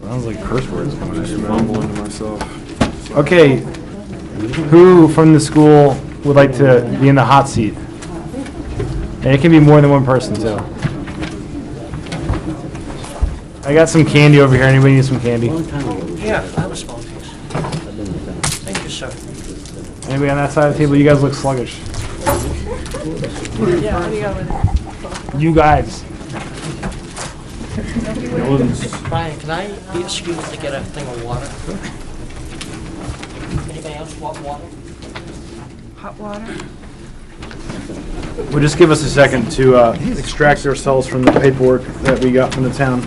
Sounds like curse words coming out of your mouth. Mumbling to myself. Okay, who from the school would like to be in the hot seat? And it can be more than one person, too. I got some candy over here. Anybody need some candy? Yeah, I have a small piece. Thank you, sir. Anybody on that side of the table? You guys look sluggish. Yeah, what do you got with it? You guys. Brian, can I be excused to get a thing of water? Anybody else want water? Hot water? Well, just give us a second to extract ourselves from the paperwork that we got from the town.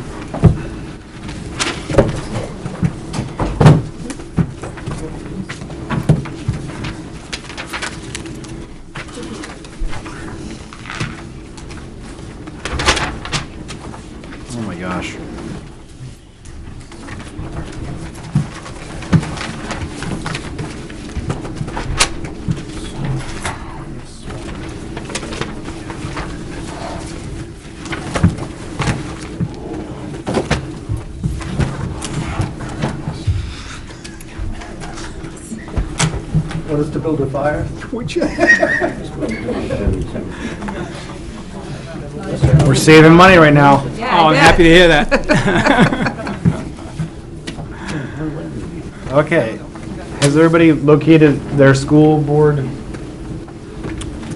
Oh my gosh. Want us to build a fire? We're saving money right now. Yeah, Oh, I'm happy to hear that. Okay. Has everybody located their school board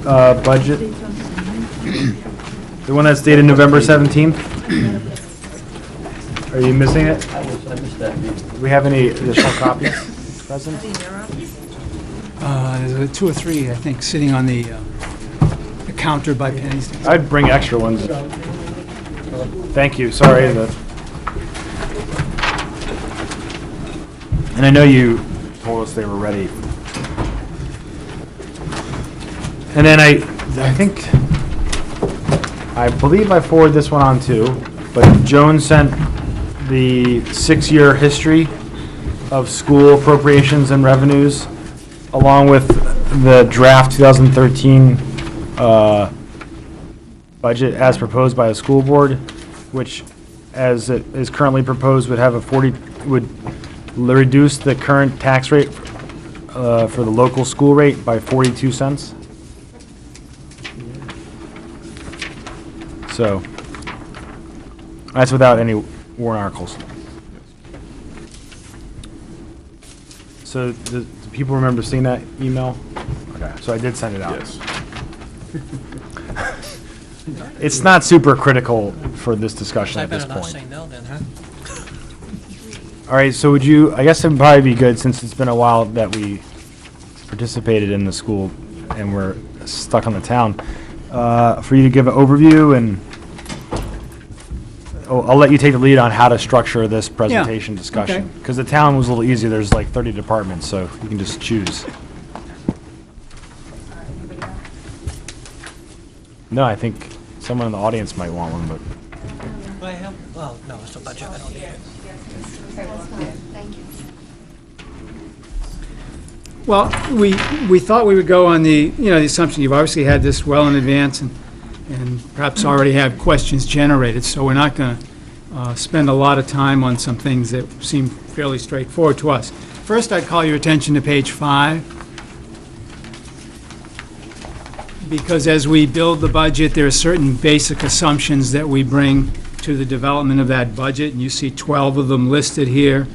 budget? The one that's dated November 17th? Are you missing it? Do we have any additional copies present? There's 2 or 3, I think, sitting on the counter by Penny's. I'd bring extra ones. Thank you, sorry. And I know you told us they were ready. And then I believe I forwarded this one on too, but Joan sent the 6-year history of school appropriations and revenues, along with the draft 2013 budget as proposed by the school board, which, as it is currently proposed, would have would reduce the current tax rate for the local school rate by 42 cents. So that's without any warrant articles. So do people remember seeing that email? Okay, so I did send it out. Yes. It's not super critical for this discussion I at this better not point. say no then, huh? All right, so would you, I guess it would probably be good, since it's been a while that we participated in the school and we're stuck on the town, for you to give an overview, and I'll let you take the lead on how to structure this presentation discussion. okay. Because the town was a little easier. There's like 30 departments, so you can just choose. No, I think someone in the audience might want one, but. I have, well, no, it's the budget, I don't need it. Thank you. Well, we thought we would go on the assumption you've obviously had this well in advance and perhaps already have questions generated, so we're not going to spend a lot of time on some things that seem fairly straightforward to us. First, I'd call your attention to page 5, because as we build the budget, there are certain basic assumptions that we bring to the development of that budget, and you see 12 of them listed here.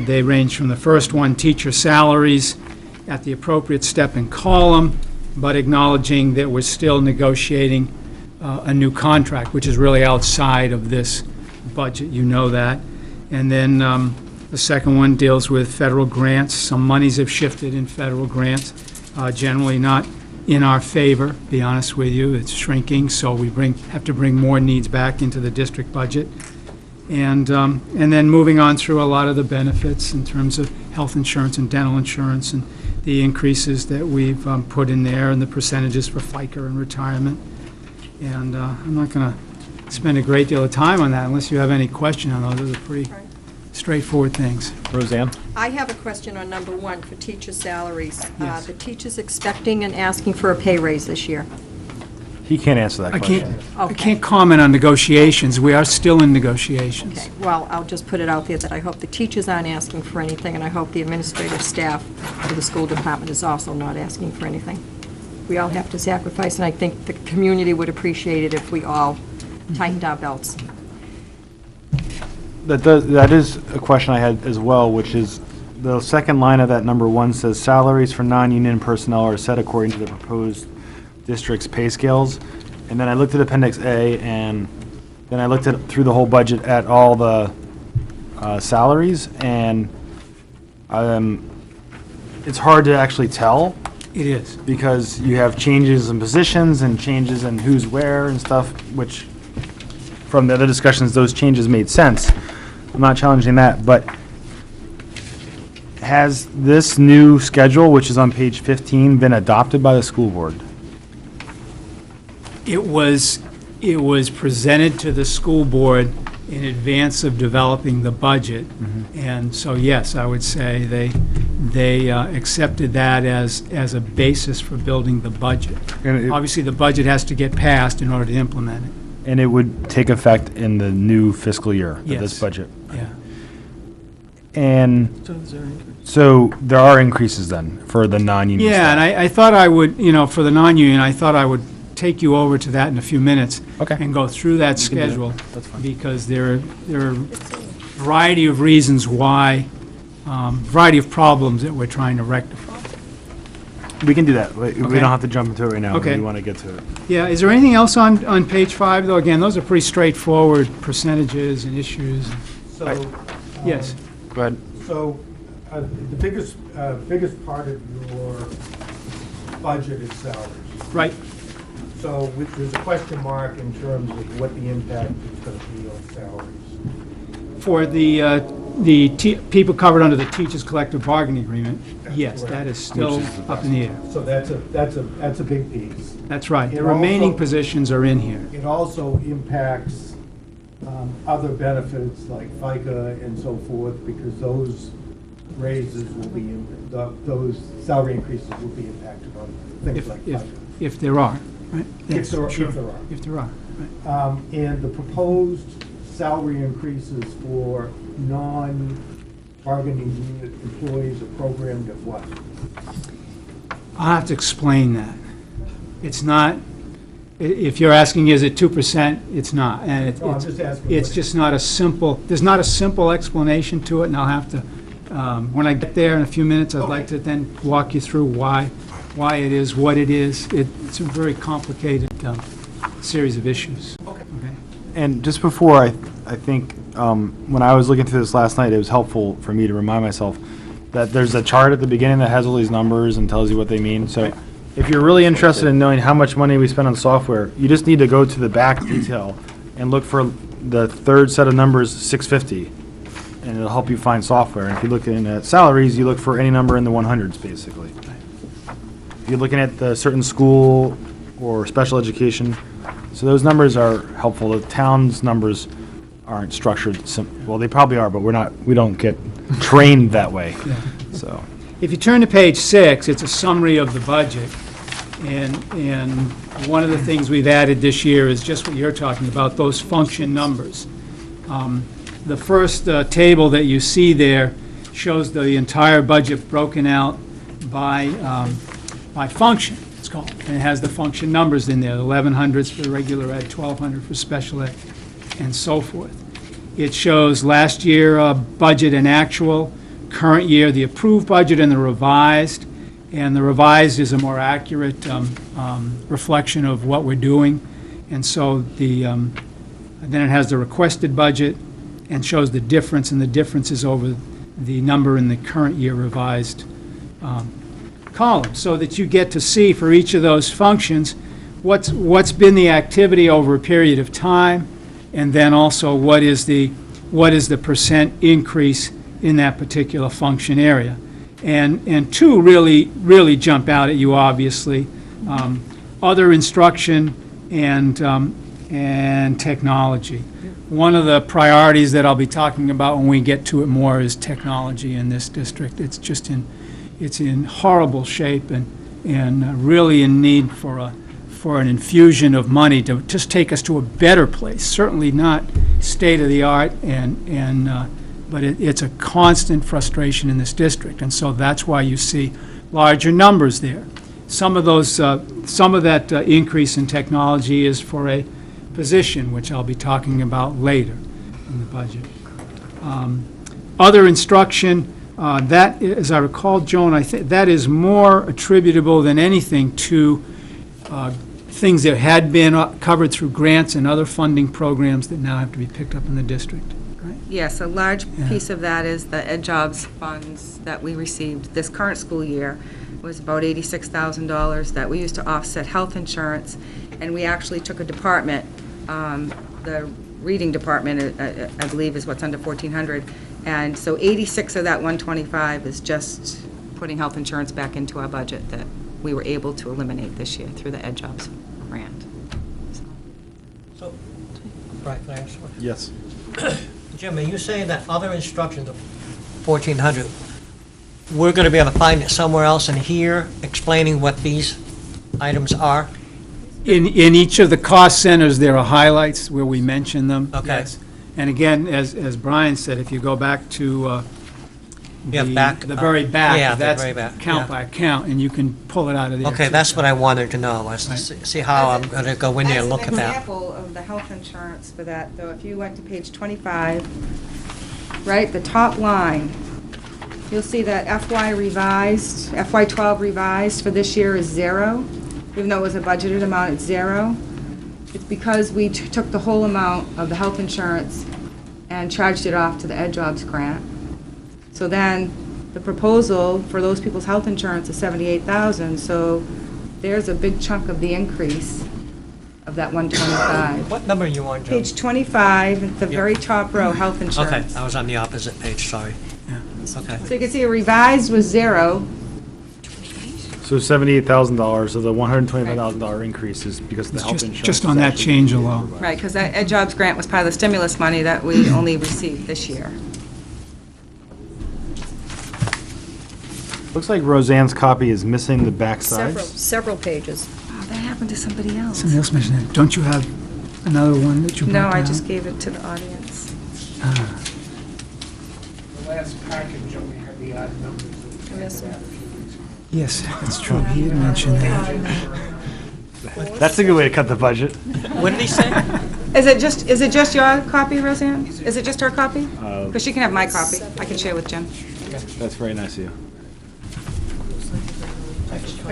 They range from the first one, teacher salaries, at the appropriate step and column, but acknowledging that we're still negotiating a new contract, which is really outside of this budget. You know that. And then the second one deals with federal grants. Some monies have shifted in federal grants, generally not in our favor, to be honest with you. It's shrinking, so we have to bring more needs back into the district budget. And then moving on through a lot of the benefits in terms of health insurance and dental insurance, and the increases that we've put in there, and the percentages for FICA and retirement. And I'm not going to spend a great deal of time on that unless you have any question on those. Those are pretty straightforward things. Roseanne? I have a question on number 1 for teacher salaries. Yes. The teachers expecting and asking for a pay raise this year. He can't answer that I question. can't comment on negotiations. We are still in negotiations. Okay, well, I'll just put it out there that I hope the teachers aren't asking for anything, and I hope the administrative staff of the school department is also not asking for anything. We all have to sacrifice, and I think the community would appreciate it if we all tightened our belts. That is a question I had as well, which is, the second line of that number 1 says, salaries for non-union personnel are set according to the proposed district's pay scales. And then I looked at Appendix A, and then I looked through the whole budget at all the salaries, and it's hard to actually tell, It is. because you have changes in positions and changes in who's where and stuff, which, from the other discussions, those changes made sense. I'm not challenging that, but has this new schedule, which is on page 15, been adopted by the school board? It was presented to the school board in advance of developing the budget. And so, yes, I would say they accepted that as a basis for building the budget. And it- Obviously, the budget has to get passed in order to implement it. And it would take effect in the new fiscal year of this Yes. budget? Yeah. And So is there any- so there are increases then for the non-union Yeah, and staff? I thought I would, for the non-union, I thought I would take you over to that in a few minutes. Okay. And go through that You can do that. schedule. That's fine. Because there are a variety of reasons why, variety of problems that we're trying to rectify. We can do that. We Okay. don't have to jump into it right now. Okay. We want to get to it. Yeah, is there anything else on page 5, though? Again, those are pretty straightforward percentages and issues. So, Yes. Go ahead. So, the biggest part of your budget is salaries. Right. So there's a question mark in terms of what the impact is going to be on salaries. For the people covered under the teachers' collective bargaining agreement, yes, that is still up in the air. So that's a big piece. That's right. It The remaining also- positions are in here. It also impacts other benefits like FICA and so forth, because those raises will be, those salary increases will be impacted on things like FICA. If there are, right? If Yes, there are, sure. if there are. If there are, right. And the proposed salary increases for non-bargaining unit employees are programmed at what? I'll have to explain that. It's not, if you're asking, is it 2%, it's not. And No, I'm just asking. it's what- just not a simple, there's not a simple explanation to it, and I'll have to, when I get there in a few minutes, I'd like to then walk you through why it is what it is. It's a very complicated series of issues. Okay. And just before, I think, when I was looking through this last night, it was helpful for me to remind myself that there's a chart at the beginning that has all these numbers and tells you what they mean. So if you're really interested in knowing how much money we spend on software, you just need to go to the back detail and look for the third set of numbers, 650, and it'll help you find software. And if you're looking at salaries, you look for any number in the 100s, basically. If you're looking at the certain school or special education, so those numbers are helpful. The town's numbers aren't structured, well, they probably are, but we don't get trained that way, Yeah. so. If you turn to page 6, it's a summary of the budget. And one of the things we've added this year is just what you're talking about, those function numbers. The first table that you see there shows the entire budget broken out by function, it's called. And it has the function numbers in there, 1100s for regular ed, 1200 for special ed, and so forth. It shows last year budget and actual, current year, the approved budget and the revised. And the revised is a more accurate reflection of what we're doing. And so then it has the requested budget and shows the difference, and the difference is over the number in the current year revised column, so that you get to see for each of those functions what's been the activity over a period of time, and then also what is the percent increase in that particular function area. And two really jump out at you, obviously. Other instruction and technology. one of the priorities that I'll be talking about when we get to it more is technology in this district. It's in horrible shape and really in need for an infusion of money to just take us to a better place. Certainly not state-of-the-art, but it's a constant frustration in this district, and so that's why you see larger numbers there. Some of that increase in technology is for a position, which I'll be talking about later in the budget. Other instruction, that, as I recall, Joan, I think that is more attributable than anything to things that had been covered through grants and other funding programs that now have to be picked up in the district, right? Yes, a large Yeah. piece of that is the Ed Jobs funds that we received this current school year. Was about $86,000 that we used to offset health insurance, and we actually took a department, the reading department, I believe is what's under 1,400, and so 86 of that 125 is just putting health insurance back into our budget that we were able to eliminate this year through the Ed Jobs grant. So, Brian, can I ask one? Yes. Jim, are you saying that other instruction, the 1,400, we're going to be able to find it somewhere else in here explaining what these items are? In each of the cost centers, there are highlights where we mention them. Okay. Yes. And again, as Brian said, if you go back to Yeah, back, the very back, yeah, the that's very back, count yeah. by count, and you can pull it out of there. Okay, too. that's what I wanted to know, was to Right. see how I'm going to go in there and look at As an that. example of the health insurance for that, though, if you went to page 25, right, the top line, you'll see that FY revised, FY12 revised for this year is 0. Even though it was a budgeted amount, it's 0. It's because we took the whole amount of the health insurance and charged it off to the Ed Jobs grant. So then, the proposal for those people's health insurance is $78,000, so there's a big chunk of the increase of that 125. What number are you on, Joe? Page 25, at the Yep. very top row, health Okay, insurance. I was on the opposite page, sorry. Okay. So you can see a revised was 0. So $78,000 of the $125,000 increase is because of the It's health just- insurance. just on that actually change being alone. provided. Right, because that Ed Jobs grant was part of the stimulus money that we only received this year. Looks like Roseanne's copy is missing the back sides. Several pages. Oh, that happened to somebody else. Somebody else mentioned it. Don't you have another one that you brought No, I down? just gave it to the audience. The last package only had the odd numbers. Yes, that's true. He did mention that. That's a good way to cut the budget. What did he say? Is it just your copy, Roseanne? Is it just her copy? Because she can have my copy. I can share with Jim. That's very nice of you.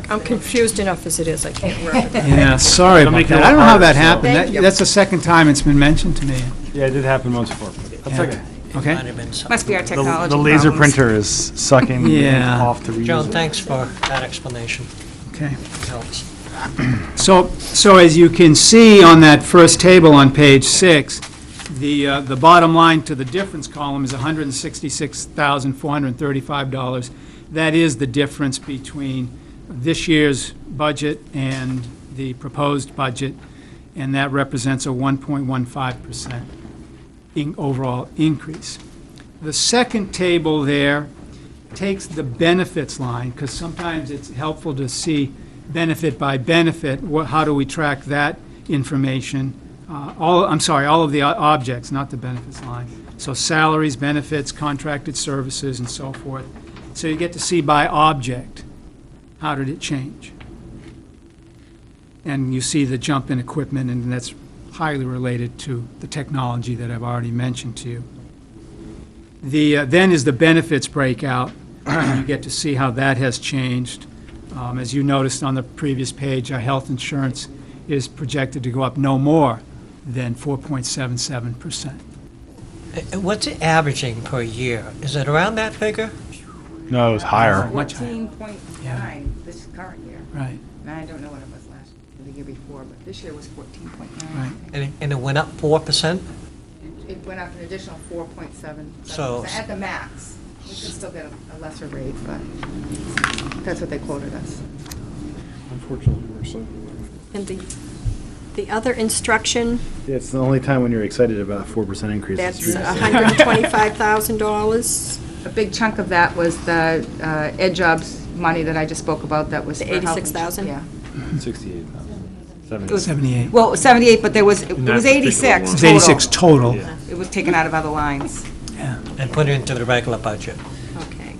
I'm confused enough as it is, I can't work with it. Yeah, sorry about Somebody that. can I don't know how work that hard, so- happened. Thank you. That's the second time it's been mentioned to me. Yeah, it did happen once before. But that's Yeah. okay. Okay? Might have been something. Must be our The, technology the laser problems. printer is sucking the ink Yeah. off to reuse Joan, it. thanks for that explanation. Okay. It helps. So as you can see on that first table on page 6, the bottom line to the difference column is $166,435. That is the difference between this year's budget and the proposed budget, and that represents a 1.15% overall increase. The second table there takes the benefits line, because sometimes it's helpful to see benefit by benefit. How do we track that information? All of the objects, not the benefits line. So salaries, benefits, contracted services, and so forth. So you get to see by object, how did it change? And you see the jump in equipment, and that's highly related to the technology that I've already mentioned to you. Then is the benefits breakout, and you get to see how that has changed. As you noticed on the previous page, our health insurance is projected to go up no more than 4.77%. What's it averaging per year? Is it around that figure? No, it was higher. Much higher. 14.9 this current year. Right, And I don't know what it was the year before, but this year was 14.9. right. And it went up 4%? It went up an additional 4.7. So- At the max. We could still get a lesser rate, but that's what they quoted us. Unfortunately, we're so. And The other instruction, It's the only time when you're excited about a 4% increase. that's is your- $125,000. A big chunk of that was the Ed Jobs money that I just spoke about that was The for health. 86,000? Yeah. 68,000. It was- 78. Well, it was 78, but it was that particular 86 one. It's 86 total. It was taken out of other lines. And put it into the regular budget. Okay.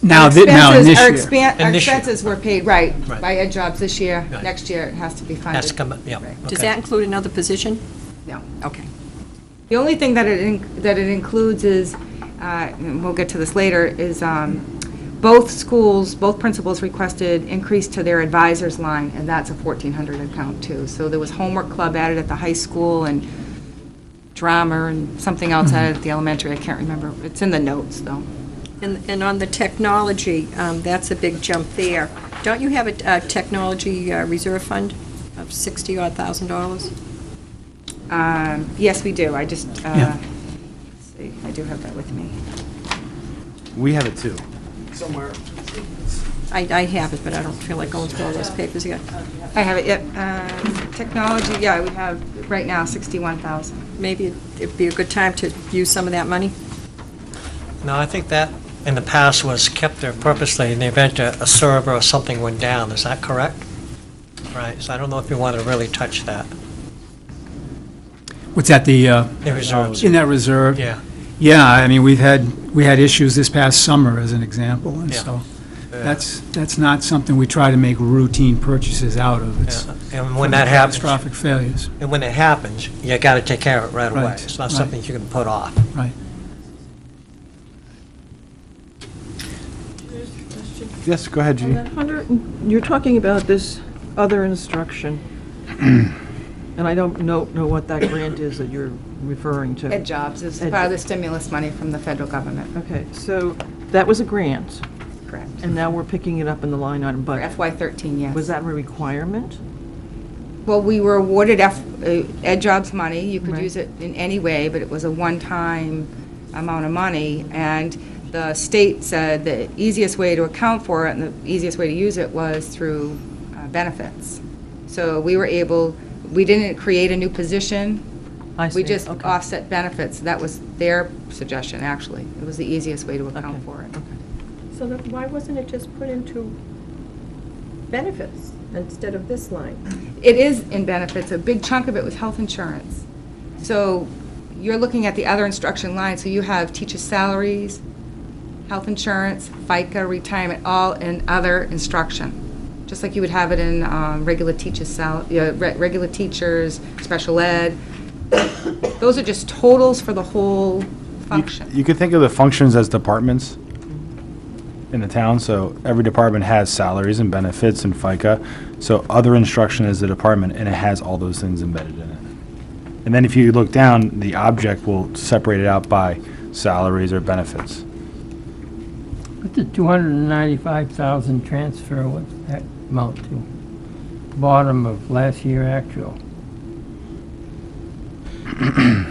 Now, Our this expenses- our year. expan- Our And this year. expenses were paid, right, Right. by Ed Jobs this year. Right. Next year, it has to be funded. Has to come, yeah. Right. Does okay. that include another position? No. Okay. The only thing that that it includes is, and we'll get to this later, is both schools, both principals requested increase to their advisors line, and that's a 1,400 account too. So there was homework club added at the high school and drama and something else added at the elementary. I can't remember. It's in the notes, though. And on the technology, that's a big jump there. Don't you have a technology reserve fund of $60,000 odd? Yes, we do. I just, Yeah. let's see, I do have that with me. We have it too. I have it, but I don't feel like going through all those papers again. I have it, yep. Technology, yeah, we have right now 61,000. Maybe it'd be a good time to use some of that money. No, I think that in the past was kept there purposely in the event a server or something went down. Is that correct? Right, so I don't know if you want to really touch that, What's that, the, the reserves. in that reserve? Yeah. Yeah, I mean, we had issues this past summer, as an example, and Yeah. so that's not something we try to make routine purchases out of. It's Yeah. And when that happens, catastrophic failures, and when it happens, you got to take care of it right away. Right, It's not right. something you can put off. right. Yes, go ahead, On G. that 100, you're talking about this other instruction, and I don't know what that grant is that you're referring to. Ed Jobs is Ed part of the stimulus money from the federal government. Okay, so that was a grant, Correct. and now we're picking it up in the line item, For but FY13, yes. was that a requirement? Well, we were awarded Ed Jobs money. You could Right. use it in any way, but it was a one-time amount of money. And the state said the easiest way to account for it and the easiest way to use it was through benefits. So we were able, we didn't create a new position. I see, We just okay. offset benefits. That was their suggestion, actually. It was the easiest way to account Okay, for it. okay. So then why wasn't it just put into benefits instead of this line? It is in benefits. A big chunk of it was health insurance. So you're looking at the other instruction line, so you have teacher salaries, health insurance, FICA, retirement, all in other instruction. Just like you would have it in regular regular teachers, special ed. Those are just totals for the whole function. You could think of the functions as departments in the town, so every department has salaries and benefits and FICA. So other instruction is the department, and it has all those things embedded in it. And then if you look down, the object will separate it out by salaries or benefits. What's the 295,000 transfer, what's that amount to? Bottom of last year actual.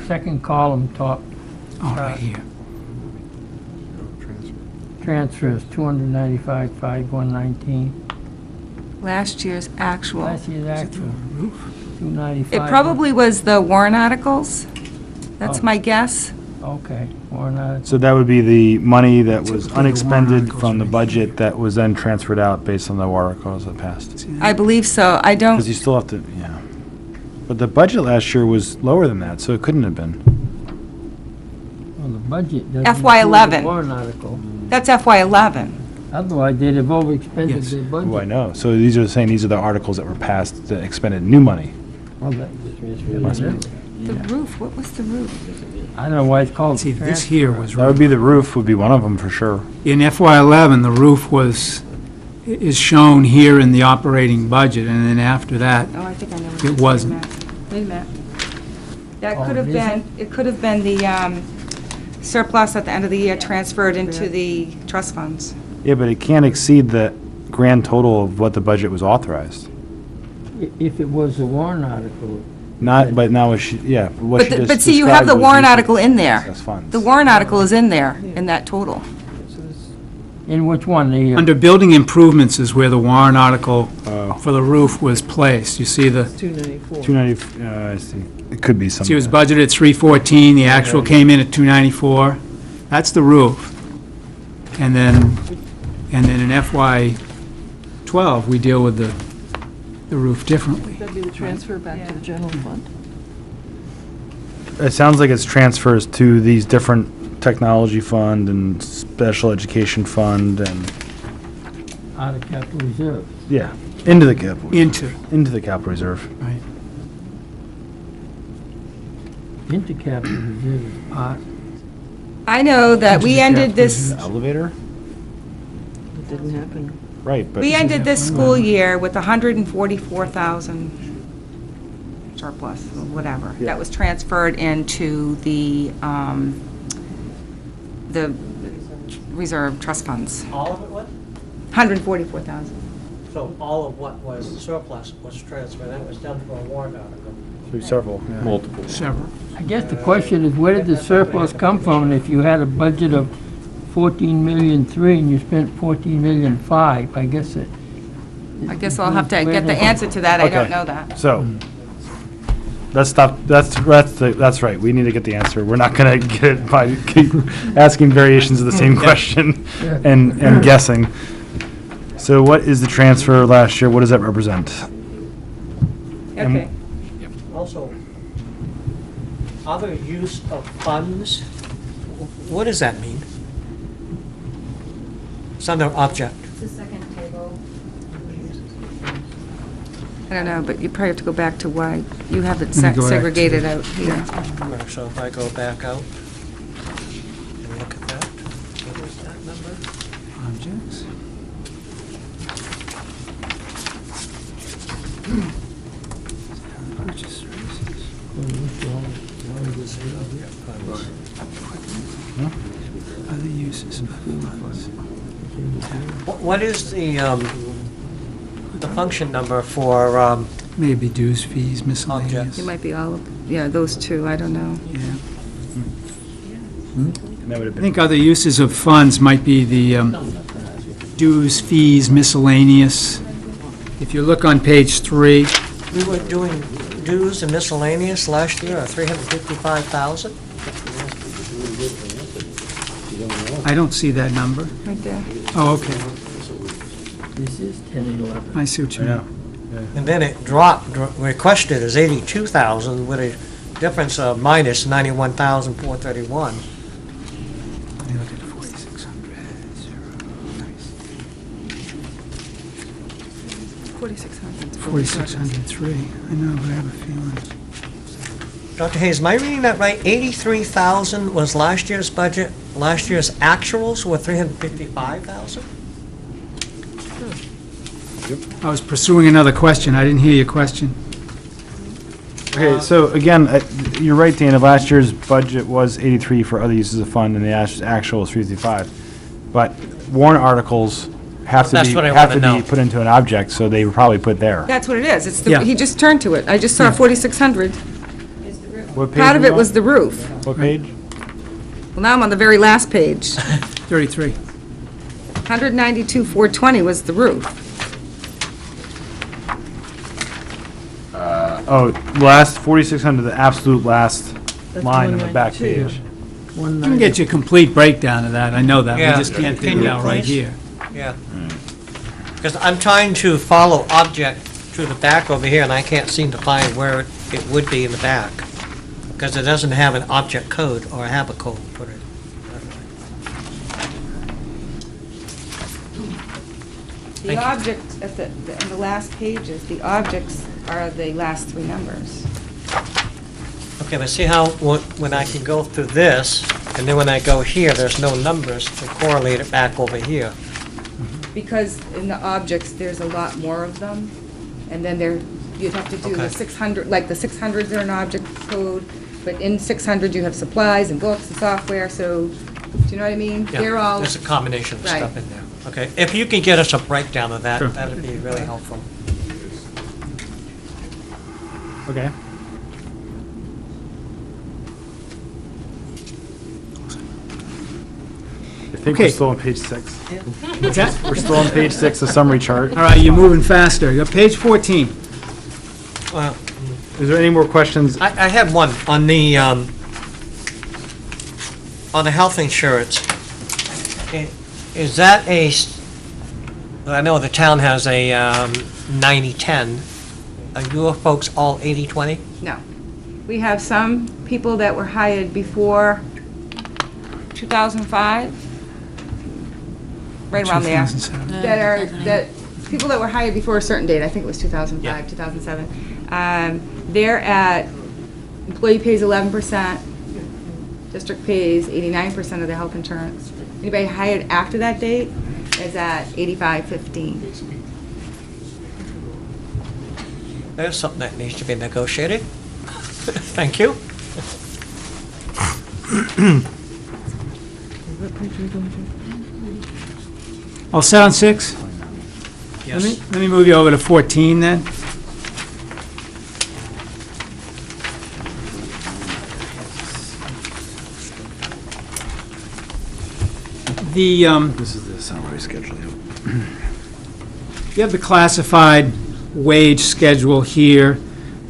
Second column, top Oh, right here. transfers, 295,519. Last year's actual. Last year's actual, 295. It probably was the warrant articles. That's Oh. my guess. Okay, or not. So that would be the money that was Typically, the warrant unexpended articles from the are budget that was then transferred out based on the warrant articles that passed. I believe so. I don't. Because you still have to, yeah. But the budget last year was lower than that, so it couldn't have been. Well, the budget doesn't FY11. include the warrant article. That's FY11. Otherwise, they'd have overexpended Yes. their budget. Oh, I know. So these are saying these are the articles that were passed that expended new money. Well, that Must be. The roof, what was the roof? I don't know why it's called See, this transfer. here was, That would be the roof, would be one of them for sure. in FY11, the roof is shown here in the operating budget, and then after that, Oh, I think I know. what It it is. wasn't. Wait a minute. That Oh, could have it been, it could have been the surplus at the end of the year transferred into the trust funds. Yeah, but it can't exceed the grand total of what the budget was authorized. If it was a warrant article, Not, but now, what she, yeah, what she just But see, you have the described was warrant used article in there. as funds. The warrant article is in there, in that total. in which one? The, under building improvements is where the warrant article for the roof was placed. You see the, 294. 290, I see. It could be something. see, it was budgeted at 314, the actual came in at 294. That's the roof. And then in FY '12, we deal with the roof differently. That'd be the transfer back to the general fund. It sounds like it's transfers to these different technology fund and special education fund and, Out of capital reserve. yeah, into the capital. Into, Into the capital reserve. right. Into capital reserve is part. I know that we ended this, Elevator? It didn't happen. Right, but. we ended this school year with 144,000 surplus, or whatever, Yeah. that was transferred into the reserve trust funds. All of it was? 144,000. So all of what was surplus was transferred, that was done for a warrant article. Through several, yeah. Multiple. Several. I guess the question is, where did the surplus come from? And if you had a budget of 14,300,000 and you spent 14,500,000, I guess it. I guess I'll have to get the answer to that, I don't Okay. know that. So, let's stop, that's right, we need to get the answer. We're not gonna get it by keep asking variations of the same question and guessing. So what is the transfer last year, what does that represent? Okay. Also, other use of funds, what does that mean? It's under object. The second table. I don't know, but you probably have to go back to why you have it Let me go back segregated to- out here. So if I go back out and look at that, what is that number? Objects. Purchase services. Other uses of funds. What is the function number for, Maybe dues, fees, miscellaneous. It might be all of, yeah, those two, I don't know. Yeah. And that would have I been, think other uses of funds might be the dues, fees, miscellaneous. If you look on page 3, we were doing dues and miscellaneous last year, 355,000? I don't see that number. Right there. Oh, okay. This is 10 and 11. I see what you I mean. know. And then it dropped, requested is 82,000 with a difference of minus 91,431. Let me look at 4,600. 4,600. 4,603. I know, but I have a feeling. Dr. Hayes, am I reading that right? 83,000 was last year's budget, last year's actuals were 355,000? I was pursuing another question. I didn't hear your question. okay, so again, you're right, Dana, last year's budget was 83 for other uses of fund, and the actual was 355. But warrant articles have to That's be, what I have wanna to be know. put into an object, so they were probably put there. That's what it is, it's Yeah. the, he just turned to it, I just saw Yeah. 4,600. What page Part of are you it was on? the roof. What page? Well, now I'm on the very last page. 33. 192,420 was the roof. Oh, last 4,600, the absolute last That's line on the back 192. page. I can get you a complete breakdown of that. I know that. We Yeah. just can't Can figure it you out right please? here. Yeah. Because I'm trying to follow object to the back over here, and I can't seem to find where it would be in the back. Because it doesn't have an object code, or have a code for it. The objects at in the last pages, the objects are the last three numbers. Okay, but see how, when I can go through this, and then when I go here, there's no numbers to correlate it back over here. Because in the objects, there's a lot more of them, and then you'd have to do the Okay. 600, like the 600s are an object code, but in 600 you have supplies and books and software, so, do you know what I mean? Yeah, They're all, there's a combination of Right. stuff in there. Okay, if you can get us a breakdown of that, Sure. that'd be really helpful. Okay. think Okay. we're still on page 6. What's that? We're still on page 6, the summary chart. All right, you're moving faster. You're page 14. Well, Is there any more questions? I have one on the health insurance. Is that I know the town has a 90/10. Are you folks all 80/20? No. We have some people that were hired before 2005, right around there. 2007. That people that were hired before a certain date, I think it was 2005, Yeah. 2007, they're at, employee pays 11%, district pays 89% of the health insurance. Anybody hired after that date is at 85/15. There's something that needs to be negotiated. Thank you. All set on 6? Yes. Let me move you over to 14 then. This is the salary schedule. You have the classified wage schedule here,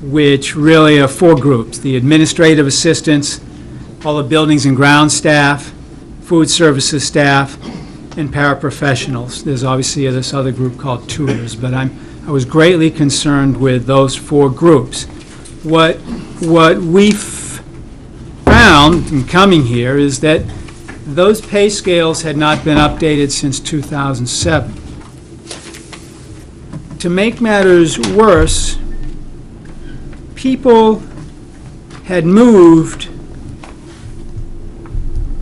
which really are 4 groups: the administrative assistants, all the buildings and ground staff, food services staff, and paraprofessionals. There's obviously this other group called tutors, but I was greatly concerned with those 4 groups. What we've found in coming here is that those pay scales had not been updated since 2007. To make matters worse, people had moved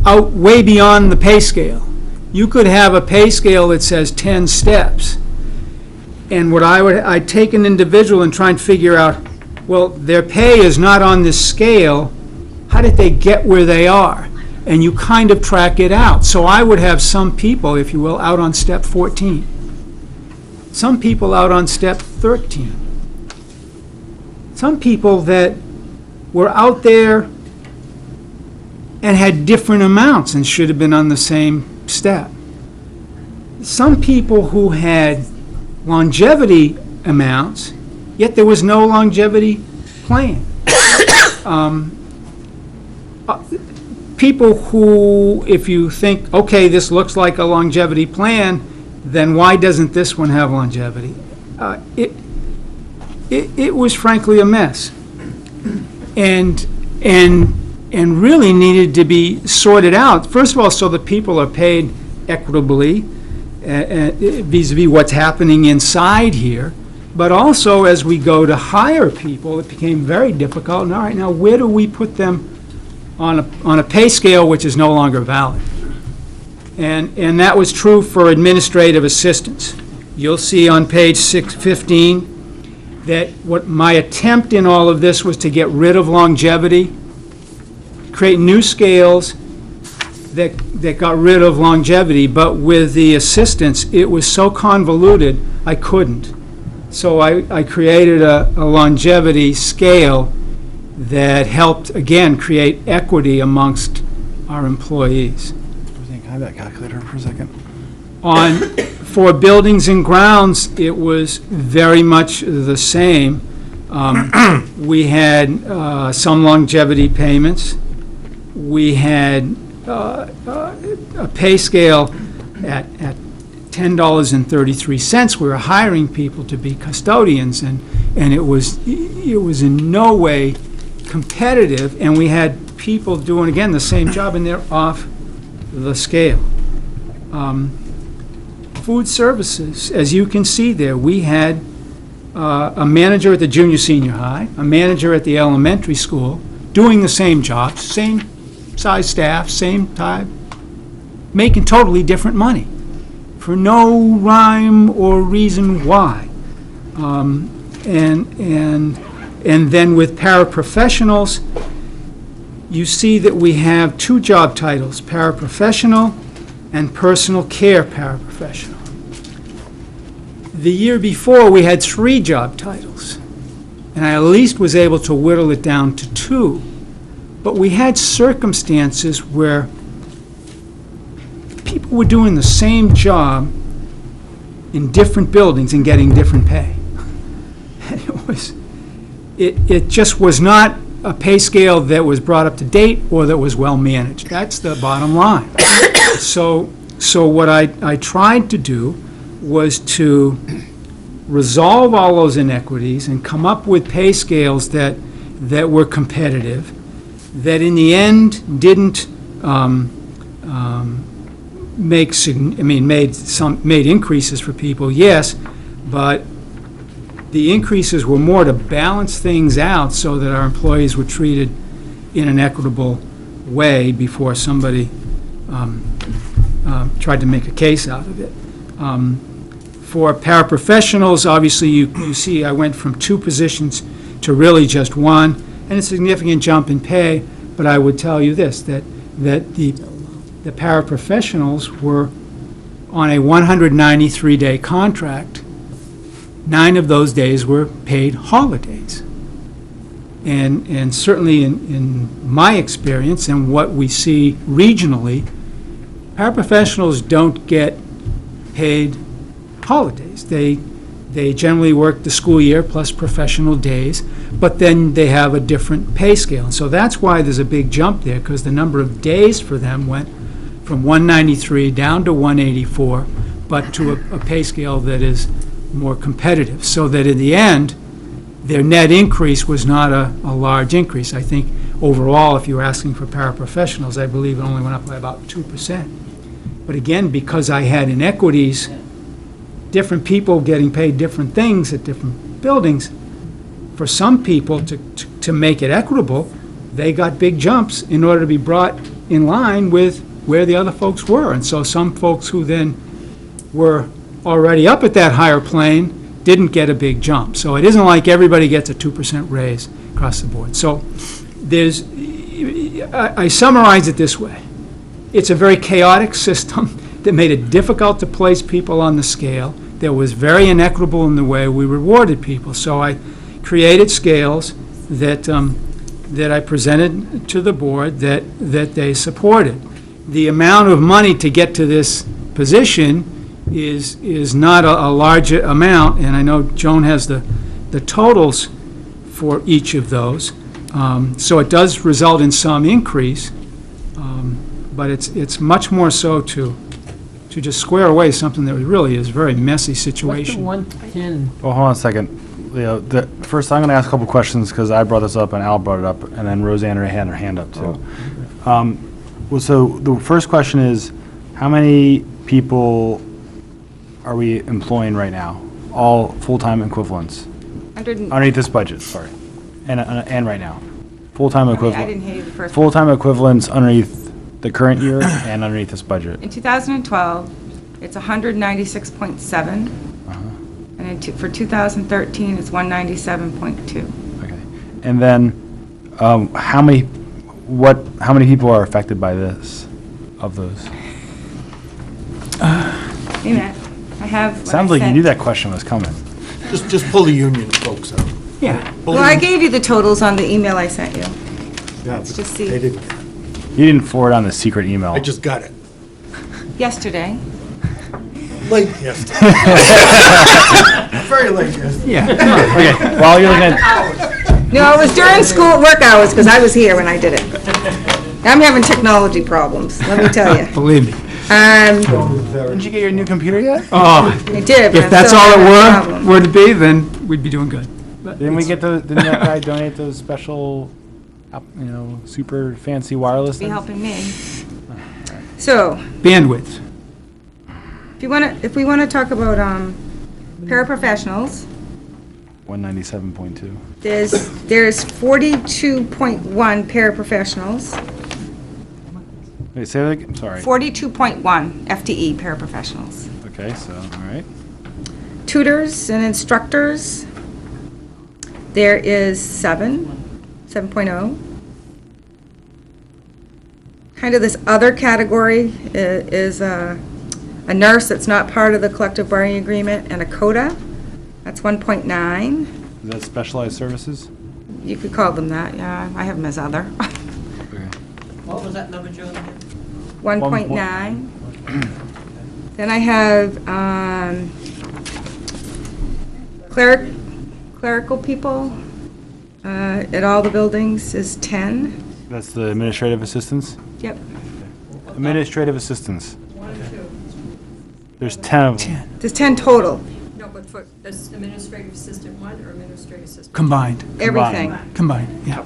out way beyond the pay scale. You could have a pay scale that says 10 steps. And I'd take an individual and try and figure out, well, their pay is not on this scale. How did they get where they are? And you kind of track it out. So I would have some people, if you will, out on step 14. Some people out on step 13. Some people that were out there and had different amounts and should have been on the same step. Some people who had longevity amounts, yet there was no longevity plan. People who, if you think, okay, this looks like a longevity plan, then why doesn't this one have longevity? It was frankly a mess, and really needed to be sorted out. First of all, so that people are paid equitably, vis-a-vis what's happening inside here, but also as we go to hire people, it became very difficult. And all right, now where do we put them on a pay scale which is no longer valid? And that was true for administrative assistants. You'll see on page 615 that what my attempt in all of this was to get rid of longevity, create new scales that got rid of longevity, but with the assistants, it was so convoluted, I couldn't. So I created a longevity scale that helped, again, create equity amongst our employees. Can I have that calculator for a second? For buildings and grounds, it was very much the same. We had some longevity payments. We had a pay scale at $10.33. We were hiring people to be custodians, and it was in no way competitive, and we had people doing, again, the same job, and they're off the scale. Food services, as you can see there, we had a manager at the junior senior high, a manager at the elementary school, doing the same job, same size staff, same time, making totally different money for no rhyme or reason why. And then with paraprofessionals, you see that we have 2 job titles, paraprofessional and personal care paraprofessional. The year before, we had 3 job titles, and I at least was able to whittle it down to 2. But we had circumstances where people were doing the same job in different buildings and getting different pay. And it just was not a pay scale that was brought up to date or that was well managed. That's the bottom line. So what I tried to do was to resolve all those inequities and come up with pay scales that were competitive, that in the end didn't made increases for people, yes, but the increases were more to balance things out so that our employees were treated in an equitable way before somebody tried to make a case out of it. For paraprofessionals, obviously, you see I went from 2 positions to really just 1, and a significant jump in pay, but I would tell you this, that the paraprofessionals were on a 193-day contract. 9 of those days were paid holidays. And certainly in my experience and what we see regionally, paraprofessionals don't get paid holidays. They generally work the school year plus professional days, but then they have a different pay scale. And so that's why there's a big jump there, because the number of days for them went from 193 down to 184, but to a pay scale that is more competitive, so that in the end, their net increase was not a large increase. I think overall, if you were asking for paraprofessionals, I believe it only went up by about 2%. But again, because I had inequities, different people getting paid different things at different buildings, for some people to make it equitable, they got big jumps in order to be brought in line with where the other folks were. And so some folks who then were already up at that higher plane didn't get a big jump. So it isn't like everybody gets a 2% raise across the board. So I summarize it this way. It's a very chaotic system that made it difficult to place people on the scale, that was very inequitable in the way we rewarded people. So I created scales that I presented to the board that they supported. The amount of money to get to this position is not a large amount, and I know Joan has the totals for each of those. So it does result in some increase, but it's much more so to just square away something that really is a very messy situation. What's the 110? Well, hold on a second. Leo, first, I'm going to ask a couple questions because I brought this up and Al brought it up, and then Roseanne had her hand up too. Well, so the first question is, how many people are we employing right now? All full-time equivalents? Underneath this budget, sorry. And right now. Full-time equivalent. I didn't hear you the first one. Full-time equivalents underneath the current year and underneath this budget. In 2012, it's 196.7. And for 2013, it's 197.2. Okay. And then, how many people are affected by this, of those? Wait a minute. I have. Sounds like you knew that question was coming. Just pull the union folks out. Yeah. Well, I gave you the totals on the email I sent you. Yeah, Let's but just see. They didn't. You didn't forward on the secret email. I just got it. Yesterday. Late yesterday. Very late yesterday. Yeah. Okay, while you're looking at, No, it was during school work hours, because I was here when I did it. I'm having technology problems, let me tell you. Believe me. didn't you get your new computer yet? Oh, I did, but if I'm that's still all having a it problem. were to be, then we'd be doing good. But Didn't we it's- get didn't that guy donate those special, super fancy wireless Be things? helping me. So, bandwidth? if we want to talk about paraprofessionals, 197.2. there's 42.1 paraprofessionals, Wait, say that again, sorry. 42.1 FTE paraprofessionals. Okay, so, all right. Tutors and instructors, there is 7.0. Kind of this other category is a nurse that's not part of the collective bargaining agreement, and a CODA, that's 1.9. Is that specialized services? You could call them that, yeah, I have them as other. Okay. What was that number, Joe? 1.9. Then I have clerical people at all the buildings is 10. That's the administrative assistants? Yep. Administrative assistants. There's 10 of them. There's 10 total, No, but for, does administrative assistant one or administrative assistant? Combined, everything, combined, yeah.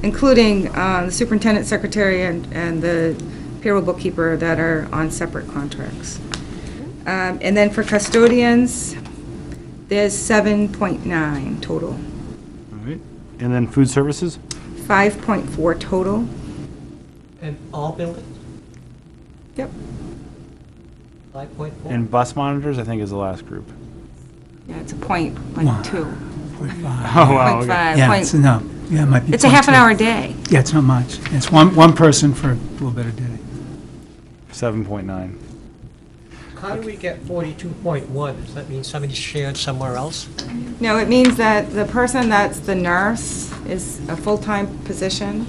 including the superintendent, secretary, and the payroll bookkeeper that are on separate contracts. And then for custodians, there's 7.9 total, All right. And then food services? 5.4 total. And all buildings, Yep. 5.4? And bus monitors, I think, is the last group. Yeah, it's a point, like 2. Oh, wow, okay. 0.5, Yeah, point- it's, no, yeah, it might be. It's a half an 0.2. hour a day. Yeah, it's not much. It's one person for a little bit a day. 7.9. How do we get 42.1? Does that mean somebody's shared somewhere else? No, it means that the person that's the nurse is a full-time position,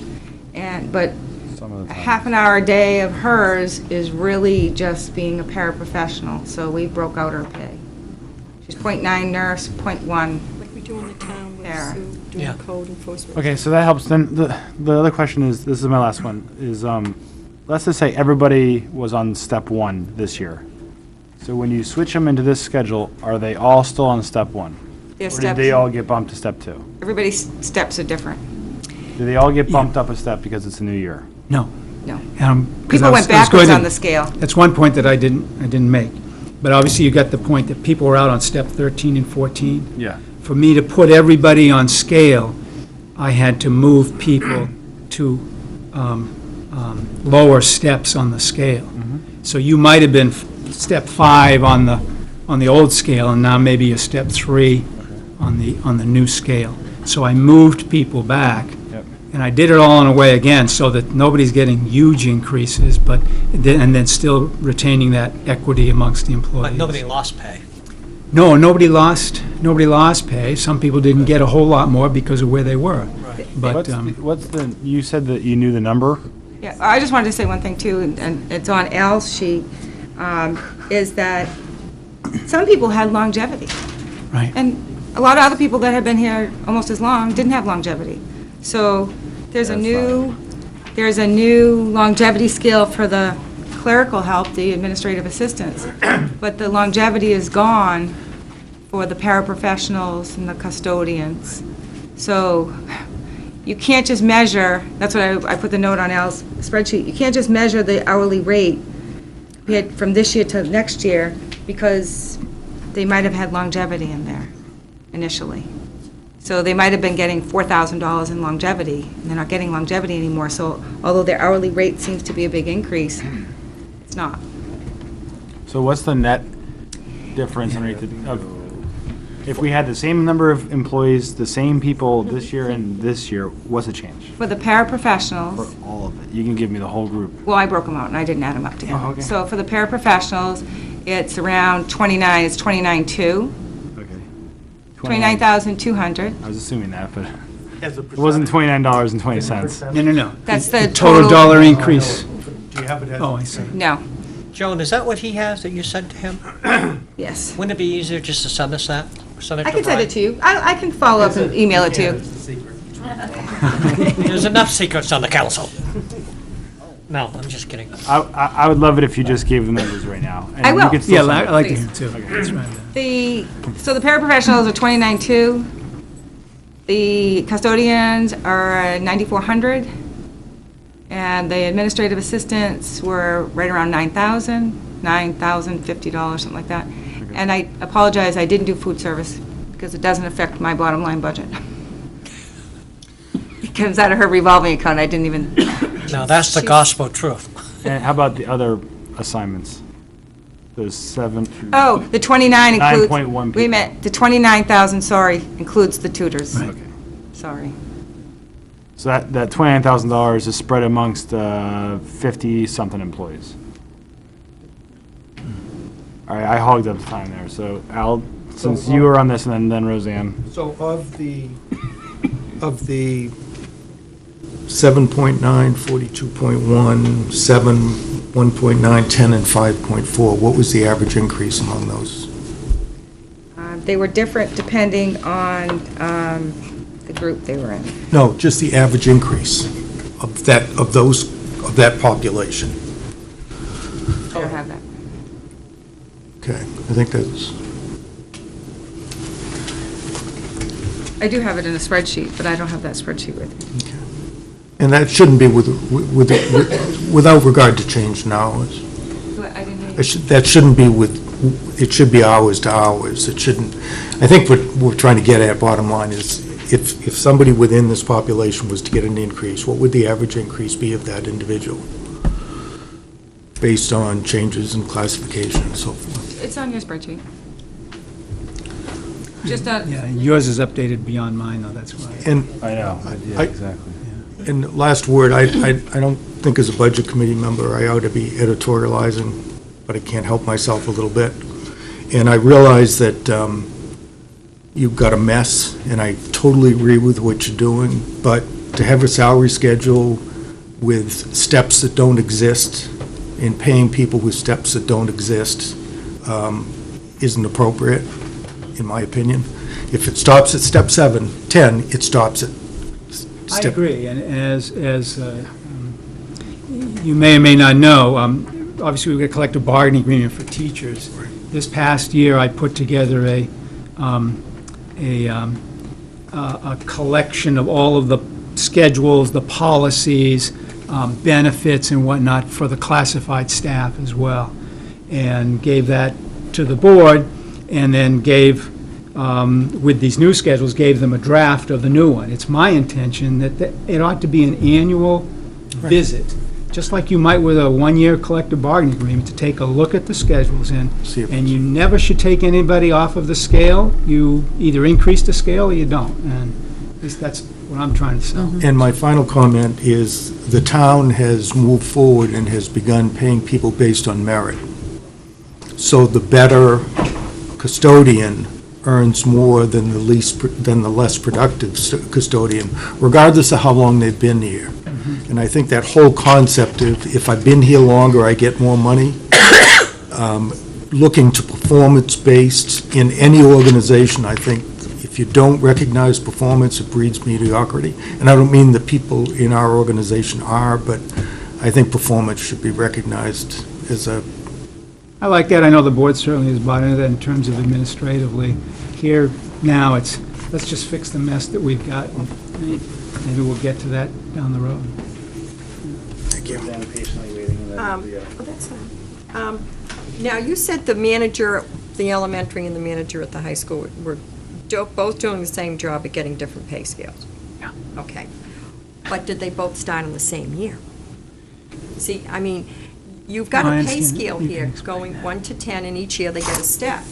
but Some of the a time. half an hour a day of hers is really just being a paraprofessional, so we broke out her pay. She's .9 nurse, .1. Like we do in the town with There. Sue doing Yeah. code enforcement. Okay, so that helps. Then the other question is, this is my last one, is let's just say everybody was on step 1 this year. So when you switch them into this schedule, are they all still on step 1? Their Or did steps, they all get bumped to step 2? everybody's steps are different. Do they all get bumped up a step because it's a new year? No. No. 'cause I People was- went I was going backwards to- on the scale. That's one point that I didn't make. But obviously, you got the point that people were out on step 13 and 14. Yeah. For me to put everybody on scale, I had to move people to lower steps on the scale. So you might have been step 5 on the old scale, and now maybe you're step 3 on the new scale. So I moved people back. Yep. And I did it all in a way, again, so that nobody's getting huge increases, but, and then still retaining that equity amongst the employees. But nobody lost pay. No, nobody lost pay. Some people didn't get a whole lot more because of where they were. But, What's the, you said that you knew the number? Yeah, I just wanted to say one thing too, and it's on Al's sheet, is that some people had longevity. right, And a lot of other people that have been here almost as long didn't have longevity. So there's a That's new longevity scale for the clerical help, the administrative assistants. But the longevity is gone for the paraprofessionals and the custodians. So you can't just measure, that's what I put the note on Al's spreadsheet, you can't just measure the hourly rate from this year to next year because they might have had longevity in there initially. So they might have been getting $4,000 in longevity, and they're not getting longevity anymore. So although their hourly rate seems to be a big increase, it's not. So what's the net difference underneath if we had the same number of employees, the same people this year and this year, what's the change? For the paraprofessionals, For all of it? You can give me the whole group. well, I broke them out and I didn't add them up together. Oh, okay. So for the paraprofessionals, it's around 29, it's 29.2, Okay. 29,200. I was assuming that, but As a it wasn't $29.20. no. That's the Total total. dollar increase. Do you have it as? Oh, I see. No, Joan, is that what he has that you sent to him? yes. Wouldn't it be easier just to send us that? Send it I to can send it Brian? to you. I can follow up and email it to you. It's a secret. There's enough secrets on the council. No, I'm just kidding. I would love it if you just gave the numbers right now. and I you will. could still Yeah, send I it. like to Please. hear too. That's right. So the paraprofessionals are 29.2. The custodians are 9,400. And the administrative assistants were right around 9,000, $9,050, something like that. And I apologize, I didn't do food service because it doesn't affect my bottom line budget. It comes out of her revolving account, I didn't even, Now, that's the gospel truth. And how about the other assignments? Those 7. oh, the 29 includes. 9.1 Wait a people. minute, the 29,000, sorry, includes the tutors. Okay. Sorry. So that $29,000 is spread amongst 50-something employees. All right, I hogged up the time there. So Al, since you were on this, and then Roseanne. So of the 7.9, 42.1, 7 1.9, 10, and 5.4. What was the average increase among those? They were different depending on the group they were in. No, just the average increase of that population. I don't have that. Okay, I think that's, I do have it in a spreadsheet, but I don't have that spreadsheet with me. and that shouldn't be without regard to change now. I didn't hear you. That shouldn't be it should be hours to hours. It shouldn't, I think what we're trying to get at, bottom line, is if somebody within this population was to get an increase, what would the average increase be of that individual? Based on changes in classification and so forth. It's on your spreadsheet. Just that, Yeah, and yours is updated beyond mine, though, that's why. And I know, yeah, exactly. And last word, I don't think as a budget committee member I ought to be editorializing, but I can't help myself a little bit. And I realize that you've got a mess, and I totally agree with what you're doing, but to have a salary schedule with steps that don't exist and paying people with steps that don't exist isn't appropriate, in my opinion. If it stops at step 7, 10, it stops at I step. agree, and as you may or may not know, obviously we've got a collective bargaining agreement for teachers. This past year, I put together a collection of all of the schedules, the policies, benefits and whatnot for the classified staff as well, and gave that to the board, and then gave, with these new schedules, gave them a draft of the new one. It's my intention that it ought to be an annual visit, just like you might with a one-year collective bargaining agreement, to take a look at the schedules, and you never should take anybody off of the scale. You either increase the scale or you don't, and at least that's what I'm trying to sell. And my final comment is the town has moved forward and has begun paying people based on merit. So the better custodian earns more than the less productive custodian, regardless of how long they've been here. And I think that whole concept of if I've been here longer, I get more money, looking to performance-based in any organization, I think if you don't recognize performance, it breeds mediocrity. And I don't mean the people in our organization are, but I think performance should be recognized as a. I like that. I know the board certainly has bought into that in terms of administratively. Here, now, it's, let's just fix the mess that we've got, and maybe we'll get to that down the road. Thank you. That's fine. Now, you said the manager, the elementary and the manager at the high school were both doing the same job but getting different pay scales? Yeah. Okay. But did they both start in the same year? See, I mean, you've got No, I a pay understand. scale You can here explain going that. 1 to 10, and each year they get a step.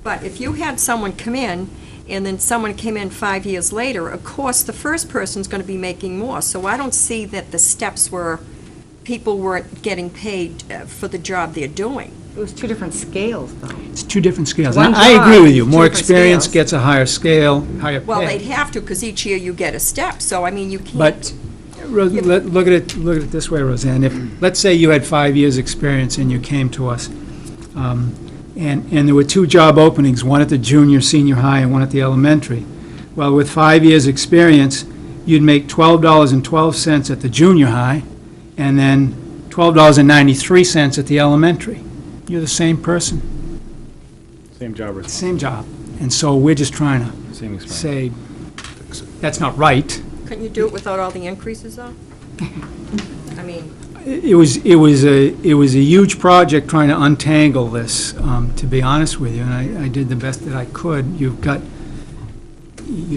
But if you had someone come in, and then someone came in 5 years later, of course, the first person's going to be making more. So I don't see that the steps were, people weren't getting paid for the job they're doing. it was two different scales, though. It's two different scales. One I agree job, with you. two More different experience scales. gets a higher scale, higher pay. Well, they'd have to, because each year you get a step. So, I mean, you can't. But look at it this way, Roseanne. If, let's say you had 5 years' experience and you came to us, and there were 2 job openings, one at the junior, senior high, and one at the elementary. Well, with 5 years' experience, you'd make $12.12 at the junior high, and then $12.93 at the elementary. You're the same person, Same job responsibility. same job. And so we're just trying to Same experience. say, that's not right. Couldn't you do it without all the increases, though? I mean, It was a huge project trying to untangle this, to be honest with you, and I did the best that I could. You're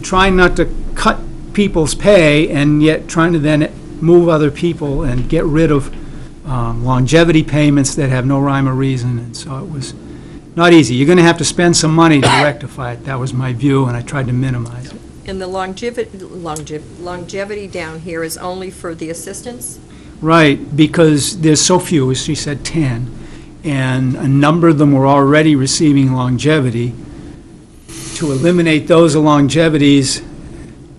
trying not to cut people's pay, and yet trying to then move other people and get rid of longevity payments that have no rhyme or reason, and so it was not easy. You're going to have to spend some money to rectify it. That was my view, and I tried to minimize it. and the longevity down here is only for the assistants? Right, because there's so few, as she said, 10, and a number of them were already receiving longevity. To eliminate those longevities,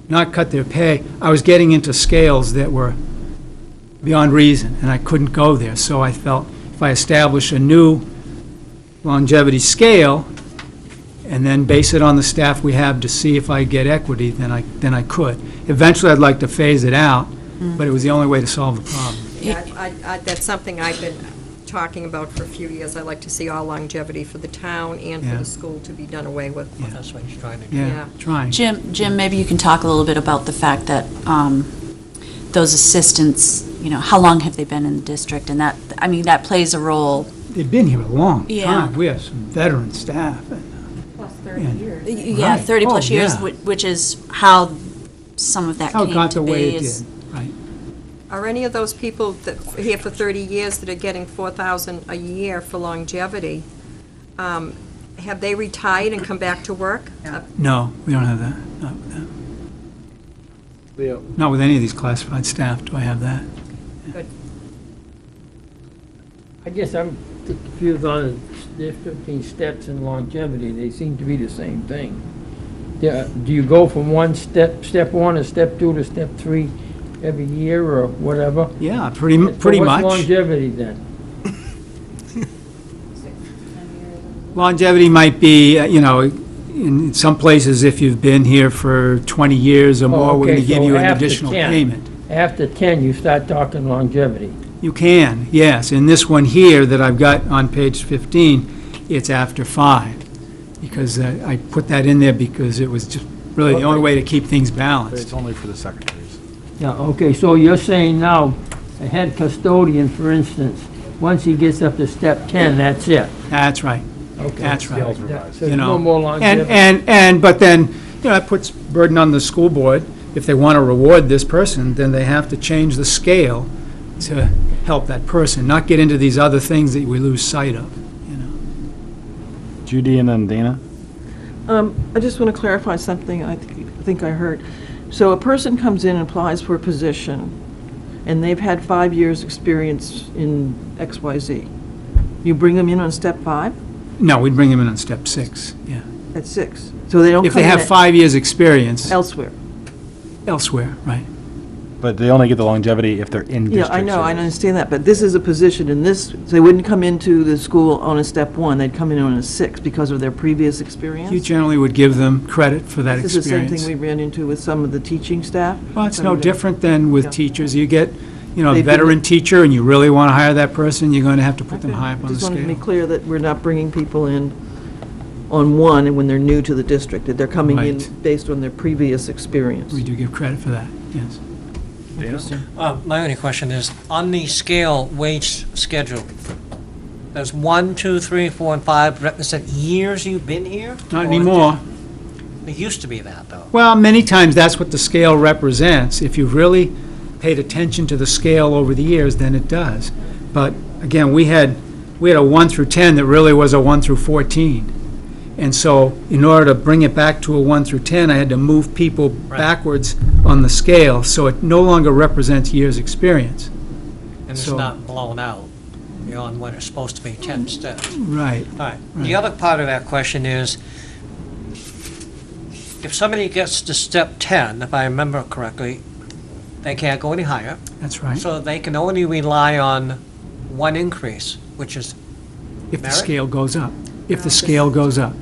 not cut their pay, I was getting into scales that were beyond reason, and I couldn't go there. So I felt if I establish a new longevity scale and then base it on the staff we have to see if I get equity, then I could. Eventually, I'd like to phase it out, but it was the only way to solve the problem. Yeah, that's something I've been talking about for a few years. I like to see all longevity for the town and for Yeah. the school to be done away with. That's what he's trying to do. Yeah, trying. Jim, maybe you can talk a little bit about the fact that those assistants, how long have they been in the district? And that, I mean, that plays a role. They've been here a long Yeah. time. We have some veteran staff. Plus 30 Yeah. years. Yeah, Right. 30-plus Oh, years, yeah. which is how some of that How it came got to the way be. it is- did, right. Are any of those people that are here for 30 years that are getting $4,000 a year for longevity, have they retired and come back to work? No, we don't have that. Not with them. Not with any of these classified staff do I have that. I guess I'm confused on the difference between steps and longevity. They seem to be the same thing. Do you go from step one to step two to step three every year or whatever? Yeah, pretty So much. what's longevity then? Longevity might be, in some places, if you've been here for 20 years or more, we're going to give you an additional payment. After 10, you start talking longevity. You can, yes. In this one here that I've got on page 15, it's after 5. Because I put that in there because it was just really the only way to keep things But balanced. it's only for the secretaries. Yeah, okay, so you're saying now, a head custodian, for instance, once he gets up to step 10, that's it? That's right. Okay. That's right. Scales revised. So there's no more And, longevity? but then, that puts burden on the school board. If they want to reward this person, then they have to change the scale to help that person, not get into these other things that we lose sight of, Judy and then Dana? I just want to clarify something I think I heard. So a person comes in and applies for a position, and they've had 5 years' experience in XYZ. You bring them in on step 5? No, we'd bring them in on step 6, yeah. At 6? So they don't If come they in have at- 5 years' experience elsewhere? elsewhere, right. But they only get the longevity if they're in Yeah, district I know, I service. understand that, but this is a position in this, so they wouldn't come into the school on a step 1, they'd come in on a 6 because of their previous experience? You generally would give them credit for that This is the same experience. thing we ran into with some of the teaching staff? Well, it's no different than with Yeah. teachers. You get, a They've been- veteran teacher, and you really want to hire that person, you're going to have to put them Okay. high up on the Just wanted to be scale. clear that we're not bringing people in on 1 and when they're new to the district, that they're coming in Right. based on their previous experience. We do give credit for that, yes. My only question is, on the scale wage schedule, there's 1, 2, 3, 4, and 5 represent years you've been here? Not Or anymore. It used to be that, though. Well, many times that's what the scale represents. If you've really paid attention to the scale over the years, then it does. But again, we had a 1 through 10 that really was a 1 through 14. And so in order to bring it back to a 1 through 10, I had to move people Right. backwards on the scale, so it no longer represents years' experience. And it's So- not blown out beyond what it's supposed to be, 10 steps. Right. All right. The other part of that question is, if somebody gets to step 10, if I remember correctly, they can't go any higher. That's right. So they can only rely on one increase, which is, If the merit? scale goes up. If the scale goes up.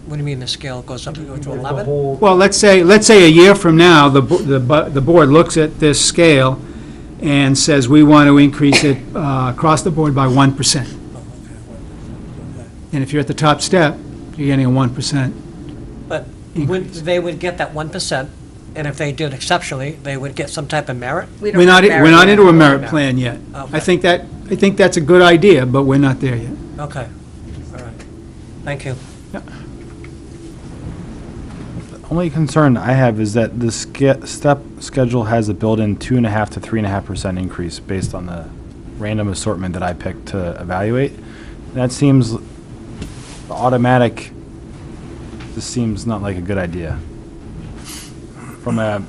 what do you mean the scale goes up to 11? Well, let's say a year from now, the board looks at this scale and says, we want to increase it across the board by 1%. And if you're at the top step, you're getting a 1%. But Increase. they would get that 1%, and if they did exceptionally, they would get some type of merit? We don't We're not, have we're not merit into a yet. merit plan yet. Okay. I think that's a good idea, but we're not there yet. Okay, all right. Thank you. The only concern I have is that the step schedule has a built-in 2.5 to 3.5% increase based on the random assortment that I picked to evaluate. And that seems automatic. This seems not like a good idea. From a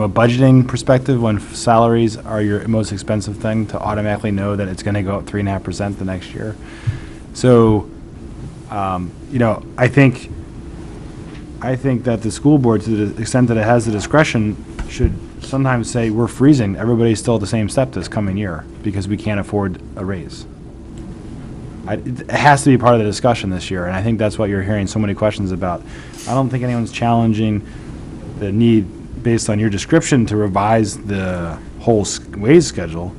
budgeting perspective, when salaries are your most expensive thing, to automatically know that it's going to go up 3.5% the next year. So, I think that the school board, to the extent that it has the discretion, should sometimes say, we're freezing, everybody's still at the same step this coming year, because we can't afford a raise. It has to be part of the discussion this year, and I think that's what you're hearing so many questions about. I don't think anyone's challenging the need, based on your description, to revise the whole wage schedule.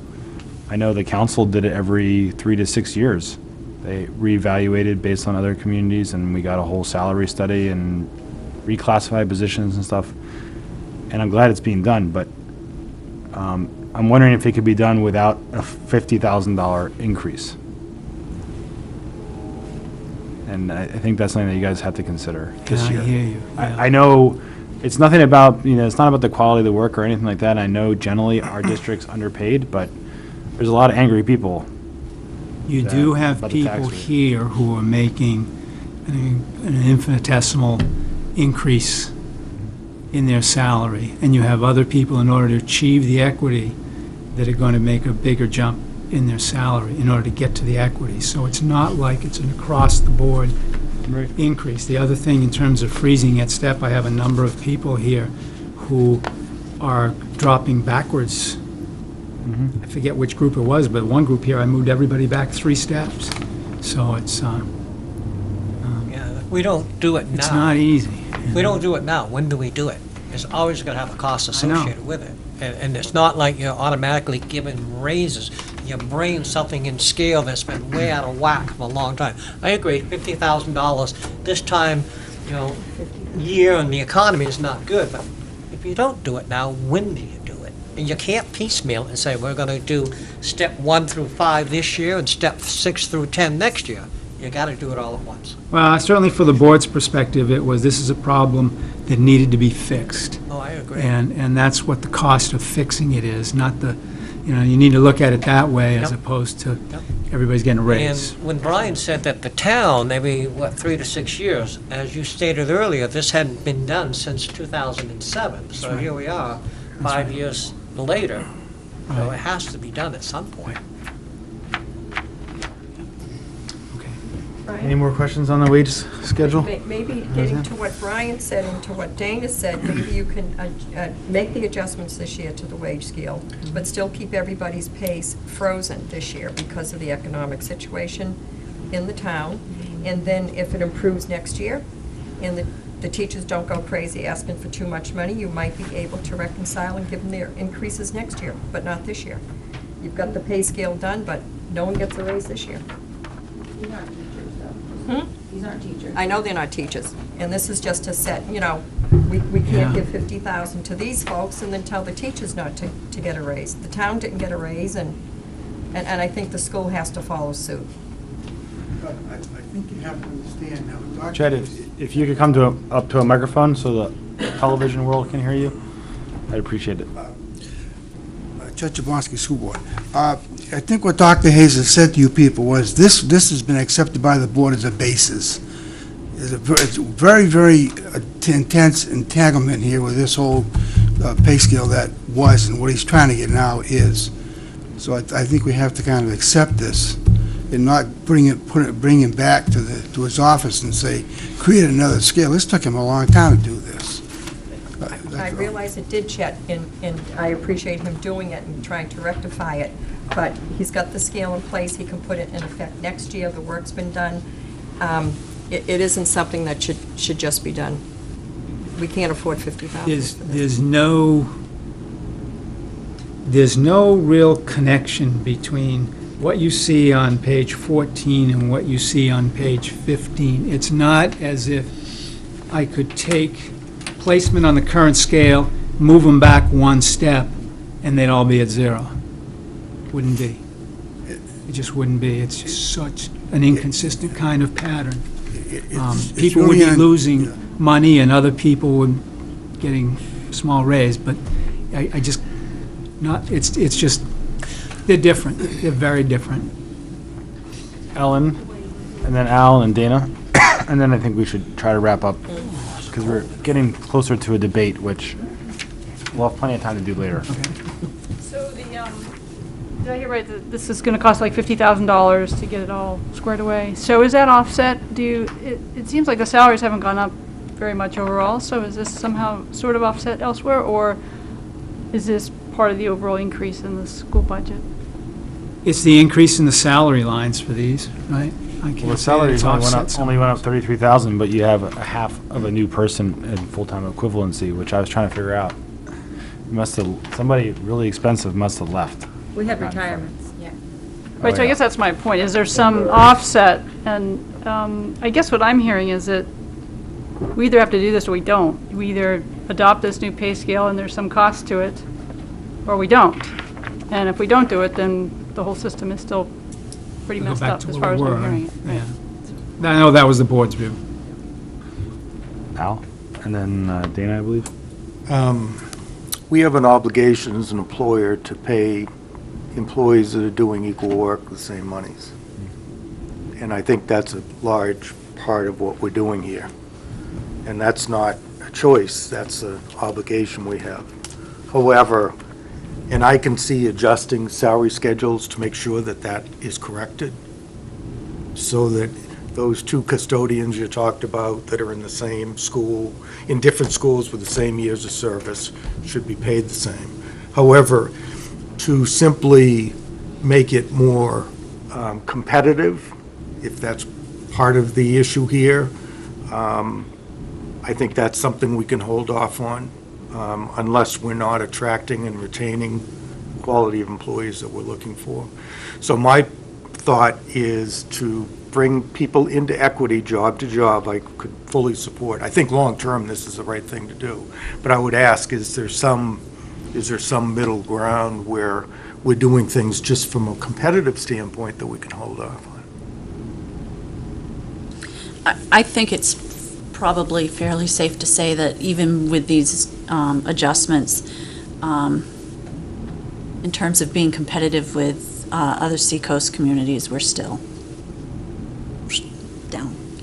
I know the council did it every 3 to 6 years. They reevaluated based on other communities, and we got a whole salary study and reclassified positions and stuff. And I'm glad it's being done, but I'm wondering if it could be done without a $50,000 increase. And I think that's something that you guys have to consider this Yeah, year. I hear you. Yeah. I know it's nothing about, it's not about the quality of the work or anything like that. I know generally our district's underpaid, but there's a lot of angry people. You do have about the tax people rate. here who are making an infinitesimal increase in their salary, and you have other people, in order to achieve the equity, that are going to make a bigger jump in their salary in order to get to the equity. So it's not like it's an across-the-board increase. The other thing, in terms of freezing at step, I have a number of people here who are dropping backwards. I forget which group it was, but one group here, I moved everybody back 3 steps. So it's Yeah, if we don't do it now. it's not easy. If we don't do it now, when do we do it? It's always going to have a cost I know. associated with it. And it's not like you're automatically given raises. You're bringing something in scale that's been way out of whack for a long time. I agree, $50,000 this time, year in the economy is not good, but if you don't do it now, when do you do it? And you can't piecemeal and say, we're going to do step 1 through 5 this year and step 6 through 10 next year. You got to do it all at once. Well, certainly for the board's perspective, this is a problem that needed to be fixed. Oh, I agree. And that's what the cost of fixing it is, not the, you need to look at it that way as Yep. opposed to Yep. everybody's getting a And raise. when Brian said that the town, every, 3 to 6 years, as you stated earlier, this hadn't been done since 2007. So right. here we are, 5 years later. So it has to be done at some point. Any more questions on the wage schedule? Maybe getting to what Brian said and to what Dana said, maybe you can make the adjustments this year to the wage scale, but still keep everybody's pays frozen this year because of the economic situation in the town. And then if it improves next year, and the teachers don't go crazy asking for too much money, you might be able to reconcile and give them their increases next year, but not this year. You've got the pay scale done, but no one gets a raise this year. These aren't teachers, though. These aren't teachers. I know they're not teachers, and this is just to set, we can't Yeah. give 50,000 to these folks and then tell the teachers not to get a raise. The town didn't get a raise, and I think the school has to follow suit. But I think you have to understand now. Dr. Chad, if you could come up to a microphone so the television world can hear you, I'd appreciate it. Chet Jablonski School Board. I think what Dr. Hayes has said to you people was this has been accepted by the board as a basis. It's very, very intense entanglement here with this whole pay scale that was and what he's trying to get now is. So I think we have to kind of accept this and not bring him back to his office and say, create another scale. This took him a long time to do this. I realize it did, Chet, and I appreciate him doing it and trying to rectify it, but he's got the scale in place, he can put it in effect next year, the work's been done. It isn't something that should just be done. We can't afford 50,000 for this. There's no real connection between what you see on page 14 and what you see on page 15. It's not as if I could take placement on the current scale, move them back 1 step, and they'd all be at 0. Wouldn't be. It just wouldn't be. It's just such an inconsistent kind of pattern. People would be losing money and other people would getting small raise, but I just, it's just, they're different. They're very different. Ellen, and then Al and Dana, and then I think we should try to wrap up because we're getting closer to a debate, which we'll have plenty of time to do later. So did I hear right that this is going to cost like $50,000 to get it all squared away? So is that offset? It seems like the salaries haven't gone up very much overall, so is this somehow sort of offset elsewhere, or is this part of the overall increase in the school budget? It's the increase in the salary lines for these, right? I can't Well, the say that salaries it's only offset some. went up 33,000, but you have a half of a new person in full-time equivalency, which I was trying to figure out. Somebody really expensive must have left. We have retirements, yeah. Right, so I yeah. guess that's my point. Is there some offset? And I guess what I'm hearing is that we either have to do this or we don't. We either adopt this new pay scale and there's some cost to it, or we don't. And if we don't do it, then the whole system is still pretty We'll go messed back up to as where far we as were, I'm hearing it. right? Right. Yeah. I know that was the board's view. Al? And then Dana, I believe? We have an obligation as an employer to pay employees that are doing equal work the same monies. And I think that's a large part of what we're doing here. And that's not a choice, that's an obligation we have. However, and I can see adjusting salary schedules to make sure that that is corrected, so that those two custodians you talked about that are in the same school, in different schools with the same years of service, should be paid the same. However, to simply make it more competitive, if that's part of the issue here, I think that's something we can hold off on, unless we're not attracting and retaining quality of employees that we're looking for. So my thought is to bring people into equity job to job. I could fully support. I think long-term this is the right thing to do. But I would ask, is there some middle ground where we're doing things just from a competitive standpoint that we can hold off on? I think it's probably fairly safe to say that even with these adjustments, in terms of being competitive with other seacoast communities, we're still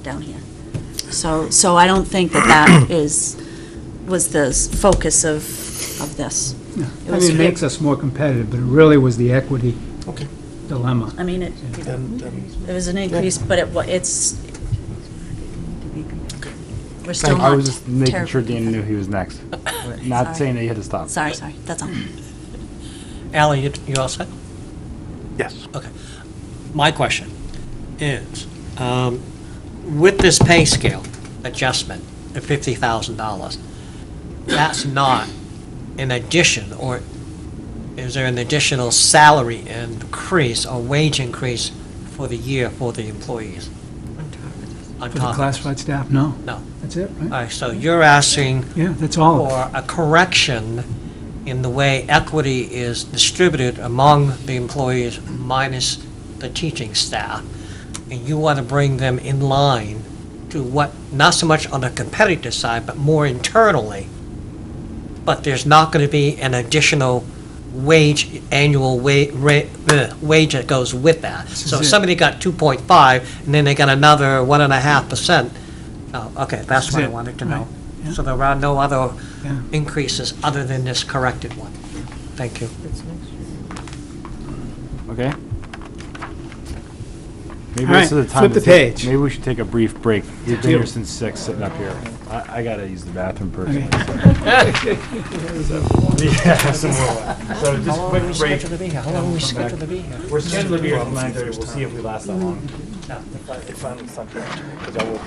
down here. So I don't think that was the focus of this. Yeah. I mean, it makes us more competitive, but it really was the equity dilemma. I mean, it was an increase, but it's, we're still not I was just making terribly sure Dana knew competitive. he was next. Sorry. Not saying that you had to stop. Sorry, that's all. Ally, you all set? Yes. Okay. My question is, with this pay scale adjustment of $50,000, that's not an addition, or is there an additional salary increase or wage increase for the year for the employees? On For the top of this? classified staff, no. No. That's it, All right? right, so you're asking Yeah, that's all. for a correction in the way equity is distributed among the employees minus the teaching staff, and you want to bring them in line to what, not so much on the competitive side, but more internally, but there's not going to be an additional annual wage that goes with that. So if is it. somebody got 2.5, and then they got another 1.5%, okay, that's This what is I it. wanted to Right. know. Yeah. So there are no other Yeah. increases other than this corrected one. Thank you. Okay? Maybe All this is right, the time. flip to the take- page. Maybe we should take a brief break. You've been Deal. here since 6, sitting up here. I gotta use the bathroom personally. Okay. Yeah, some more. So just How a quick long are we break. scheduled to be here? How long are we scheduled to be here? We're scheduled to be here until 9:30. We'll see if we last that long. If I'm subject, because I will.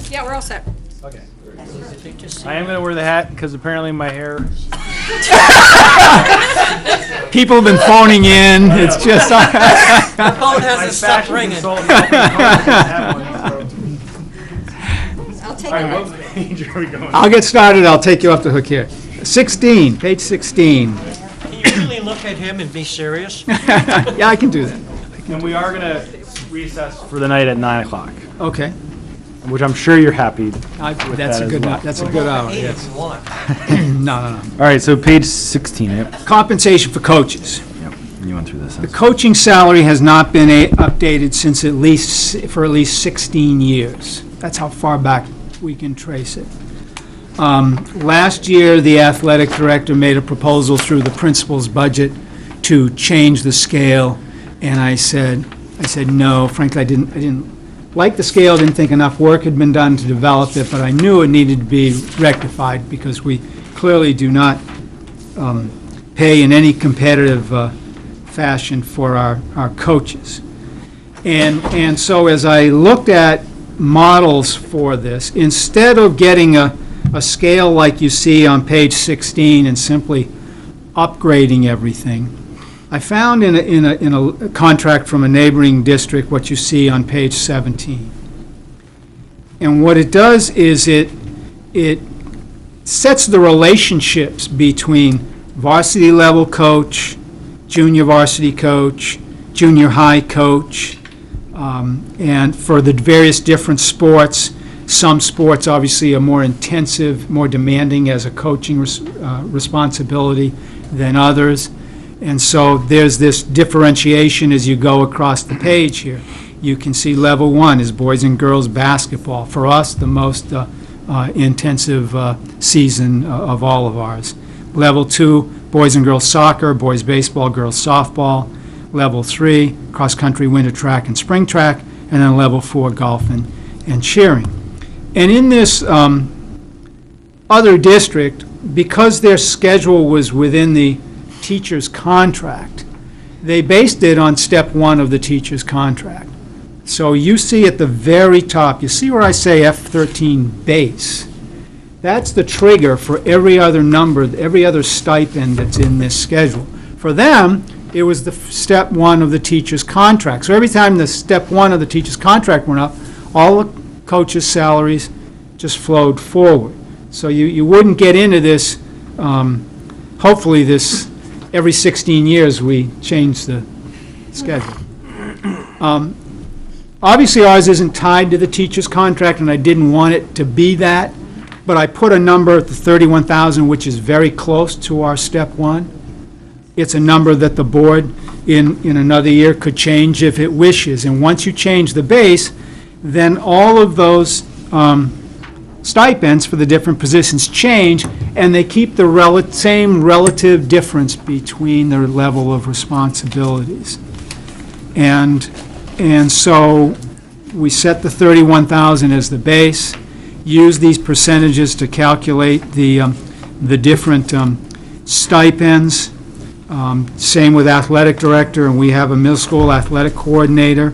Yeah, we're all set. Okay. Just I am going to wear the hat because apparently my hair. People have been phoning in, it's just. The phone hasn't stopped ringing. I'll take All right, it. what page are we going? I'll get started, I'll take you off the hook here. 16, page 16. Can you really look at him and be serious? Yeah, I can do that. And we are going to recess for the night at 9 o'clock, Okay. which I'm sure you're happy with That's that a as good, well. that's a good hour, Eight if yes. you want. No. All right, so page 16. Yep. Compensation for coaches. You went through this. The coaching salary has not been updated since at least 16 years. That's how far back we can trace it. Last year, the athletic director made a proposal through the principal's budget to change the scale, and I said no. Frankly, I didn't like the scale, didn't think enough work had been done to develop it, but I knew it needed to be rectified because we clearly do not pay in any competitive fashion for our coaches. And so as I looked at models for this, instead of getting a scale like you see on page 16 and simply upgrading everything, I found in a contract from a neighboring district what you see on page 17. And what it does is it sets the relationships between varsity level coach, junior varsity coach, junior high coach, and for the various different sports. Some sports obviously are more intensive, more demanding as a coaching responsibility than others. And so there's this differentiation as you go across the page here. You can see level 1 is boys and girls basketball. For us, the most intensive season of all of ours. Level 2, boys and girls soccer, boys baseball, girls softball. Level 3, cross-country, winter track, and spring track. And then level 4, golf and cheering. And in this other district, because their schedule was within the teacher's contract, they based it on step 1 of the teacher's contract. So you see at the very top, you see where I say F13 base? That's the trigger for every other number, every other stipend that's in this schedule. For them, it was the step 1 of the teacher's contract. So every time the step 1 of the teacher's contract went up, all the coaches' salaries just flowed forward. So you wouldn't get into this, hopefully this, every 16 years we change the schedule. Obviously ours isn't tied to the teacher's contract, and I didn't want it to be that, but I put a number at the 31,000, which is very close to our step 1. It's a number that the board in another year could change if it wishes. And once you change the base, then all of those stipends for the different positions change, and they keep the same relative difference between their level of responsibilities. And so we set the 31,000 as the base, use these percentages to calculate the different stipends. Same with athletic director, and we have a middle school athletic coordinator.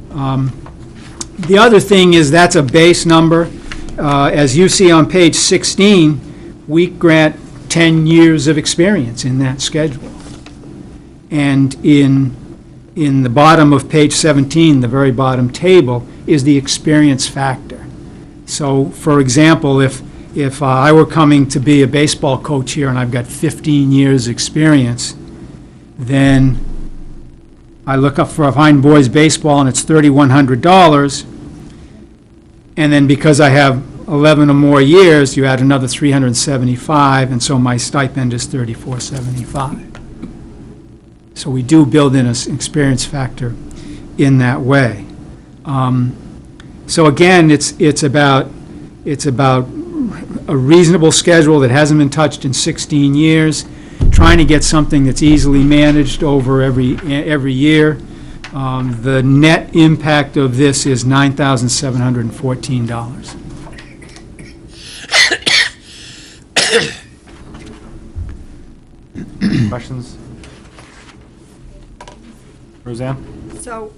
The other thing is that's a base number. As you see on page 16, we grant 10 years of experience in that schedule. And in the bottom of page 17, the very bottom table, is the experience factor. So, for example, if I were coming to be a baseball coach here and I've got 15 years experience, then I look up for Fine Boys Baseball and it's $3,100, and then because I have 11 or more years, you add another $375, and so my stipend is $34.75. So we do build in an experience factor in that way. So again, it's about a reasonable schedule that hasn't been touched in 16 years, trying to get something that's easily managed over every year. The net impact of this is $9,714. Questions? Roseanne? So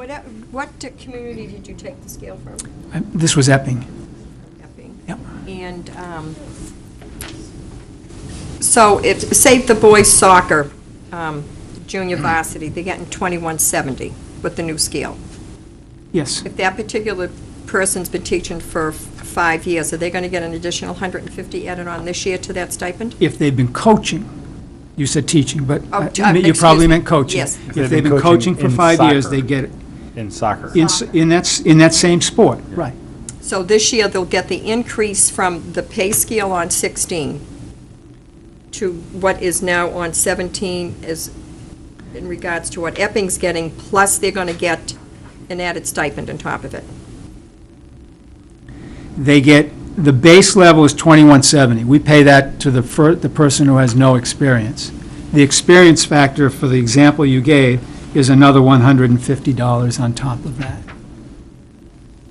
What community did you take the scale from? This was Epping. Epping. Yep. And so if, say the boys soccer, junior varsity, they're getting 2170 with the new scale. Yes. If that particular person's been teaching for 5 years, are they going to get an additional 150 added on this year to that stipend? If they've been coaching, you said teaching, but Oh, you probably excuse me. meant coaching. Yes. If they've been coaching for in 5 years, soccer. they get it In soccer. in that same sport, right. So this year, they'll get the increase from the pay scale on 16 to what is now on 17 is in regards to what Epping's getting, plus they're going to get an added stipend on top of it. They get, the base level is 2170. We pay that to the person who has no experience. The experience factor for the example you gave is another $150 on top of that.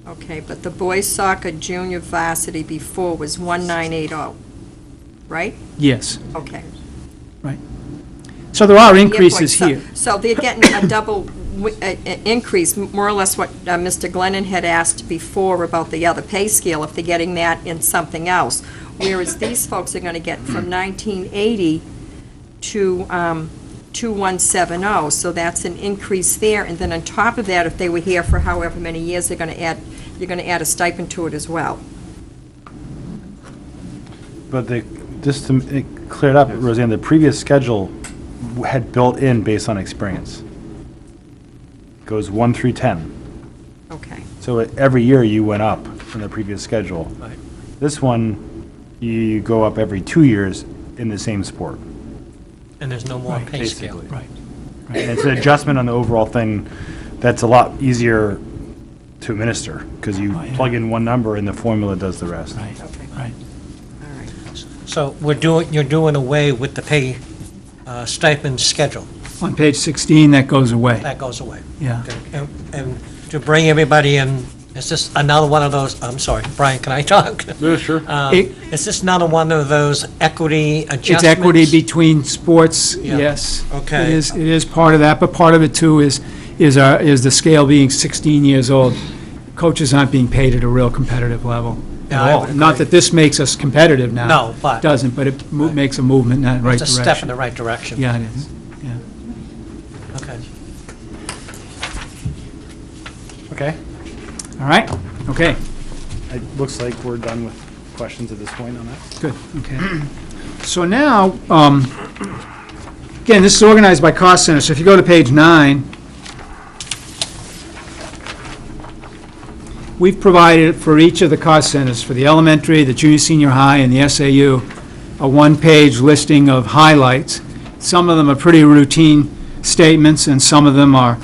Okay, but the boys soccer junior varsity before was 1980, right? Yes, Okay. right. So there are Yeah, increases so- here. So they're getting a double increase, more or less what Mr. Glennon had asked before about the other pay scale, if they're getting that in something else. Whereas these folks are going to get from 1980 to 2170, so that's an increase there. And then on top of that, if they were here for however many years, you're going to add a stipend to it as well. But just to clear it up, Roseanne, the previous schedule had built in based on experience. Goes 1 through 10. Okay. So every year you went up from the previous schedule. Right. This one, you go up every 2 years in the same sport. And there's no more Right, pay scale. basically. Right. And it's an adjustment on the overall thing that's a lot easier to administer, because you Oh, yeah. plug in one number and the formula does the rest. Right, right. All right. So you're doing away with the pay stipend schedule. On page 16, that goes away. That goes away. Yeah. Okay. And to bring everybody in, is this another one of those, I'm sorry, Brian, can I talk? Yeah, sure. Is this another one of those equity adjustments? It's equity between sports, Yeah. yes. Okay. It is part of that, but part of it too is the scale being 16 years old. Coaches aren't being paid at a real competitive level Yeah, at I all. would Not agree. that this makes us competitive now. No, but- It doesn't, but it makes a movement in that right It's a direction. step in the right direction. Yeah, it is, yeah. Okay. Okay. All right, okay, It looks like we're done with questions at this point on that. good, okay. So now, again, this is organized by cost center, so if you go to page 9, we've provided for each of the cost centers, for the elementary, the junior, senior high, and the SAU, a one-page listing of highlights. Some of them are pretty routine statements, and some of them are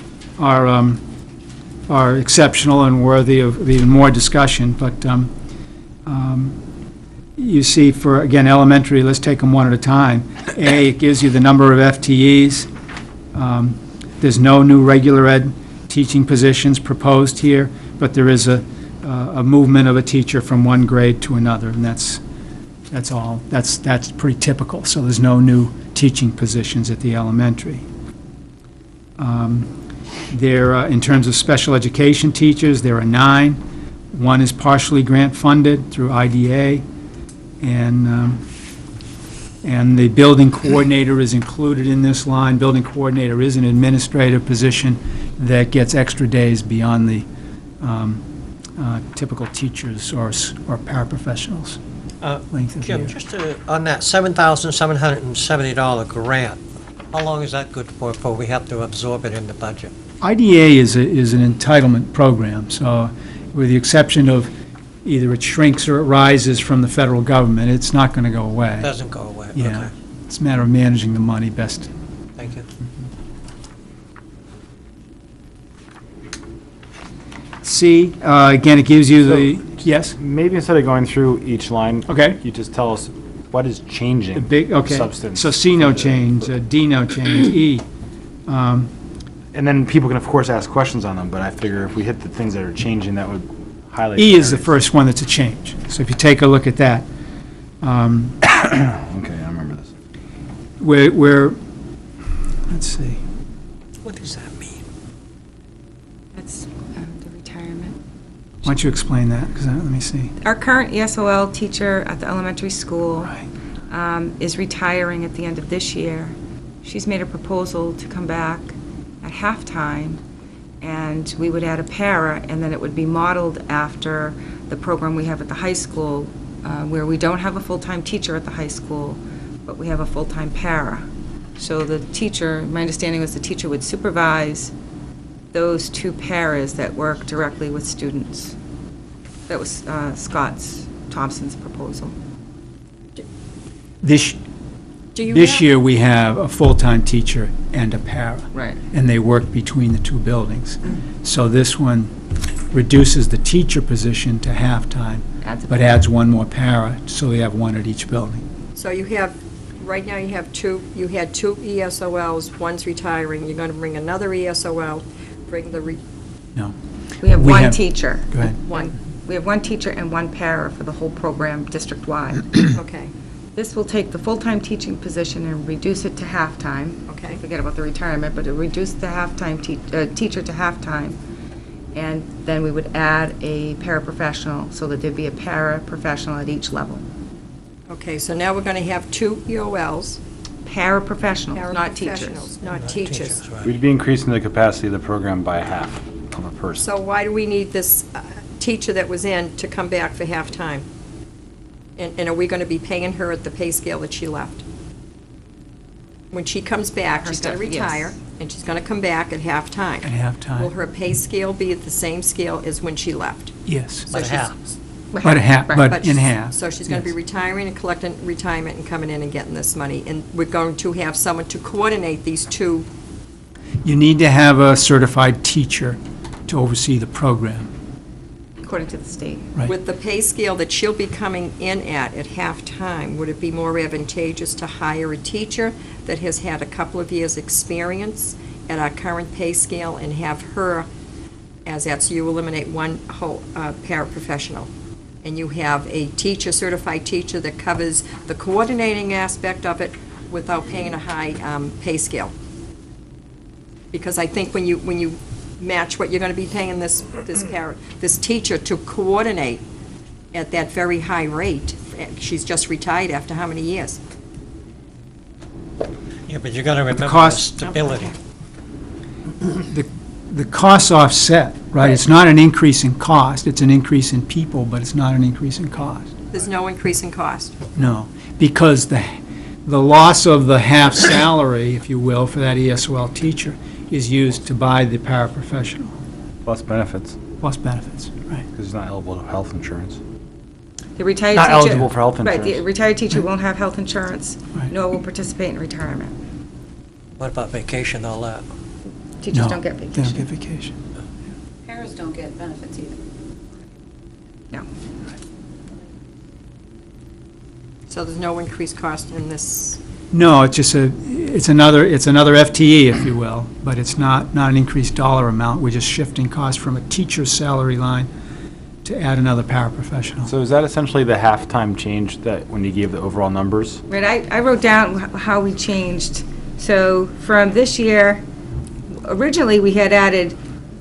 exceptional and worthy of even more discussion. But you see, for, again, elementary, let's take them one at a time. A, it gives you the number of FTEs. There's no new regular ed teaching positions proposed here, but there is a movement of a teacher from one grade to another, and that's all. That's pretty typical. So there's no new teaching positions at the elementary. In terms of special education teachers, there are 9. One is partially grant-funded through IDA, and the building coordinator is included in this line. Building coordinator is an administrative position that gets extra days beyond the typical teachers or paraprofessionals. Length of Jim, year. just on that $7,770 grant, how long is that good for before we have to absorb it in the budget? IDA is an entitlement program, so with the exception of either it shrinks or it rises from the federal government, it's not going to go away. It doesn't go away? Yeah, Okay, it's a matter of managing the money best. thank you. C, again, it gives you the, yes? Maybe instead of going through each line, Okay. you just tell us what is changing. The big, okay. Substance. So C, no change, D, no change, E. And then people can, of course, ask questions on them, but I figure if we hit the things that are changing, that would highlight. E is the areas. first one that's a change. So if you take a look at that, Okay, I remember this. we're, let's see. What does that mean? Why don't you explain that? Because let me see. Our current ESOL teacher at the elementary school Right. is retiring at the end of this year. She's made a proposal to come back at halftime, and we would add a para, and then it would be modeled after the program we have at the high school, where we don't have a full-time teacher at the high school, but we have a full-time para. So the teacher, my understanding was the teacher would supervise those two paras that work directly with students. That was Thompson's proposal. This Do you This have- year, we have a full-time teacher and a para. Right. And they work between the two buildings. So this one reduces the teacher position to half-time, Adds a but adds one more para, so they have one at each building. So you have, right now you have you had two ESOLs, one's retiring, you're going to bring another ESOL, bring the, No. We have We one have- teacher. Go ahead. one, We have one teacher and one para for the whole program district-wide. okay. This will take the full-time teaching position and reduce it to half-time. Okay. Forget about the retirement, but it'll reduce the half-time teacher to half-time. And then we would add a paraprofessional, so that there'd be a paraprofessional at each level. Okay, so now we're going to have two EOLs. Paraprofessionals, not teachers. Paraprofessionals, not teachers. right. We'd be increasing the capacity of the program by half of a person. So why do we need this teacher that was in to come back for half-time? And are we going to be paying her at the pay scale that she left? When she comes back, she's going to Yes. retire, and she's going to come back at half-time. At half-time. Will her pay scale be at the same scale as when she left? Yes. But she's- half. But in she's- half. So she's going to be Yes. retiring and collecting retirement and coming in and getting this money. And we're going to have someone to coordinate these two. You need to have a certified teacher to oversee the program. According to the state. Right. With the pay scale that she'll be coming in at half-time, would it be more advantageous to hire a teacher that has had a couple of years' experience at our current pay scale and have her as that, so you eliminate one whole paraprofessional? And you have a teacher, certified teacher, that covers the coordinating aspect of it without paying a high pay scale. Because I think when you match what you're going to be paying this teacher to coordinate at that very high rate, she's just retired after how many years? Yeah, but you got to remember the cost- stability. The costs offset, right? It's not an increase in cost, it's an increase in people, but it's not an increase in cost. There's no increase in cost. No, because the loss of the half salary, if you will, for that ESOL teacher is used to buy the paraprofessional, Plus benefits, plus benefits, right? because he's not eligible for health insurance. The retired Not teacher. eligible for health Right, the insurance. retired teacher won't have health insurance, Right. nor will participate in retirement. What about vacation, all that? Teachers No, don't get They don't vacation. get vacation. Paras don't get benefits either. No. So there's no increased cost in this. No, it's just it's another FTE, if you will, but it's not an increased dollar amount. We're just shifting costs from a teacher's salary line to add another paraprofessional. So is that essentially the halftime change that when you gave the overall numbers? Right, I wrote down how we changed. So from this year, originally, we had added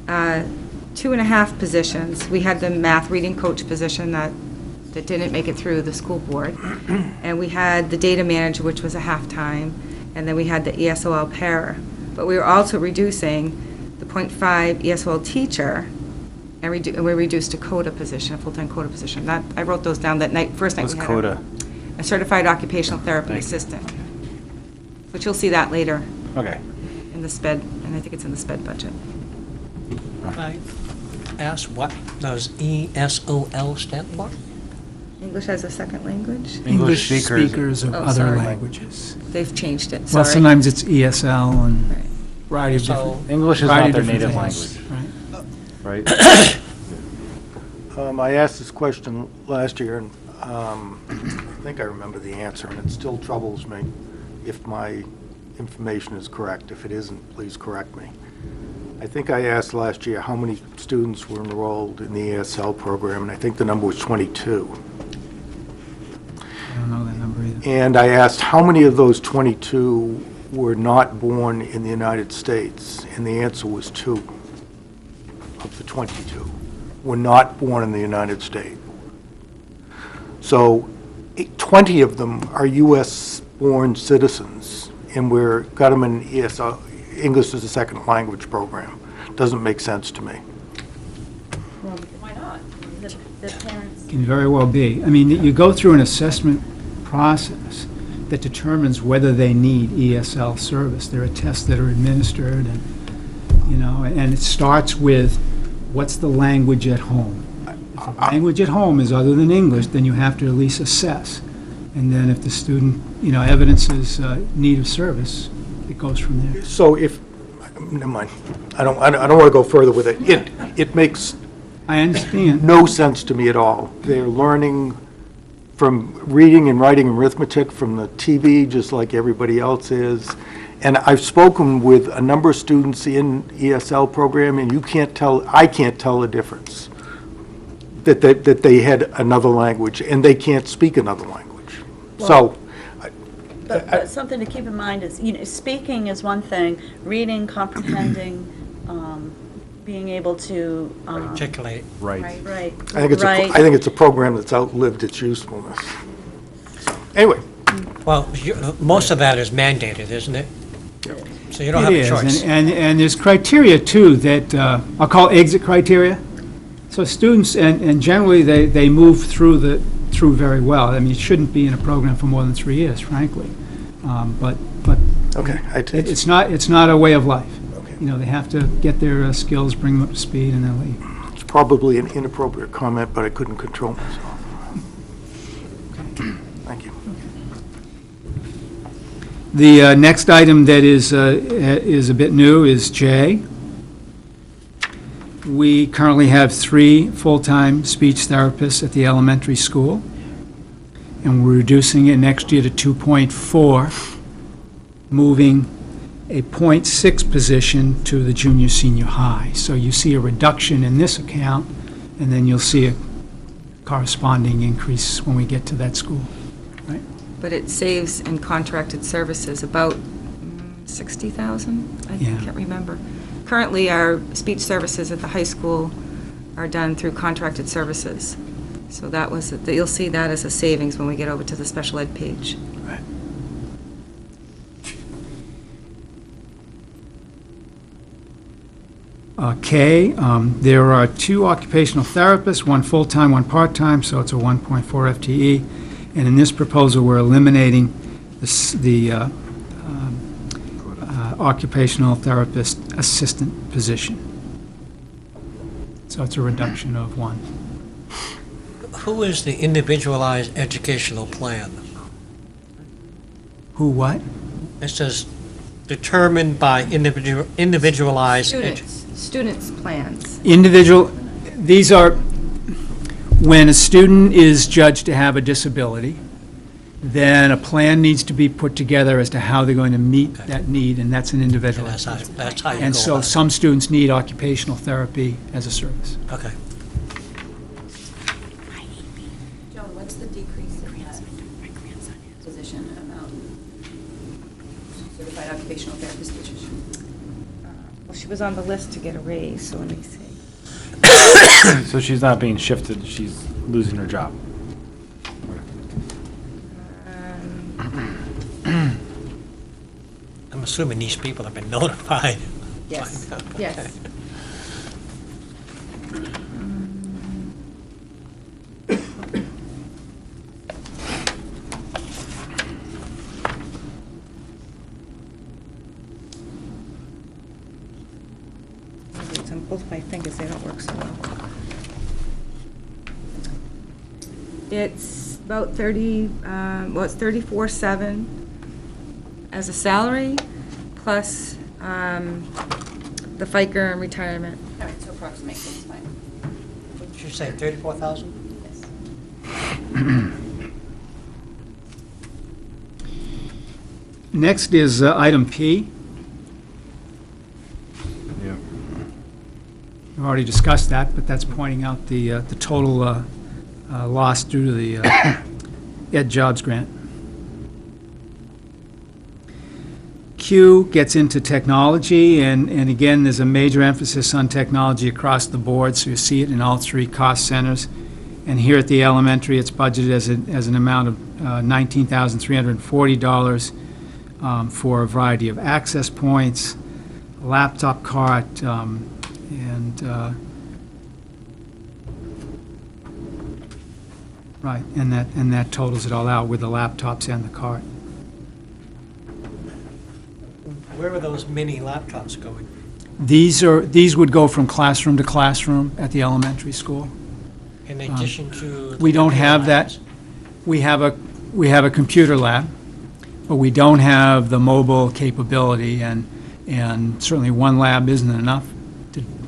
2.5 positions. We had the math reading coach position that didn't make it through the school board. And we had the data manager, which was a half-time, and then we had the ESOL para. But we were also reducing the .5 ESOL teacher, and we reduced a CODA position, a full-time CODA position. That, I wrote those down that night, first night What's we had CODA? a certified occupational therapy Thank you. assistant. But you'll see that later Okay. in the SPED, and I think it's in the SPED budget. I asked what does ESOL stand for? English as a second language? English speakers. of Oh, other sorry. languages. They've changed it, Well, sorry. sometimes it's ESL and Right. variety of So- different. English is variety not of their different native things, language, right? right? I asked this question last year, and I think I remember the answer, and it still troubles me if my information is correct. If it isn't, please correct me. I think I asked last year how many students were enrolled in the ESL program, and I think the number was 22. I don't know that number either. And I asked how many of those 22 were not born in the United States, and the answer was 2 of the 22. were not born in the United States. So 20 of them are U.S.-born citizens, and we're got them in ESL, English as a second language program. Doesn't make sense to me. Why not? The parents. Can very well be. I mean, you go through an assessment process that determines whether they need ESL service. There are tests that are administered, and, you know, and it starts with, what's the language at home? If the language at home is other than English, then you have to at least assess. And then if the student, you know, evidences need of service, it goes from there. So if, never mind, I don't want to go further with it. It makes I understand. no sense to me at all. They're learning from reading and writing and arithmetic from the TV, just like everybody else is. And I've spoken with a number of students in ESL program, and I can't tell the difference. That they had another language, and they can't speak another language. So, But something to keep in mind is, you know, speaking is one thing, reading, comprehending, being able to. Articulate. Right. Right. I think it's a program that's outlived its usefulness. Anyway. Well, most of that is mandated, isn't it? So you don't have a choice. And there's criteria, too, that I'll call exit criteria. So students, and generally, they move through very well. I mean, it shouldn't be in a program for more than 3 years, frankly. But Okay. it's not a way of life. Okay. You know, they have to get their skills, bring them up to speed, and then leave. It's probably an inappropriate comment, but I couldn't control myself. Thank you. The next item that is a bit new is J. We currently have 3 full-time speech therapists at the elementary school, and we're reducing it next year to 2.4, moving a .6 position to the junior, senior high. So you see a reduction in this account, and then you'll see a corresponding increase when we get to that school, right? But it saves in contracted services about 60,000? I Yeah. can't remember. Currently, our speech services at the high school are done through contracted services. So you'll see that as a savings when we get over to the special ed page. Right. K, there are 2 occupational therapists, 1 full-time, 1 part-time, so it's a 1.4 FTE. And in this proposal, we're eliminating the occupational therapist assistant position. So it's a reduction of 1. Who is the individualized educational plan? Who what? It says determined by individualized. Students' plans. Individual, these are when a student is judged to have a disability, then a plan needs to be put together as to how they're going to meet that need, and that's an individual. That's how you go And so about it. some students need occupational therapy as a service. Okay. Joan, what's the decrease in that position amount? Certified occupational therapist position? Well, she was on the list to get a raise, so let me see. So she's not being shifted, she's losing her job. I'm assuming these people have been notified. Yes, Okay. yes. It's on both my fingers, they don't work so well. It's about 34.7 as a salary, plus the FICA and retirement. All right, so approximate, that's fine. Did you say 34,000? Yes. Next is item P. Yeah. We've already discussed that, but that's pointing out the total loss due to the Ed Jobs Grant. Q gets into technology, and again, there's a major emphasis on technology across the board, so you see it in all three cost centers. And here at the elementary, it's budgeted as an amount of $19,340 for a variety of access points, laptop cart, right, and that totals it all out with the laptops and the cart. Where are those mini laptops going? These would go from classroom to classroom at the elementary school. In addition to? We don't have that. We have a computer lab, but we don't have the mobile capability, and certainly one lab isn't enough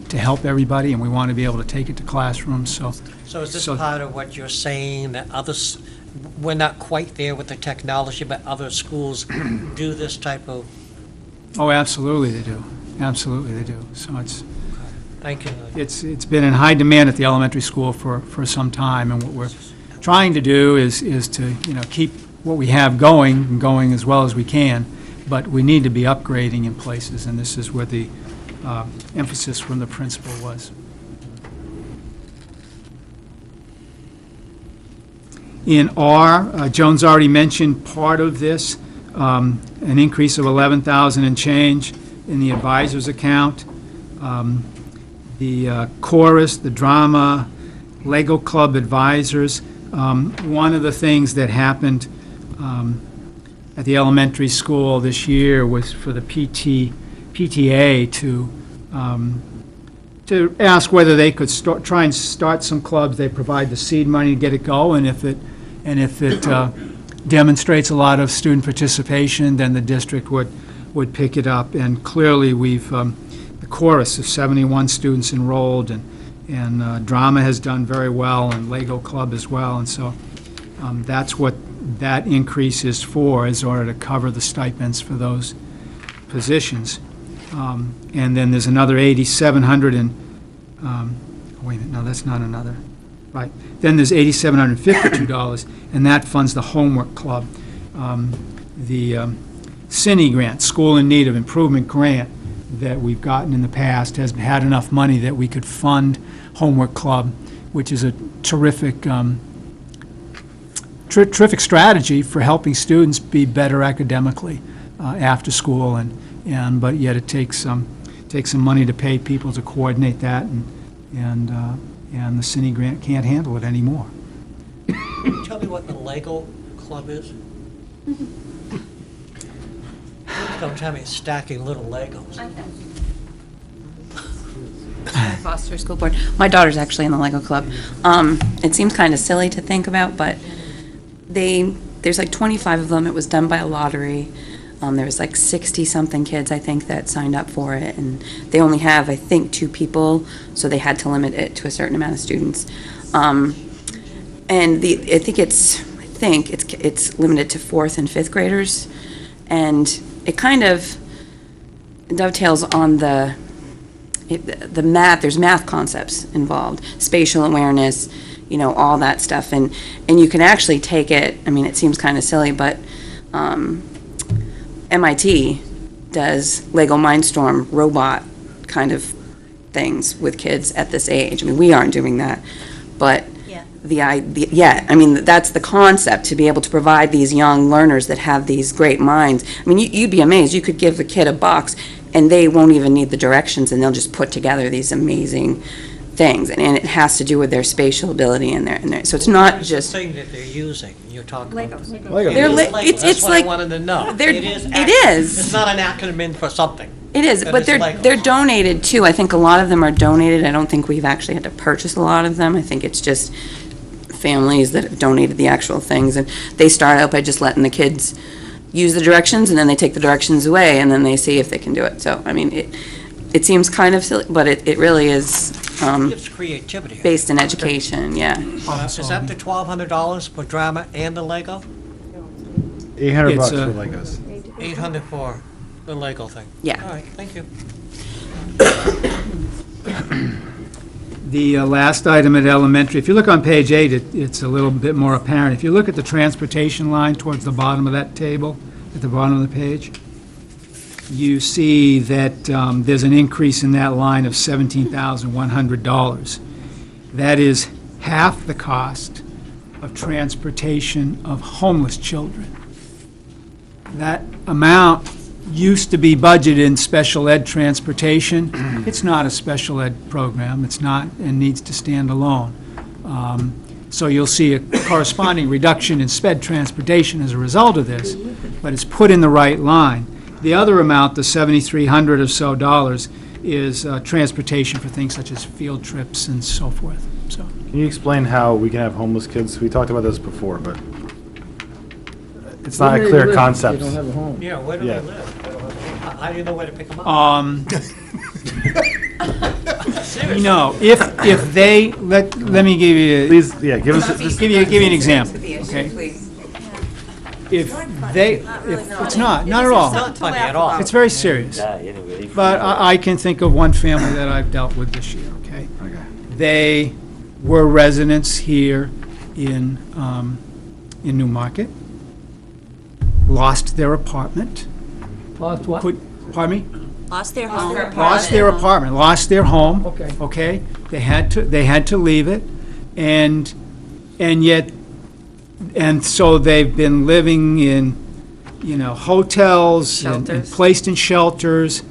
to help everybody, and we want to be able to take it to classrooms, so. So is this part of what you're saying, that others, we're not quite there with the technology, but other schools do this type of? Oh, absolutely they do. Absolutely they do. So Thank you. it's been in high demand at the elementary school for some time, and what we're trying to do is to, keep what we have going, and going as well as we can, but we need to be upgrading in places, and this is where the emphasis from the principal was. In R, Joan's already mentioned part of this, an increase of $11,000 and change in the advisor's account. The chorus, the drama, Lego Club advisors. One of the things that happened at the elementary school this year was for the PTA to ask whether they could try and start some clubs. They provide the seed money to get it going, and if it demonstrates a lot of student participation, then the district would pick it up. And clearly, we've the chorus of 71 students enrolled, and drama has done very well, and Lego Club as well. And so that's what that increase is for, is in order to cover the stipends for those positions. And then there's another 8,700 and wait a minute, no, that's not another. Right. Then there's $8,752, and that funds the homework club. The CINE grant, School in Need of Improvement grant, that we've gotten in the past has had enough money that we could fund homework club, which is a terrific terrific strategy for helping students be better academically after school, but yet it takes some money to pay people to coordinate that, and the CINE grant can't handle it anymore. Can you tell me what the Lego Club is? Don't tell me it's stacking little Legos. Foster School Board. My daughter's actually in the Lego Club. It seems kind of silly to think about, but there's like 25 of them. It was done by a lottery. There was like 60-something kids, I think, that signed up for it, and they only have, I think, 2 people, so they had to limit it to a certain amount of students. And I think it's limited to 4th and 5th graders, and it kind of dovetails on the math. There's math concepts involved, spatial awareness, all that stuff, and you can actually take it. I mean, it seems kind of silly, but MIT does Lego Mindstorm robot kind of things with kids at this age. I mean, we aren't doing that, but that's the concept, to be able to provide these young learners that have these great minds. I mean, you'd be amazed. You could give a kid a box, and they won't even need the directions, and they'll just put together these amazing things, and it has to do with their spatial ability and their so it's not just the thing that they're using. You're talking Legos. about It's That's what like I wanted to know. it is. It's not an acronym for something. It is, but they're donated too. I think a lot of them are donated. I don't think we've actually had to purchase a lot of them. I think it's just families that have donated the actual things, and they start out by just letting the kids use the directions, and then they take the directions away, and then they see if they can do it. So, I mean, it seems kind of silly, but it really is Gives creativity. based in education, yeah. Is that the $1,200 for drama and the Lego? $800 It's, for Legos. $800 for the Lego thing? Yeah. All right, thank you. The last item at elementary, if you look on page 8, it's a little bit more apparent. If you look at the transportation line towards the bottom of that table, at the bottom of the page, you see that there's an increase in that line of $17,100. That is half the cost of transportation of homeless children. That amount used to be budgeted in special ed transportation. It's not a special ed program. It's not, and needs to stand alone. So you'll see a corresponding reduction in sped transportation as a result of this, but it's put in the right line. The other amount, the $7,300 or so dollars, is transportation for things such as field trips and so forth. So, Can you explain how we can have homeless kids? We talked about this before, but it's not a clear concept. They don't have a home. Yeah, where do Yeah. they live? How do you know where to pick them up? if they, let me give you, Please, yeah, give us, give you an example, okay? If they, it's not at all. It's not funny at all. It's very serious. But I can think of one family that I've dealt with this year, okay? They were residents here in Newmarket, lost their apartment. Lost what? Pardon me? Lost their home. Lost their apartment, lost their home. Okay. Okay? They had to leave it, and yet, and so they've been living in, hotels and placed in shelters.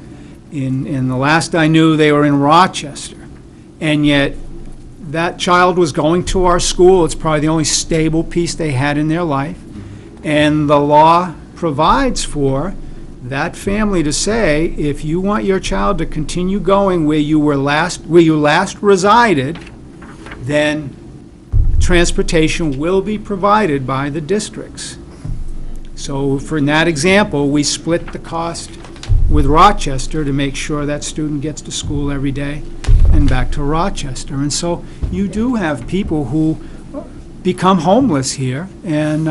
In the last I knew, they were in Rochester. And yet, that child was going to our school. It's probably the only stable piece they had in their life. And the law provides for that family to say, if you want your child to continue going where you last resided, then transportation will be provided by the districts. So for that example, we split the cost with Rochester to make sure that student gets to school every day and back to Rochester. And so you do have people who become homeless here, and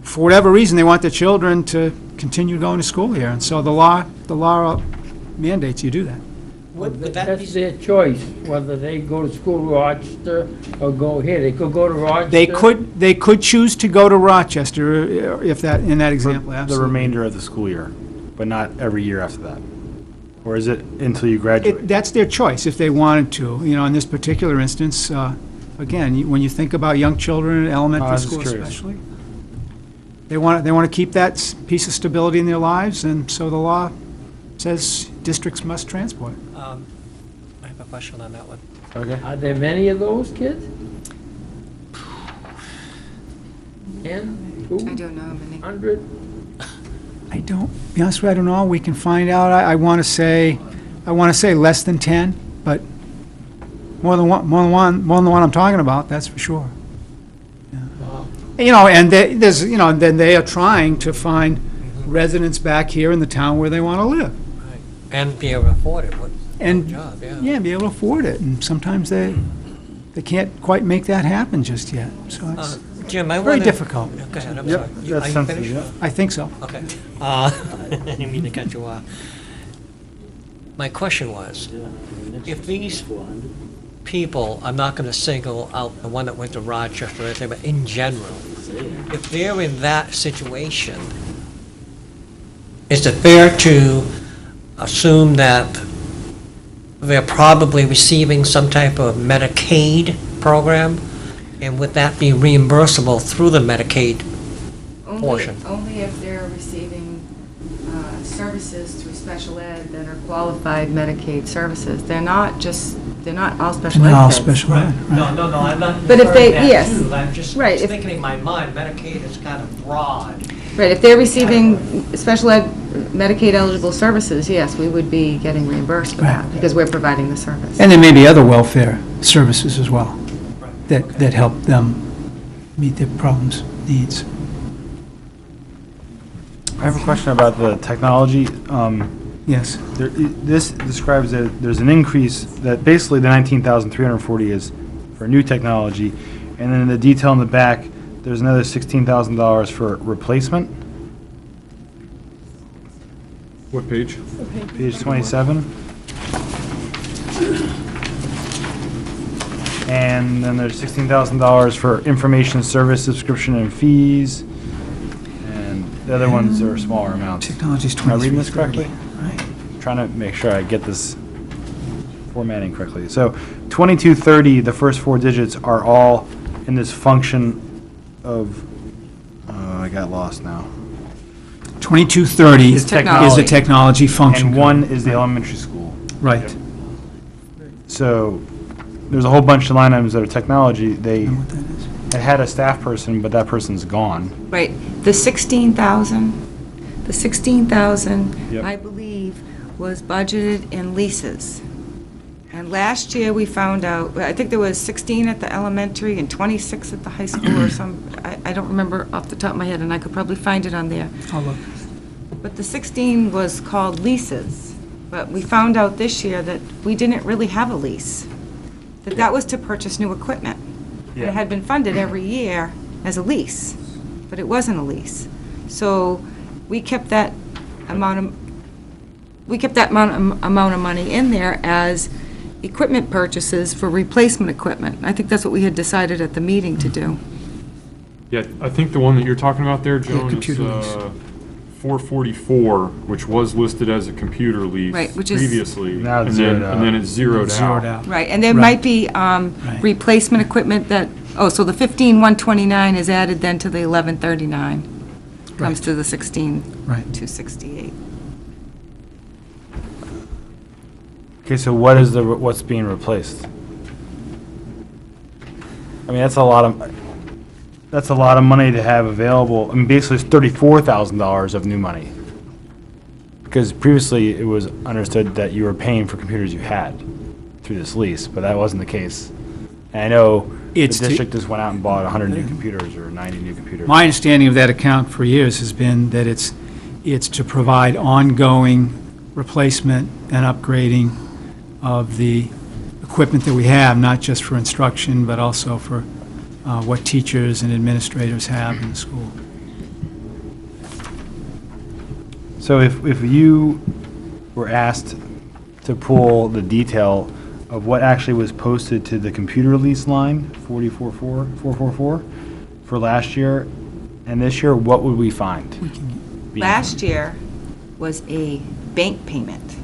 for whatever reason, they want their children to continue going to school here. And so the law mandates you do that. Would that be That's their choice, whether they go to school in Rochester or go here. They could go to Rochester. They could choose to go to Rochester if that, in that example, the absolutely. remainder of the school year, but not every year after that? Or is it until you graduate? That's their choice if they wanted to. In this particular instance, again, when you think about young children in I elementary was just school curious. especially, they want to keep that piece of stability in their lives, and so the law says districts must transport. I have a question on that one. Okay. Are there many of those kids? 10, 2, I don't know how many. 100? I don't, to be honest with you, I don't know. We can find out. I want to say less than 10, but more than one I'm talking about, that's for sure. And then they are trying to find residents back here in the town where they want to live. Right. And be able to afford it. What And, job, yeah. yeah, be able to afford it. And sometimes they can't quite make that happen just yet. So it's Jim, I very wanna- difficult. Go ahead, I'm Yep, sorry. that's Are you sensitive, finished? yeah. I think so. Okay. I didn't mean to cut you off. My question was, if these people, I'm not going to single out the one that went to Rochester or anything, but in general, if they're in that situation, is it fair to assume that they're probably receiving some type of Medicaid program? And would that be reimbursable through the Medicaid portion? Only if they're receiving services through special ed that are qualified Medicaid services. They're not all special ed Not all kids. special ed, right. No, I'm not But if they- referring to that yes. too. I'm just Right, if- thinking in my mind, Medicaid is kind of broad. Right, if they're receiving special ed Medicaid eligible services, yes, we would be getting reimbursed for that, because we're providing the service. And there may be other welfare services as well that help them meet their problems, needs. I have a question about the technology. Yes. This describes that there's an increase, that basically the 19,340 is for new technology, and then in the detail in the back, there's another $16,000 for replacement. What page? Page 27. And then there's $16,000 for information service subscription and fees. And The other ones are smaller amounts. Technology's Am I reading this 2330. correctly? Trying to make sure I get this formatting correctly. So 2230, the first four digits are all in this function of, I got lost now. 2230 Is is technology. the technology function. And one is the elementary school. Right. So there's a whole bunch of line items that are technology. They Know what that is? it had a staff person, but that person's gone. Right, the 16,000, Yep. I believe, was budgeted in leases. And last year, we found out, I think there was 16 at the elementary and 26 at the high school or some, I don't remember off the top of my head, and I could probably find it on there. I'll look. But the 16 was called leases. But we found out this year that we didn't really have a lease, that was to purchase new equipment. And Yeah. it had been funded every year as a lease, but it wasn't a lease. So we kept that amount of money in there as equipment purchases for replacement equipment. I think that's what we had decided at the meeting to do. Yeah, I think the one that you're talking about there, Joan, is computer lease. 444, which was listed as a computer lease Right, which is- previously. Now it's and zeroed then, out. and then it's zeroed Zeroed out. out. Right, and there Right. might be replacement equipment that, so the 15,129 is added then to the 1139, comes Right. to the 16,268. Okay, so what's being replaced? I mean, that's a lot of money to have available. I mean, basically, it's $34,000 of new money. Because previously, it was understood that you were paying for computers you had through this lease, but that wasn't the case. And I know the It's to- district just went out and bought 100 new computers or 90 new computers. My understanding of that account for years has been that it's to provide ongoing replacement and upgrading of the equipment that we have, not just for instruction, but also for what teachers and administrators have in the school. So if you were asked to pull the detail of what actually was posted to the computer lease line, 444, for last year and this year, what would we find? Last year was a bank payment,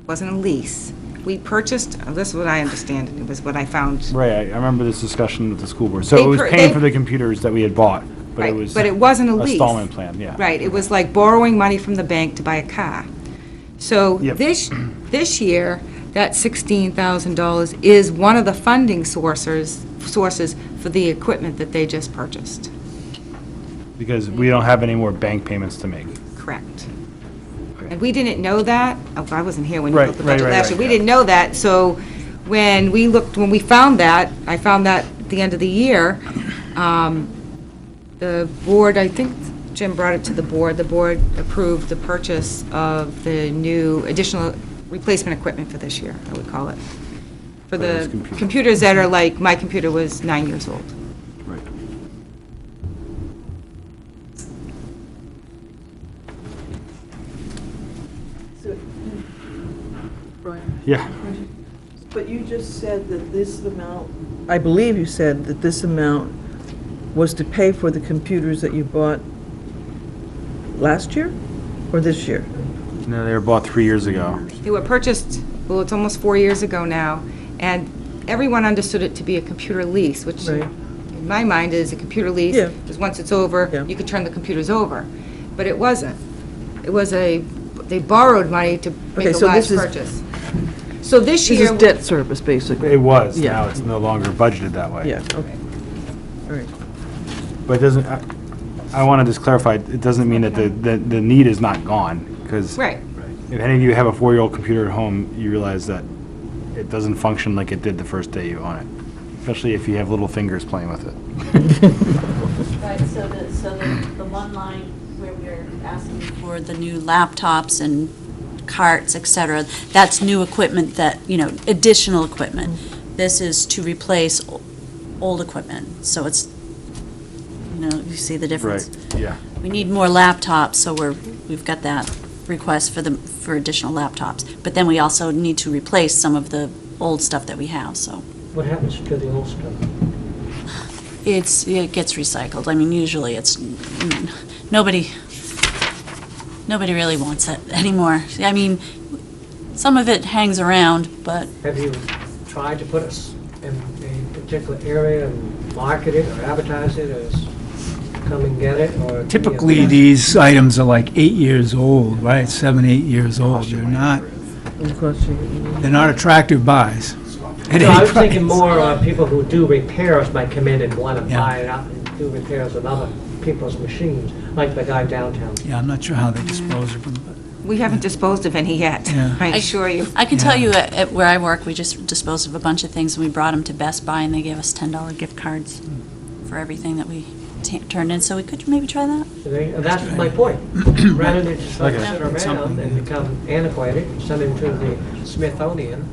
wasn't a lease. We purchased, this is what I understand, it was what I found. Right, I remember this discussion with the school board. So They it was per- paying they- for the computers that we had bought, but it Right, was but it wasn't a lease. installment plan, yeah. Right, it was like borrowing money from the bank to buy a car. So Yep. this year, that $16,000 is one of the funding sources for the equipment that they just purchased. Because we don't have any more bank payments to make. Correct. And we didn't know that, I wasn't here when you Right, built the right, budget right, last right, year. We yeah. didn't know that, so when we found that, I found that at the end of the year, the board, I think Jim brought it to the board approved the purchase of the new additional replacement equipment for this year, I would call it. For those the computers. computers that are like, my computer was 9 years old. Right. Brian, Yeah. but you just said that this amount, I believe you said that this amount was to pay for the computers that you bought last year or this year? No, they were bought 3 years ago. They were purchased, well, it's almost 4 years ago now, and everyone understood it to be a computer lease, which Right. in my mind is a computer lease, Yeah. because once it's over, Yeah. you could turn the computers over. But it wasn't. It was they borrowed money to make Okay, a so large this is- purchase. So this This year. is debt service, basically. It was, Yeah. now it's no longer budgeted that way. Yeah, okay. All right. But it doesn't, I want to just clarify, it doesn't mean that the need is not gone, because Right. if any of you have a 4-year-old computer at home, you realize that it doesn't function like it did the first day you own it, especially if you have little fingers playing with it. Right, so the one line where we're asking for the new laptops and carts, et cetera, that's new equipment that, additional equipment. This is to replace old equipment, so it's, you see the difference. Right, yeah. We need more laptops, so we've got that request for additional laptops. But then we also need to replace some of the old stuff that we have, so. What happens to the old stuff? It gets recycled. I mean, usually nobody nobody really wants it anymore. I mean, some of it hangs around, but Have you tried to put us in a particular area and market it or advertise it as come and get it, or? Typically, these items are like 8 years old, right? 7, 8 years old. They're not attractive buys. at No, I any was thinking price. more people who do repairs might come in and want to Yeah. buy it up and do repairs on other people's machines, like the guy downtown. Yeah, I'm not sure how they dispose of them, but, We haven't disposed of any yet, Yeah. I assure you. I can tell Yeah. you at where I work, we just disposed of a bunch of things, and we brought them to Best Buy, and they gave us $10 gift cards for everything that we turned in, so we could maybe try that. That's my point. Rather than just let it sit around Something. and become antiquated, send it to the Smithsonian.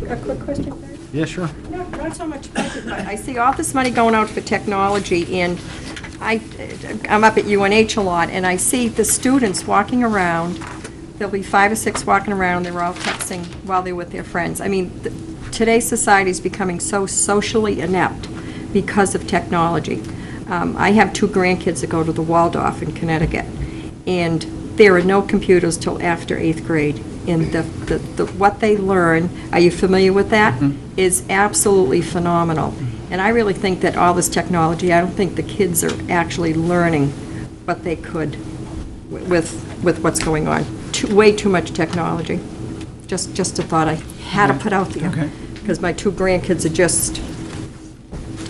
A quick question, Barry? Yeah, sure. No, not so much budget, but I see all this money going out for technology, and I'm up at UNH a lot, and I see the students walking around. There'll be 5 or 6 walking around, they're all texting while they're with their friends. I mean, today's society is becoming so socially inept because of technology. I have 2 grandkids that go to the Waldorf in Connecticut, and there are no computers till after 8th grade. And what they learn, are you familiar with that? Is absolutely phenomenal. And I really think that all this technology, I don't think the kids are actually learning what they could with what's going on. Way too much technology. Just a thought I had to put out there. Okay. Because my 2 grandkids are just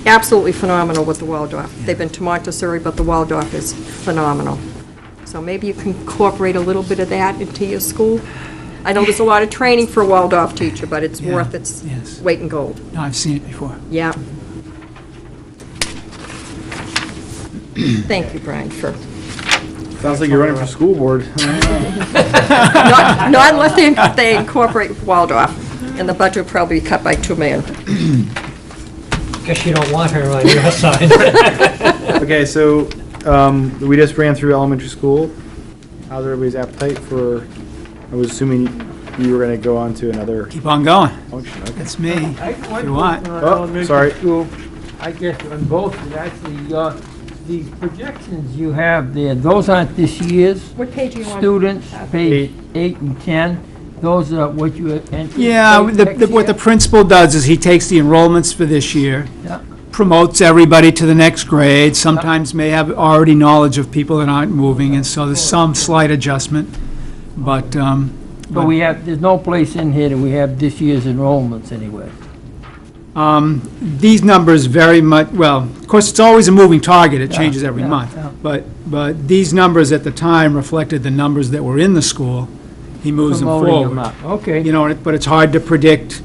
absolutely phenomenal with the Waldorf. They've been to Montessori, but the Waldorf is phenomenal. So maybe you can incorporate a little bit of that into your school. I know there's a lot of training for a Waldorf teacher, but it's Yeah, worth its yes. weight in gold. no, I've seen it before. Yeah. Thank you, Brian, for, Sounds like you're running for school board. not unless they incorporate Waldorf, and the budget will probably be cut by $2 million. Guess you don't want her on your side. Okay, so, we just ran through elementary school. How's everybody's appetite for, I was assuming you were gonna go on to another Keep on going. function, okay? That's me. I went you want. to, Oh, elementary sorry. school, I guess on both, and actually, these projections you have there, those aren't this year's What page are you on? students, page 8 and 10. Those are what you anticipate Yeah, what the next principal does is he takes the enrollments for this year, year? promotes everybody to the next grade, sometimes may have already knowledge of people that aren't moving, and so there's some slight adjustment, but, But we have, there's no place in here that we have this year's enrollments anyway. these numbers very much, well, of course, it's always a moving target, it changes every yeah, month, yeah. but these numbers at the time reflected the numbers that were in the school, he moves them Promoting them forward. up. Okay. You know, but it's hard to predict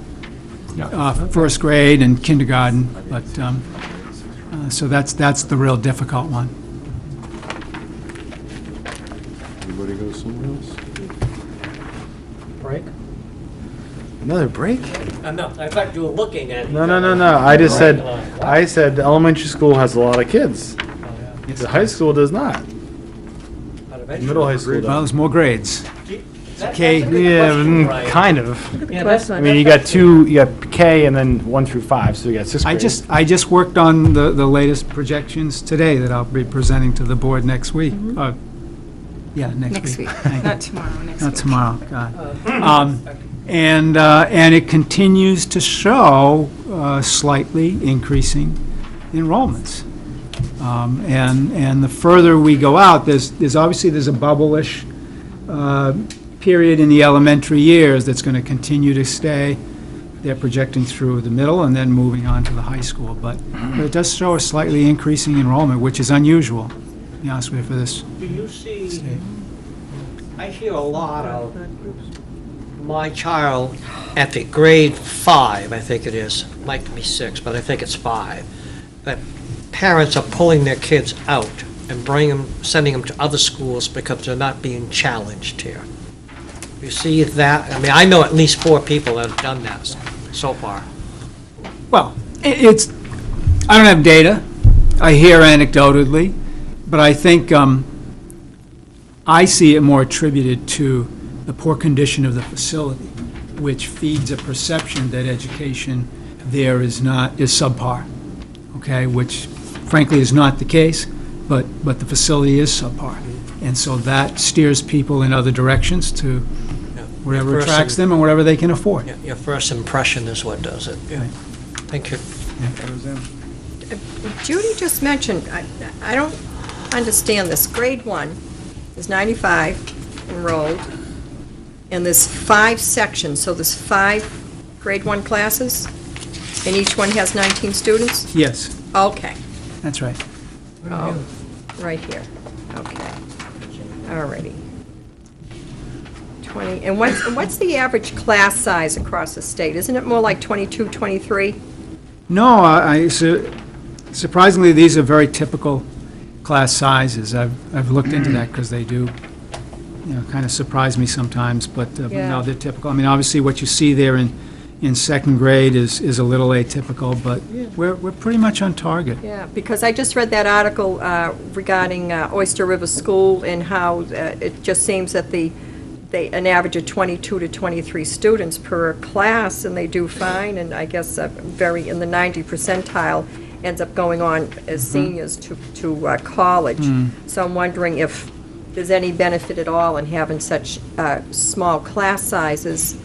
first grade and kindergarten, but, so that's the real difficult one. Everybody go somewhere else? Break? Another break? No, I thought you were looking at. No, I just said, the elementary school has a lot of kids. The high school does not. The middle high school Well, does. there's more grades. K, yeah, kind of. Yeah, that's, I mean, you got K and then 1 through 5, so you got 6 grades. I just worked on the latest projections today that I'll be presenting to the board next week. Yeah, next week. Thank you. Not tomorrow, next Not week. tomorrow, God. And it continues to show slightly increasing enrollments. And the further we go out, there's obviously a bubble-ish period in the elementary years that's going to continue to stay. They're projecting through the middle and then moving on to the high school. But it does show a slightly increasing enrollment, which is unusual, to be honest with you, for this do you see, state. I hear a lot of my child at the grade 5, I think it is, might be 6, but I think it's 5, that parents are pulling their kids out and sending them to other schools because they're not being challenged here. You see that? I mean, I know at least 4 people that have done that so far. Well, it's, I don't have data. I hear anecdotally, but I think I see it more attributed to the poor condition of the facility, which feeds a perception that education there is subpar, okay, which frankly is not the case, but the facility is subpar. And so that steers people in other directions to wherever Your first attracts im- them and whatever they can afford. Yeah, your first impression is what does it. Yeah. Thank you. Judy just mentioned, I don't understand this. Grade 1 is 95 enrolled, and there's 5 sections, so there's 5 grade 1 classes, and each one has 19 students? Yes, Okay. that's right. Oh, right here. Okay. All righty. 20, and what's the average class size across the state? Isn't it more like 22, 23? No, surprisingly, these are very typical class sizes. I've looked into that because they do, kind of surprise me sometimes, but Yeah. no, they're typical. I mean, obviously, what you see there in second grade is a little atypical, but we're pretty much on target. Yeah, because I just read that article regarding Oyster River School and how it just seems that an average of 22 to 23 students per class, and they do fine, and I guess very in the 90 percentile ends up going on as seniors to college. So I'm wondering if there's any benefit at all in having such small class sizes,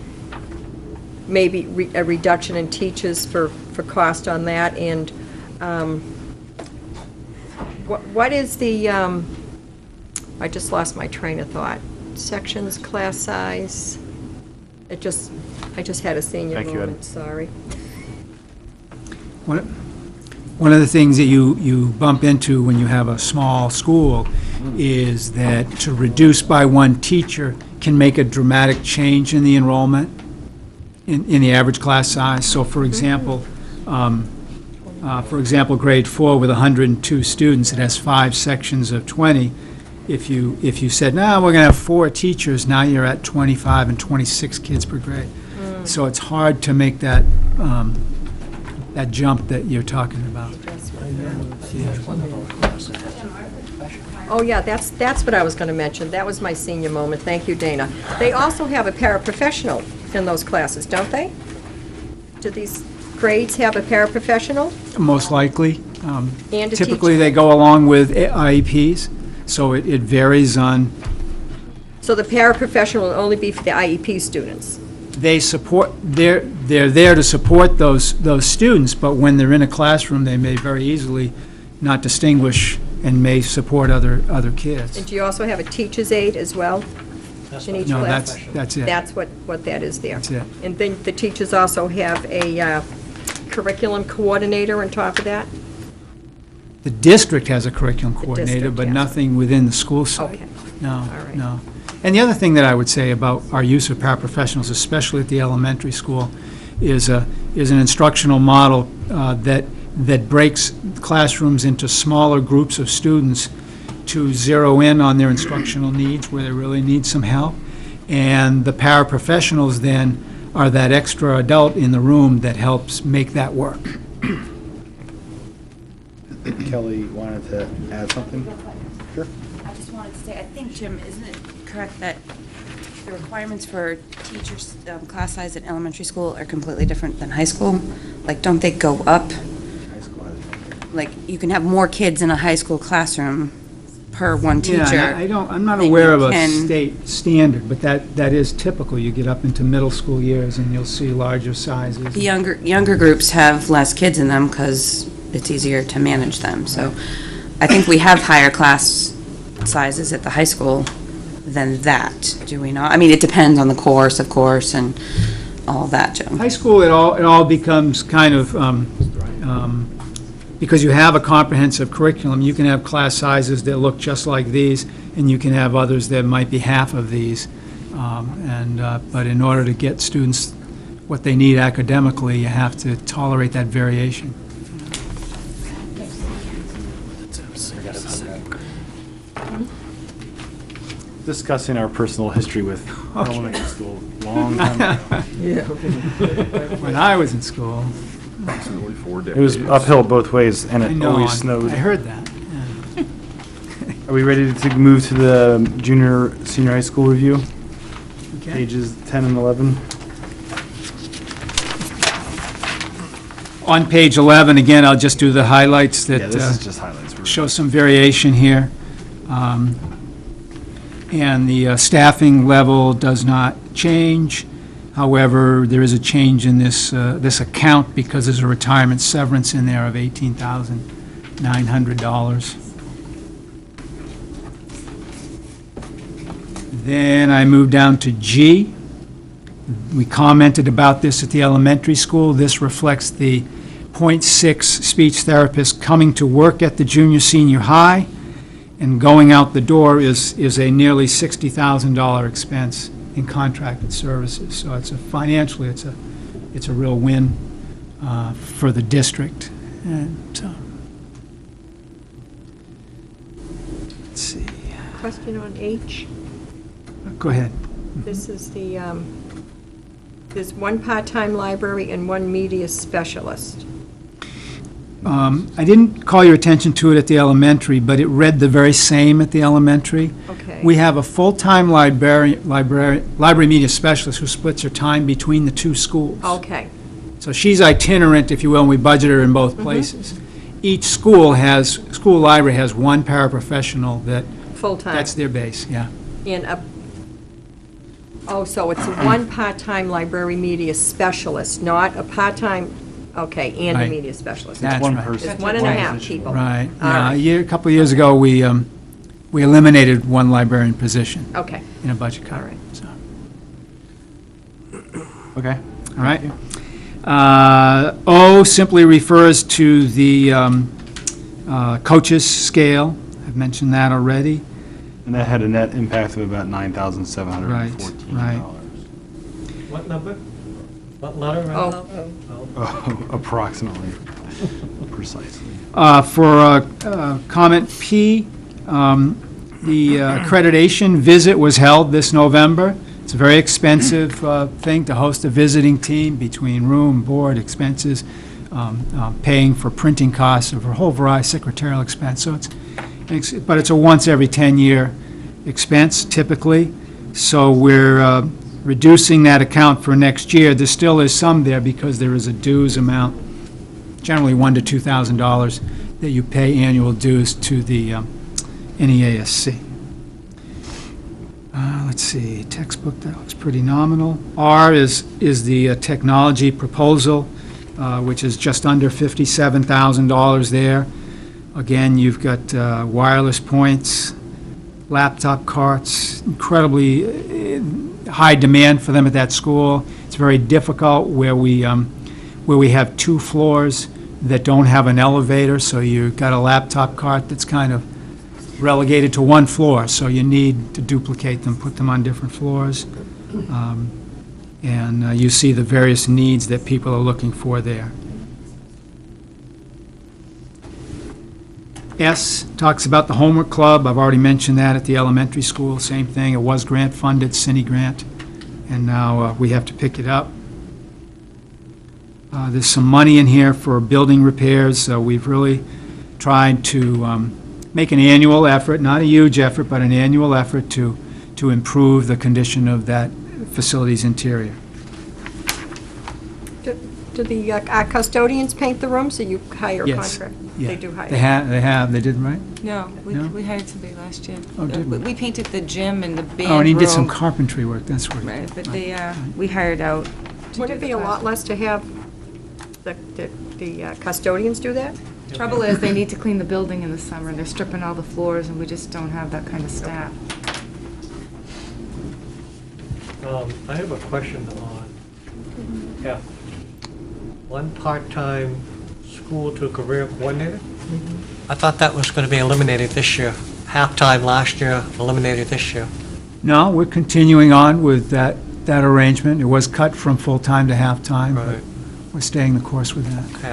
maybe a reduction in teachers for cost on that, and what is the, I just lost my train of thought. Sections, class size, I just had a senior Thank you, Ed. moment, sorry. One of the things that you bump into when you have a small school is that to reduce by one teacher can make a dramatic change in the enrollment in the average class size. So for example, grade 4 with 102 students, it has 5 sections of 20. If you said, no, we're going to have 4 teachers, now you're at 25 and 26 kids per grade. So it's hard to make that that jump that you're talking about. Oh, yeah, that's what I was going to mention. That was my senior moment. Thank you, Dana. They also have a paraprofessional in those classes, don't they? Do these grades have a paraprofessional? Most likely. And a Typically, teacher? they go along with IEPs, so it varies on, So the paraprofessional will only be for the IEP students? they're there to support those students, but when they're in a classroom, they may very easily not distinguish and may support other kids. And do you also have a teacher's aide as well in each No, class? that's it. That's what that is there. That's it. And then the teachers also have a curriculum coordinator on top of that? The district has a curriculum coordinator, district, but yes. nothing within the school site. Okay. No, All right. no. And the other thing that I would say about our use of paraprofessionals, especially at the elementary school, is an instructional model that breaks classrooms into smaller groups of students to zero in on their instructional needs where they really need some help. And the paraprofessionals then are that extra adult in the room that helps make that work. Kelly wanted to add something? Sure. I just wanted to say, I think, Jim, isn't it correct that the requirements for teachers' class size at elementary school are completely different than high school? Like, don't they go up? Like, you can have more kids in a high school classroom per one teacher. Yeah, I'm not than aware you of a can- state standard, but that is typical. You get up into middle school years and you'll see larger sizes. The younger groups have less kids in them because it's easier to manage them. So I think we have higher class sizes at the high school than that, do we not? I mean, it depends on the course, of course, and all that, Joe. High school, it all becomes kind of, because you have a comprehensive curriculum, you can have class sizes that look just like these, and you can have others that might be half of these. But in order to get students what they need academically, you have to tolerate that variation. Discussing our personal history with elementary school, long time ago. Yeah. When I was in school, Approximately 4 decades. It was uphill both ways, and I it know, always I snowed. heard that. yeah. Are we ready to move to the junior, senior high school review? Okay. Pages 10 and 11? On page 11, again, I'll just do the highlights that Yeah, this is just highlights. show some variation here. and the staffing level does not change. However, there is a change in this account because there's a retirement severance in there of $18,900. Then I move down to G. We commented about this at the elementary school. This reflects the .6 speech therapist coming to work at the junior senior high, and going out the door is a nearly $60,000 expense in contracted services. So financially, it's a real win for the district. And let's see. Question on H. Go ahead. This is there's one part-time library and one media specialist. I didn't call your attention to it at the elementary, but it read the very same at the elementary. Okay. We have a full-time library media specialist who splits her time between the two schools. Okay. So she's itinerant, if you will, and we budget her in both places. Each school library has one paraprofessional Full-time. that's their base, yeah. And so it's one part-time library media specialist, not a part-time, okay, and a Right. media specialist. That's one right. person. There's one and a half people. Right, All yeah, right. a couple of years ago, we eliminated one librarian position Okay. in a budget cut. All right. So, Okay. all right. O simply refers to the coaches scale. I've mentioned that already. And that had a net impact of about $9,714. Right. What number? What letter? Approximately. Precisely. For comment P, the accreditation visit was held this November. It's a very expensive thing to host a visiting team between room, board, expenses, paying for printing costs, of a whole variety of secretarial expense. So but it's a once every 10-year expense typically. So we're reducing that account for next year. There still is some there because there is a dues amount, generally $1,000 to $2,000, that you pay annual dues to the NEASC. Let's see, textbook, that looks pretty nominal. R is the technology proposal, which is just under $57,000 there. Again, you've got wireless points, laptop carts, incredibly high demand for them at that school. It's very difficult where we have 2 floors that don't have an elevator, so you've got a laptop cart that's kind of relegated to 1 floor, so you need to duplicate them, put them on different floors. And you see the various needs that people are looking for there. S talks about the homework club. I've already mentioned that at the elementary school. Same thing. It was grant-funded, Cine grant, and now we have to pick it up. There's some money in here for building repairs, so we've really tried to make an annual effort, not a huge effort, but an annual effort to improve the condition of that facility's interior. Do the custodians paint the rooms, or you hire a Yes. contract? Yeah. They do hire. They did, right? No, No? we hired somebody last year. Oh, did we? We painted the gym and the band room. Oh, and he did some carpentry work, that's right. Right, but we hired out. Would it be a lot less to have the custodians do that? Trouble is, they need to clean the building in the summer, and they're stripping all the floors, and we just don't have that kind of staff. I have a question on F. One part-time school to career coordinator? I thought that was going to be eliminated this year. Half-time last year, eliminated this year. No, we're continuing on with that arrangement. It was cut from full-time to half-time, but Right. we're staying the course with that. Okay,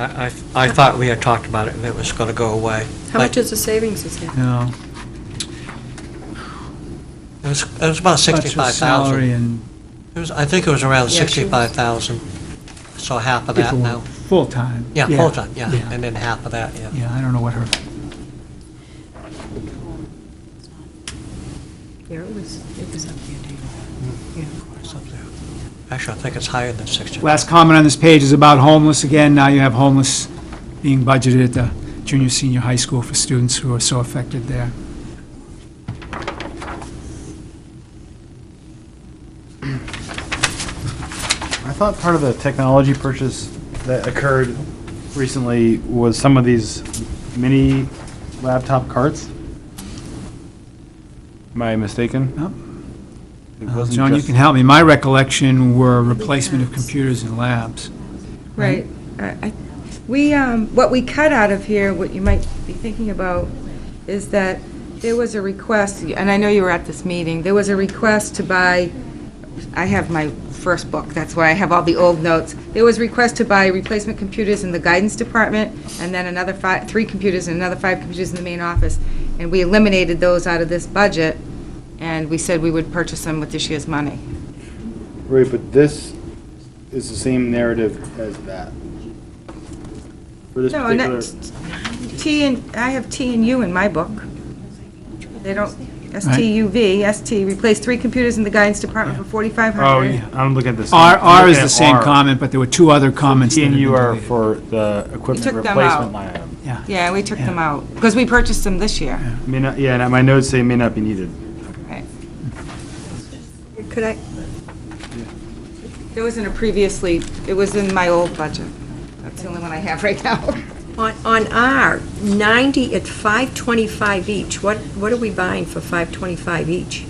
I thought we had talked about it and it was going to go away. How much is the savings is there? No. It was about That's your 65,000. salary and I think it was around Yeah, she was- 65,000. So half of that now. full-time. Yeah, full-time, yeah, and then half of that, yeah. Yeah, I don't know what her, Yeah, it was up there, David. It's up there. Actually, I think it's higher than 60. last comment on this page is about homeless. Again, now you have homeless being budgeted at the junior, senior high school for students who are so affected there. thought part of the technology purchase that occurred recently was some of these mini laptop carts. Am I mistaken? No. It wasn't John, you just- can help me. My recollection were replacement of computers in labs. Right. What we cut out of here, what you might be thinking about, is that there was a request, and I know you were at this meeting, there was a request to buy, I have my first book, that's why I have all the old notes. There was a request to buy replacement computers in the guidance department, and then another 3 computers and another 5 computers in the main office. And we eliminated those out of this budget, and we said we would purchase them with this year's money. Right, but this is the same narrative as that. For this No, particular. I have T and U in my book. They don't, STUV, ST, replace 3 computers in the guidance department for $4,500. Oh, yeah, I'm looking at this. R is the same comment, but there were 2 other comments. T that and had U been are deleted. for the equipment took them replacement out. line item. Yeah, we took them out, because we purchased them this year. May not, yeah, and my notes say may not be needed. Right. Could I, There wasn't a previously, it was in my old budget. That's the only one I have right now. on R, 90 at $525 each, what are we buying for $525 each?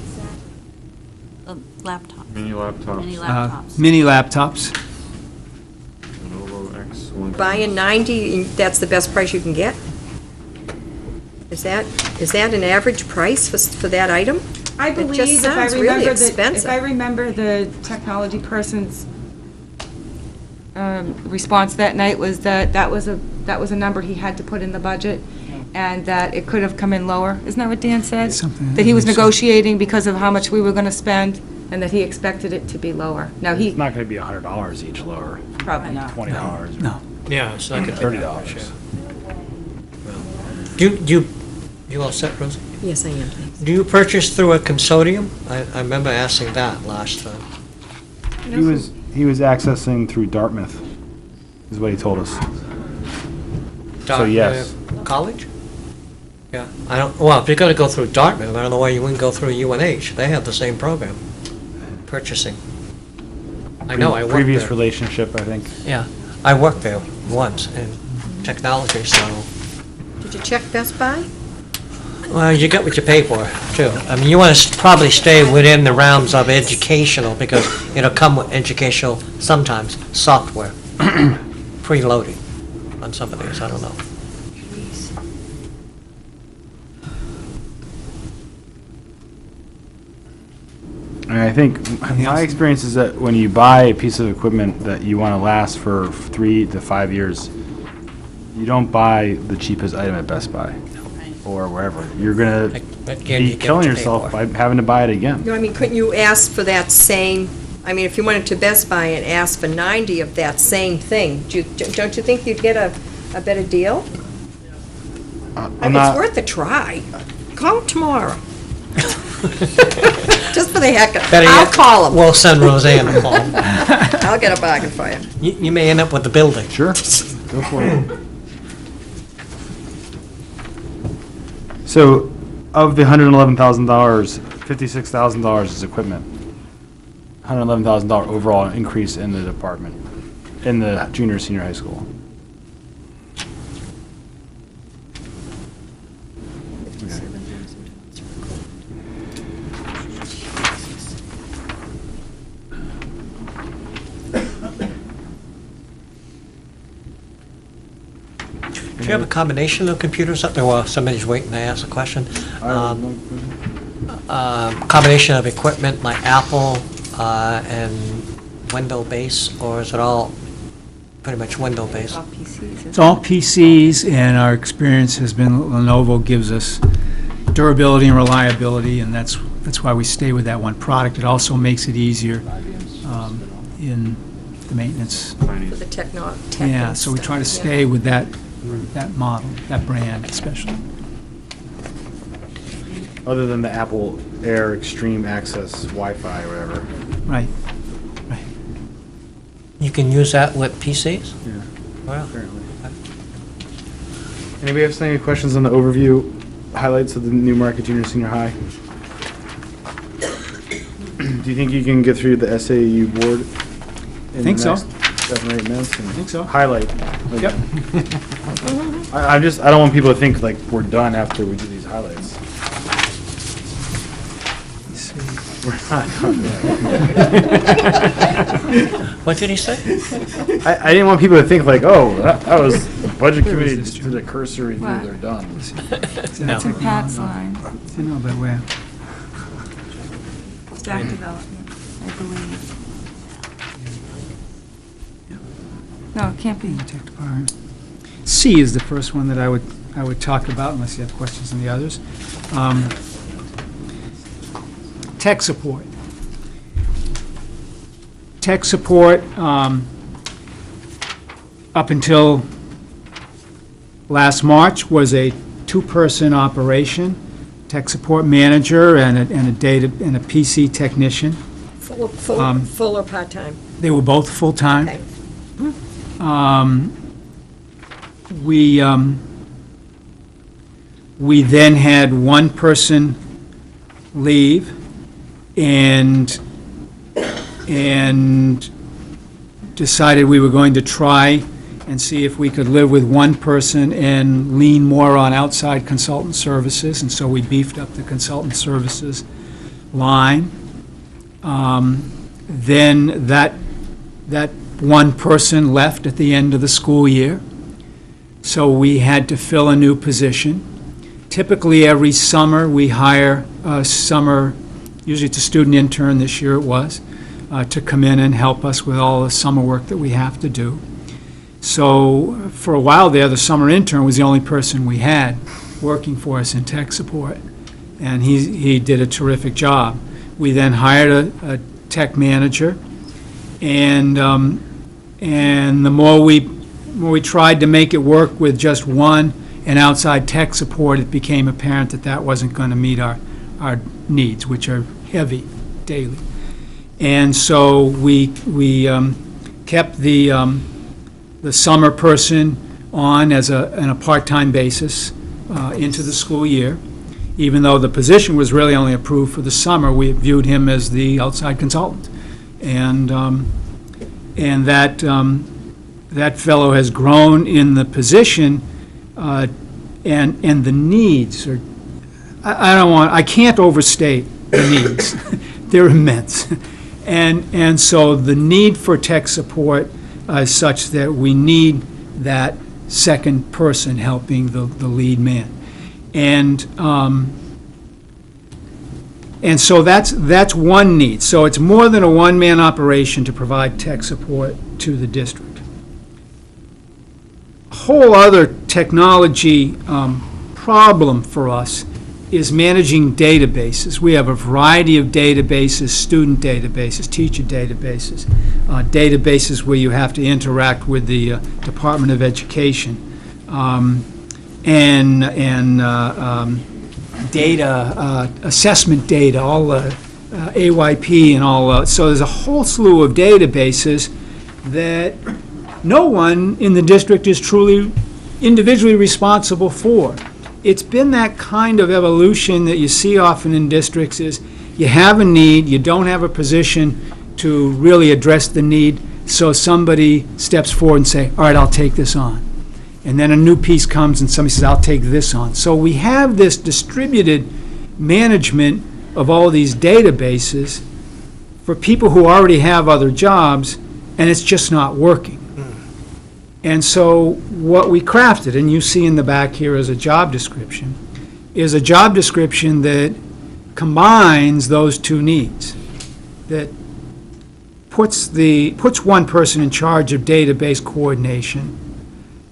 Laptop. Mini laptops. Mini laptops. Mini laptops. Lenovo X1. Buying 90, and that's the best price you can get? Is that an average price for that item? I It believe, just if I sounds really remember expensive. if I remember the technology person's response that night was that was a number he had to put in the budget, and that it could have come in lower. Isn't that what Dan said? Something- That he was negotiating because of how much we were gonna spend, and that he expected it to be lower. Now, It's not gonna be $100 each lower, probably not. $20. No. Yeah, it's not gonna be $30. You all set, Rosie? Yes, I am, thanks. Do you purchase through a consortium? I remember asking that last time. He was accessing through Dartmouth, is what he told us. So, yes. College? Yeah, well, if you're gonna go through Dartmouth, I don't know why you wouldn't go through UNH. They have the same program, purchasing. I know, I worked Previous there. relationship, I think. Yeah, I worked there once in technology, so, Did you check Best Buy? well, you get what you pay for, too. I mean, you want to probably stay within the realms of educational, because it'll come with educational, sometimes, software, preloading on some of these, I don't know. And I think, my experience is that when you buy a piece of equipment that you want to last for 3 to 5 years, you don't buy the cheapest item at Best Buy or wherever. You're gonna Again, you be get killing what you pay yourself for. by having to buy it again. No, I mean, couldn't you ask for that same, I mean, if you went into Best Buy and asked for 90 of that same thing, don't you think you'd get a better deal? I I'm mean, it's not, worth a try. Call them tomorrow. Just for the heck of it. Better I'll yet, call them. We'll send Roseanne a call. I'll get a bargain for you. You may end up with the building. sure, go for it. So, of the $111,000, $56,000 is equipment. $111,000 overall increase in the department, in the junior, senior high school. Do you have a combination of computers up there? Well, somebody's waiting to ask a question. Combination of equipment like Apple and Windows-based, or is it all pretty much Windows-based? All PCs. It's all PCs, and our experience has been Lenovo gives us durability and reliability, and that's why we stay with that one product. It also makes it easier in the maintenance. For the tech Yeah, and so we stuff, try to yeah. stay with that model, that brand especially. Other than the Apple Air Extreme Access Wi-Fi or whatever. Right. You can use that with PCs? Yeah. Wow. Apparently. Anybody have any questions on the overview highlights of the Newmarket Junior Senior High? Do you think you can get through the SAU board? in Think the so. next 7 or 8 minutes and Think so. highlight. Like, Yep. I don't want people to think like we're done after we do these highlights. We're not done yet. What did he say? I didn't want people to think like, oh, that was the budget committee just did a cursory review, What? they're done. That's in Pat's line. You know, but where? Staff development, I believe. No, it can't be. C is the first one that I would talk about, unless you have questions on the others. Tech support. Tech support, up until last March, was a 2-person operation, tech support manager and a PC technician. Full or part-time? They were both full-time. Okay. We then had one person leave and decided we were going to try and see if we could live with one person and lean more on outside consultant services, and so we beefed up the consultant services line. Then that one person left at the end of the school year, so we had to fill a new position. Typically, every summer, we hire a summer, usually it's a student intern, this year it was, to come in and help us with all the summer work that we have to do. So for a while there, the summer intern was the only person we had working for us in tech support, and he did a terrific job. We then hired a tech manager, and the more we tried to make it work with just one and outside tech support, it became apparent that that wasn't going to meet our needs, which are heavy daily. And so we kept the summer person on as on a part-time basis into the school year. Even though the position was really only approved for the summer, we viewed him as the outside consultant. And that fellow has grown in the position, and the needs are, I can't overstate the needs. They're immense. And so the need for tech support is such that we need that second person helping the lead man. And so that's one need. So it's more than a one-man operation to provide tech support to the district. A whole other technology problem for us is managing databases. We have a variety of databases, student databases, teacher databases, databases where you have to interact with the Department of Education, and data, assessment data, all the AYP and all. So there's a whole slew of databases that no one in the district is truly individually responsible for. It's been that kind of evolution that you see often in districts is you have a need, you don't have a position to really address the need, so somebody steps forward and say, all right, I'll take this on. And then a new piece comes and somebody says, I'll take this on. So we have this distributed management of all these databases for people who already have other jobs, and it's just not working. And so what we crafted, and you see in the back here as a job description, is a job description that combines those two needs, that puts one person in charge of database coordination,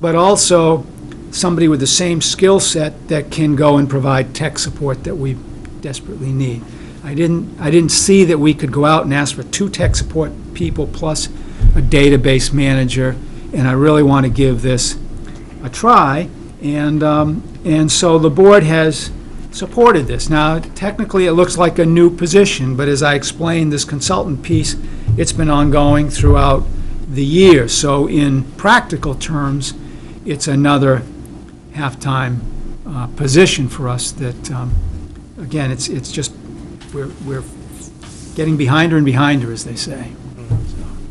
but also somebody with the same skill set that can go and provide tech support that we desperately need. I didn't see that we could go out and ask for 2 tech support people plus a database manager, and I really want to give this a try, and so the board has supported this. Now, technically, it looks like a new position, but as I explained, this consultant piece, it's been ongoing throughout the year. So in practical terms, it's another half-time position for us that, again, it's just, we're getting behind her and behind her, as they say.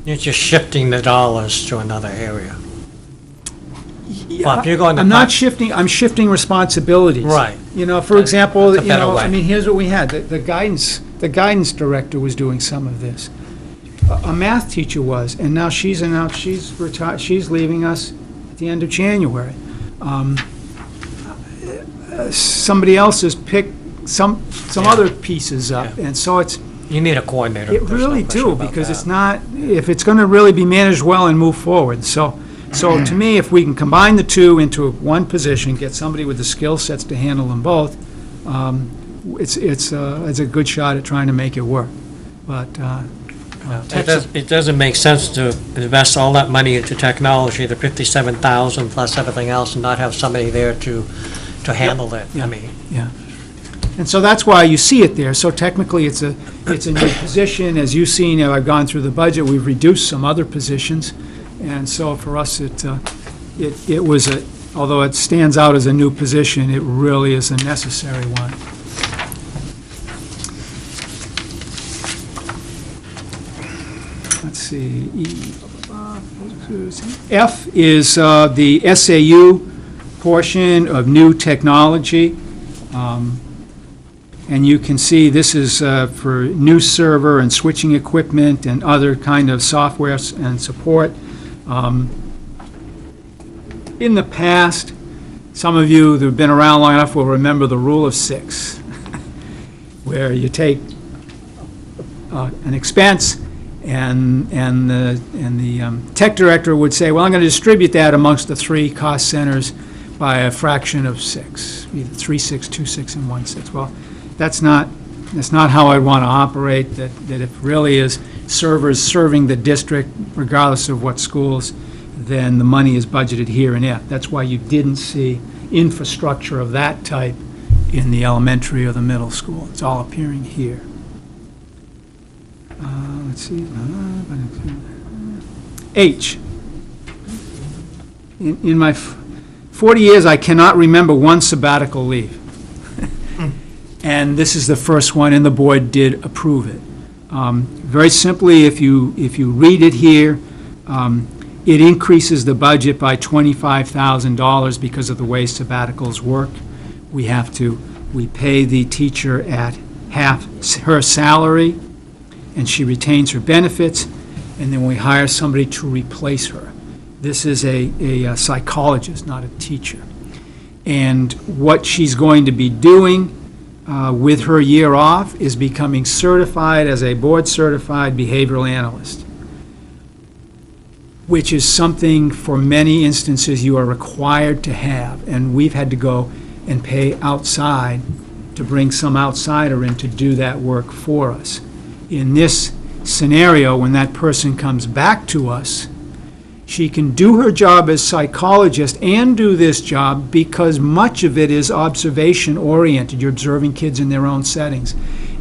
You're just shifting the dollars to another area. Well, if you're going to I'm not cut- shifting, I'm shifting responsibilities. Right. You know, for example, That's a better way. I mean, here's what we had. The guidance director was doing some of this. A math teacher was, and now she's retired, she's leaving us at the end of January. Somebody else has picked some other pieces up, and so it's, You need a coordinator. it There's no really question do, about because that. it's not, if it's going to really be managed well and move forward. So to me, if we can combine the two into one position, get somebody with the skill sets to handle them both, it's a good shot at trying to make it work. But It doesn't make sense to invest all that money into technology, the 57,000 plus everything else, and not have somebody there to handle it. I mean, yeah. And so that's why you see it there. So technically, it's a new position. As you've seen, I've gone through the budget, we've reduced some other positions. And so for us, it was although it stands out as a new position, it really is a necessary one. Let's see. F is the SAU portion of new technology. And you can see this is for new server and switching equipment and other kind of software and support. In the past, some of you that have been around long enough will remember the rule of 6, where you take an expense and the tech director would say, well, I'm going to distribute that amongst the 3 cost centers by a fraction of 6, either 3, 6, 2, 6, and 1, 6. Well, that's not how I'd want to operate, that it really is servers serving the district, regardless of what schools, then the money is budgeted here and there. That's why you didn't see infrastructure of that type in the elementary or the middle school. It's all appearing here. Let's see. H. In my 40 years, I cannot remember one sabbatical leave. And this is the first one, and the board did approve it. Very simply, if you read it here, it increases the budget by $25,000 because of the way sabbaticals work. We pay the teacher at half her salary, and she retains her benefits, and then we hire somebody to replace her. This is a psychologist, not a teacher. And what she's going to be doing with her year off is becoming certified as a board-certified behavioral analyst, which is something for many instances you are required to have. And we've had to go and pay outside to bring some outsider in to do that work for us. In this scenario, when that person comes back to us, she can do her job as psychologist and do this job because much of it is observation-oriented. You're observing kids in their own settings.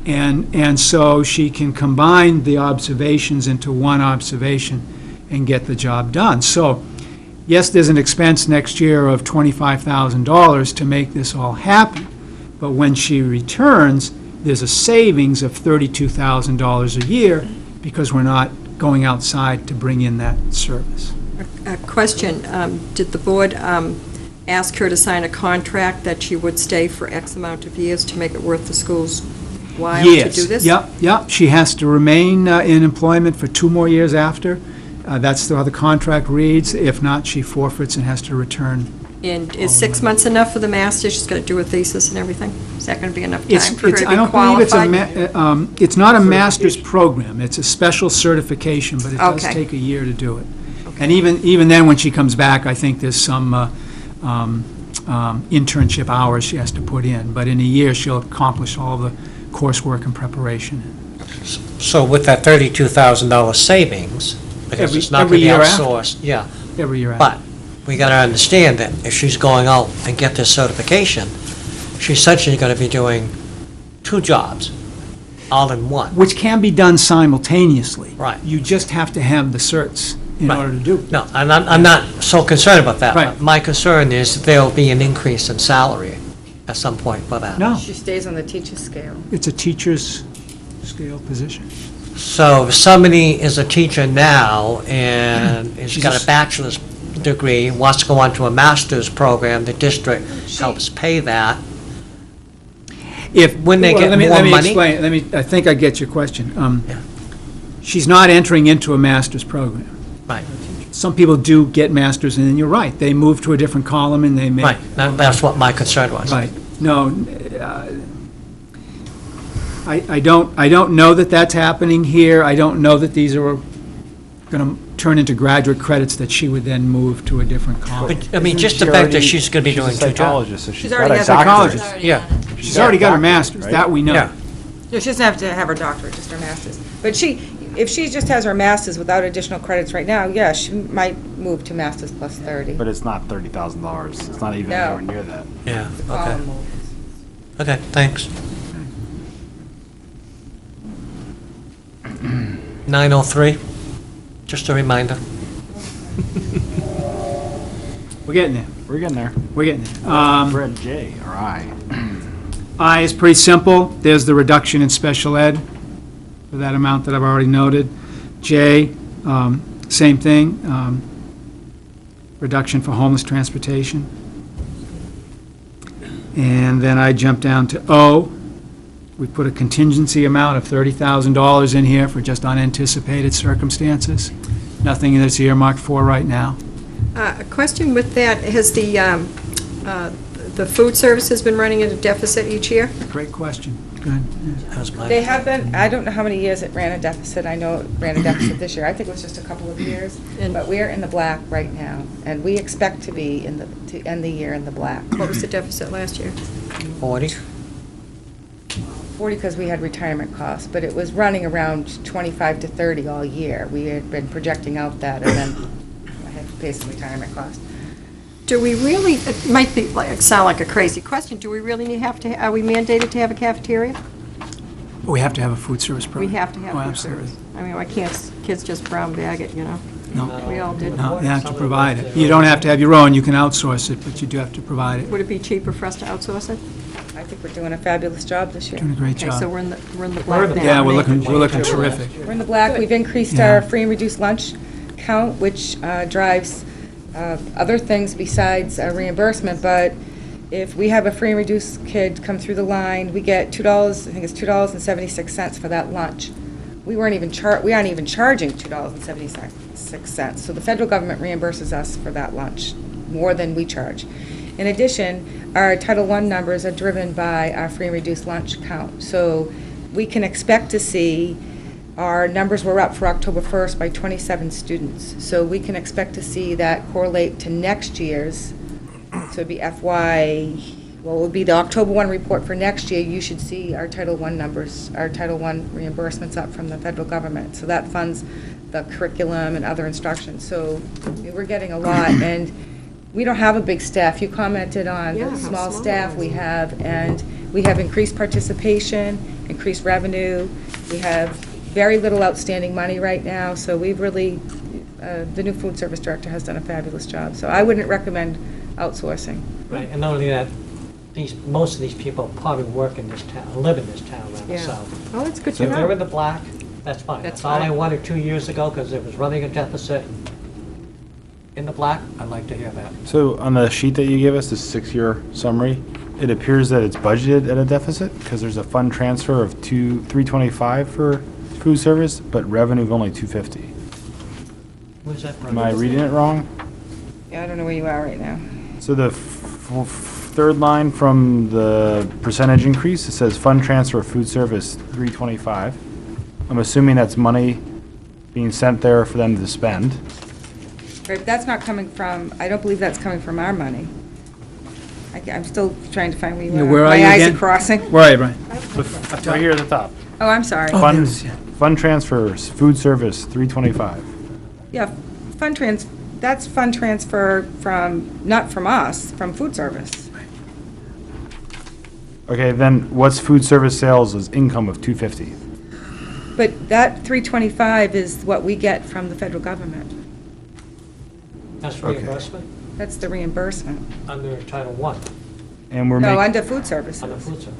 And so she can combine the observations into one observation and get the job done. So, yes, there's an expense next year of $25,000 to make this all happen. But when she returns, there's a savings of $32,000 a year because we're not going outside to bring in that service. A question, did the board ask her to sign a contract that she would stay for X amount of years to make it worth the school's while to do this? Yes, yep. She has to remain in employment for 2 more years after. That's how the contract reads. If not, she forfeits and has to return. And is 6 months enough for the master? She's got to do a thesis and everything? Is that going to be enough time for her to be I don't believe qualified? it's not a master's program. It's a special certification, but it does Okay. take a year to do it. And even then, when she comes back, I think there's some internship hours she has to put in. But in a year, she'll accomplish all the coursework and preparation. So with that $32,000 savings, because it's not every going to be year after. outsourced, yeah. Every year after. But we got to understand that if she's going out and get this certification, she's essentially going to be doing 2 jobs, all in one. Which can be done simultaneously. Right. You just have to have the certs in Right. order to do it. No, I'm not so concerned about that. Right. My concern is there'll be an increase in salary at some point for that. No, She stays on the teacher scale. it's a teacher's scale position. So if somebody is a teacher now and has got a bachelor's degree, wants to go on to a master's program, the district helps pay that. When they get more money? Explain, I think I get your question. She's not entering into a master's program. Right. Some people do get masters, and then you're right, they move to a different column and they make... Right, that's what my concern was. Right. No, I don't know that that's happening here. I don't know that these are going to turn into graduate credits that she would then move to a different column. But, I mean, just the fact that she's going to be doing two jobs. Psychologist, so She's she's already got a has a doctorate. college. Yeah. She's already got her master's, right? that we know. Yeah. No, she doesn't have to have her doctorate, just her master's. But if she just has her master's without additional credits right now, yeah, she might move to master's plus 30. But it's not $30,000. It's not even No. anywhere near that. Yeah, The okay. column moves. Okay, thanks. 9:03, just a reminder. We're getting there. We're getting there. We're getting there. Red J or I. I is pretty simple. There's the reduction in special ed for that amount that I've already noted. J, same thing, reduction for homeless transportation. And then I jump down to O. We put a contingency amount of $30,000 in here for just unanticipated circumstances. Nothing that's earmarked for right now. A question with that, has the food service has been running at a deficit each year? Great question. Go ahead. That was my- They have been, I don't know how many years it ran a deficit. I know it ran a deficit this year. I think it was just a couple of years. But we're in the black right now, and we expect to be to end the year in the black. What was the deficit last year? 40? 40 because we had retirement costs, but it was running around 25 to 30 all year. We had been projecting out that, and then I had to pay some retirement costs. Do we really, it might be, sound like a crazy question, do we really are we mandated to have a cafeteria? We have to have a food service We program. have to have Oh, food absolutely. service. I mean, why can't kids just brown bag it, you know? No. We all did. No, you have to provide it. You don't have to have your own, you can outsource it, but you do have to provide it. Would it be cheaper for us to outsource it? I think we're doing a fabulous job this year. Doing a great Okay, so job. we're in the black now. Yeah, we're looking terrific. We're in the black. We've increased Yeah. our free and reduced lunch count, which drives other things besides reimbursement. But if we have a free and reduced kid come through the line, we get $2, I think it's $2.76 for that lunch. We aren't even charging $2.76. So the federal government reimburses us for that lunch, more than we charge. In addition, our Title I numbers are driven by our free and reduced lunch count. So we can expect to see, our numbers were up for October 1st by 27 students. So we can expect to see that correlate to next year's, so it'd be it would be the October 1 report for next year. You should see our Title I numbers, our Title I reimbursements up from the federal government. So that funds the curriculum and other instruction. So we're getting a lot, and we don't have a big staff. You commented on Yeah, the how small small staff it we is. have, and we have increased participation, increased revenue. We have very little outstanding money right now, so we've really, the new food service director has done a fabulous job. So I wouldn't recommend outsourcing. Right, and not only that, most of these people probably work in this town, live in this town rather, Yeah. so. Oh, that's good So to if they're know. in the black, that's fine. That's That's all I fine. wanted 2 years ago, because it was running a deficit. In the black, I'd like to hear that. So on the sheet that you gave us, the 6-year summary, it appears that it's budgeted at a deficit because there's a fund transfer of $325 for food service, but revenue of only $250. Where's that from? Am I reading it wrong? Yeah, I don't know where you are right now. So the third line from the percentage increase, it says fund transfer of food service $325. I'm assuming that's money being sent there for them to spend. Right, but that's not coming from, I don't believe that's coming from our money. I'm still trying to find where you Yeah, are. where are My you eyes again? are crossing. Where are you, Brian? Right here at the top. Oh, I'm sorry. Fund transfers, food service, $325. Yeah, that's fund transfer from, not from us, from food service. Okay, then what's food service sales is income of $250? But that 325 is what we get from the federal government. That's Okay. reimbursement That's the reimbursement. under Title I, And we're No, making, under food services. under food service,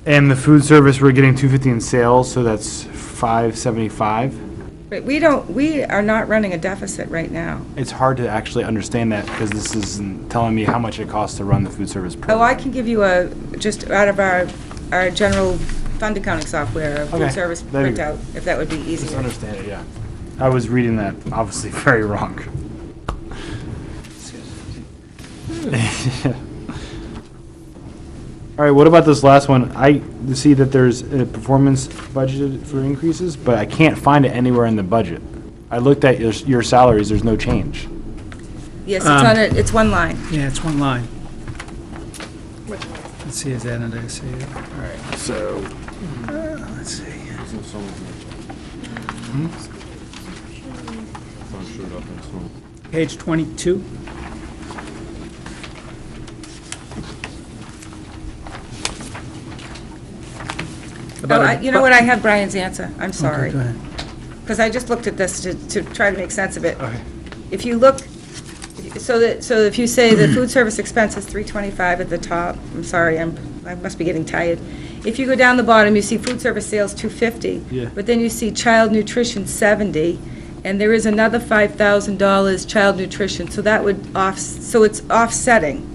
okay. And the food service, we're getting 250 in sales, so that's 575. But we are not running a deficit right now. It's hard to actually understand that because this isn't telling me how much it costs to run the food service Oh, program. I can give you just out of our general fund accounting software, a Okay, food service that'd be printout, if that would be Just easier. understand it, yeah. I was reading that obviously very wrong. All right, what about this last one? I see that there's a performance budgeted for increases, but I can't find it anywhere in the budget. I looked at your salaries, there's no change. Yes, it's one line. Yeah, it's one line. Let's see, is that under, let's see. All right, so. Let's see. Page 22. You know what, I have Brian's answer, I'm sorry. Okay, go ahead. Because I just looked at this to try to make sense of it. Okay. If you look, so if you say the food service expense is 325 at the top, I'm sorry, I must be getting tired. If you go down the bottom, you see food service sales 250. Yeah. But then you see child nutrition 70, and there is another $5,000 child nutrition, so that would so it's offsetting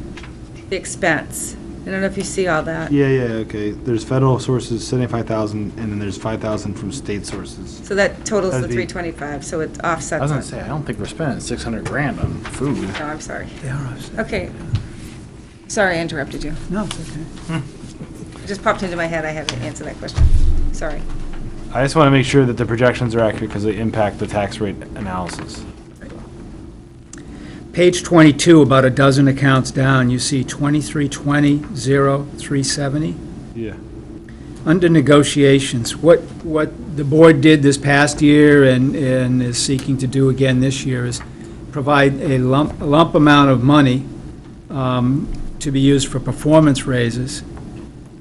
the expense. I don't know if you see all that. Yeah, okay. There's federal sources, 75,000, and then there's 5,000 from state sources. So that totals the That'd be- 325, so it offsets it. I was gonna say, I don't think we're spending 600 grand on food. No, I'm sorry. They are offset. Okay. Sorry, I interrupted you. No, it's okay. It just popped into my head, I had to answer that question. Sorry. I just want to make sure that the projections are accurate because they impact the tax rate analysis. Page 22, about a dozen accounts down, you see 2320, 370. Yeah. Under negotiations, what the board did this past year and is seeking to do again this year is provide a lump amount of money to be used for performance raises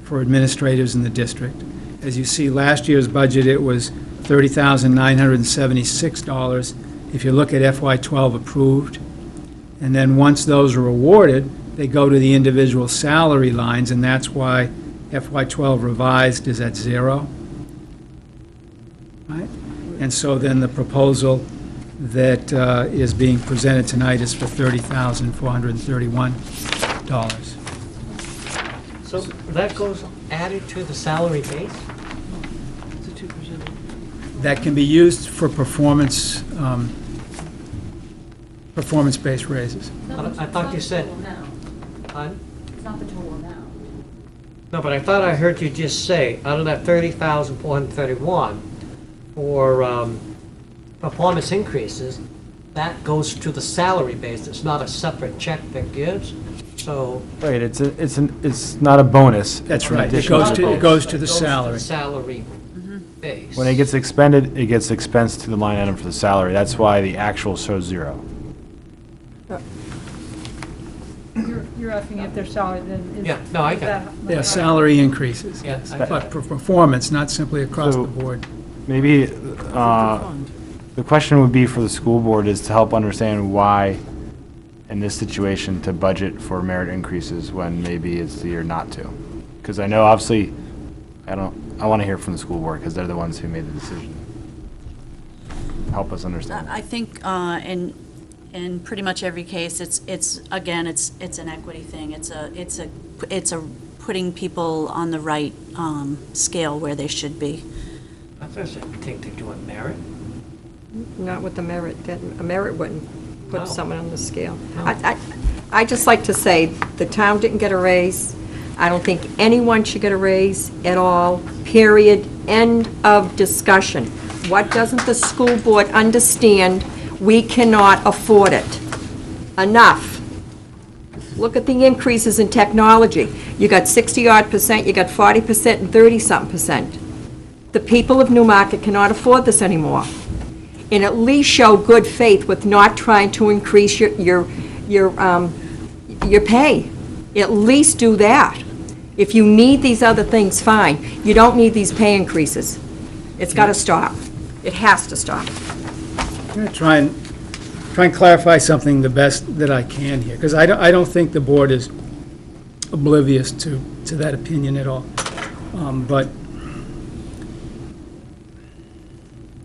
for administrators in the district. As you see, last year's budget, it was $30,976. If you look at FY12 approved, and then once those are awarded, they go to the individual salary lines, and that's why FY12 revised is at 0. Right? And so then the proposal that is being presented tonight is for $30,431. So that goes added to the salary base? It's a 2%. That can be used for performance-based raises. I thought you said. Pardon? It's not the total amount. No, but I thought I heard you just say, out of that 30,431 for performance increases, that goes to the salary base. It's not a separate check that gives, so. Right, it's not a bonus. That's It's an right. It additional goes to bonus. the salary. Salary base. When it gets expended, it gets expensed to the line item for the salary. That's why the actual shows 0. You're asking if their salary then is... Yeah, no, I is got that- Yeah, salary increases. Yeah, I got But for performance, not simply across So- the board. Maybe the question would be for the school board is to help understand why, in this situation, to budget for merit increases when maybe it's the year not to. Because I know, obviously, I want to hear from the school board because they're the ones who made the decision. Help us understand. I think in pretty much every case, it's an equity thing. It's a putting people on the right scale where they should be. I think they do it merit. Not with the merit, a merit wouldn't put No. someone on the scale. No. I just like to say, the town didn't get a raise. I don't think anyone should get a raise at all, period, end of discussion. What doesn't the school board understand? We cannot afford it. Enough. Look at the increases in technology. You got 60-odd%, you got 40% and 30-something%. The people of Newmarket cannot afford this anymore. And at least show good faith with not trying to increase your pay. At least do that. If you need these other things, fine. You don't need these pay increases. It's got to stop. It has to stop. I'm going to try and clarify something the best that I can here, because I don't think the board is oblivious to that opinion at all. But,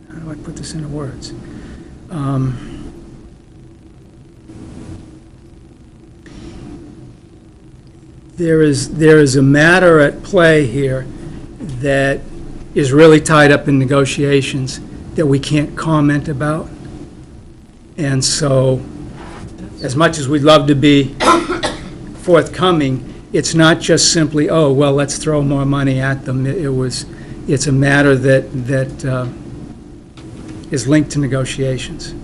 how do I put this into words? There is a matter at play here that is really tied up in negotiations that we can't comment about. And so, as much as we'd love to be forthcoming, it's not just simply, oh, well, let's throw more money at them. It's a matter that is linked to negotiations.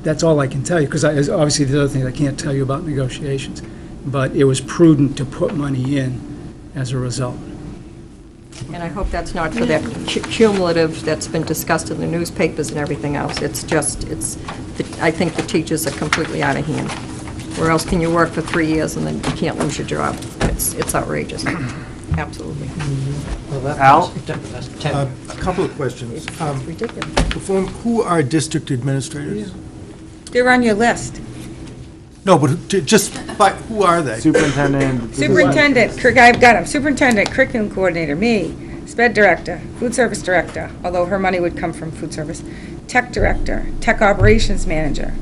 That's all I can tell you, because obviously there's other things I can't tell you about negotiations. But it was prudent to put money in as a result. And I hope that's not for that cumulative that's been discussed in the newspapers and everything else. It's just, I think the teachers are completely out of hand. Where else can you work for 3 years and then you can't lose your job? It's outrageous. Absolutely. Al? That's 10. A couple of questions. It's ridiculous. Who are district administrators? They're on your list. No, but who are they? Superintendent. Superintendent, I've got them, superintendent, curriculum coordinator, me, sped director, food service director, although her money would come from food service, tech director, tech operations manager,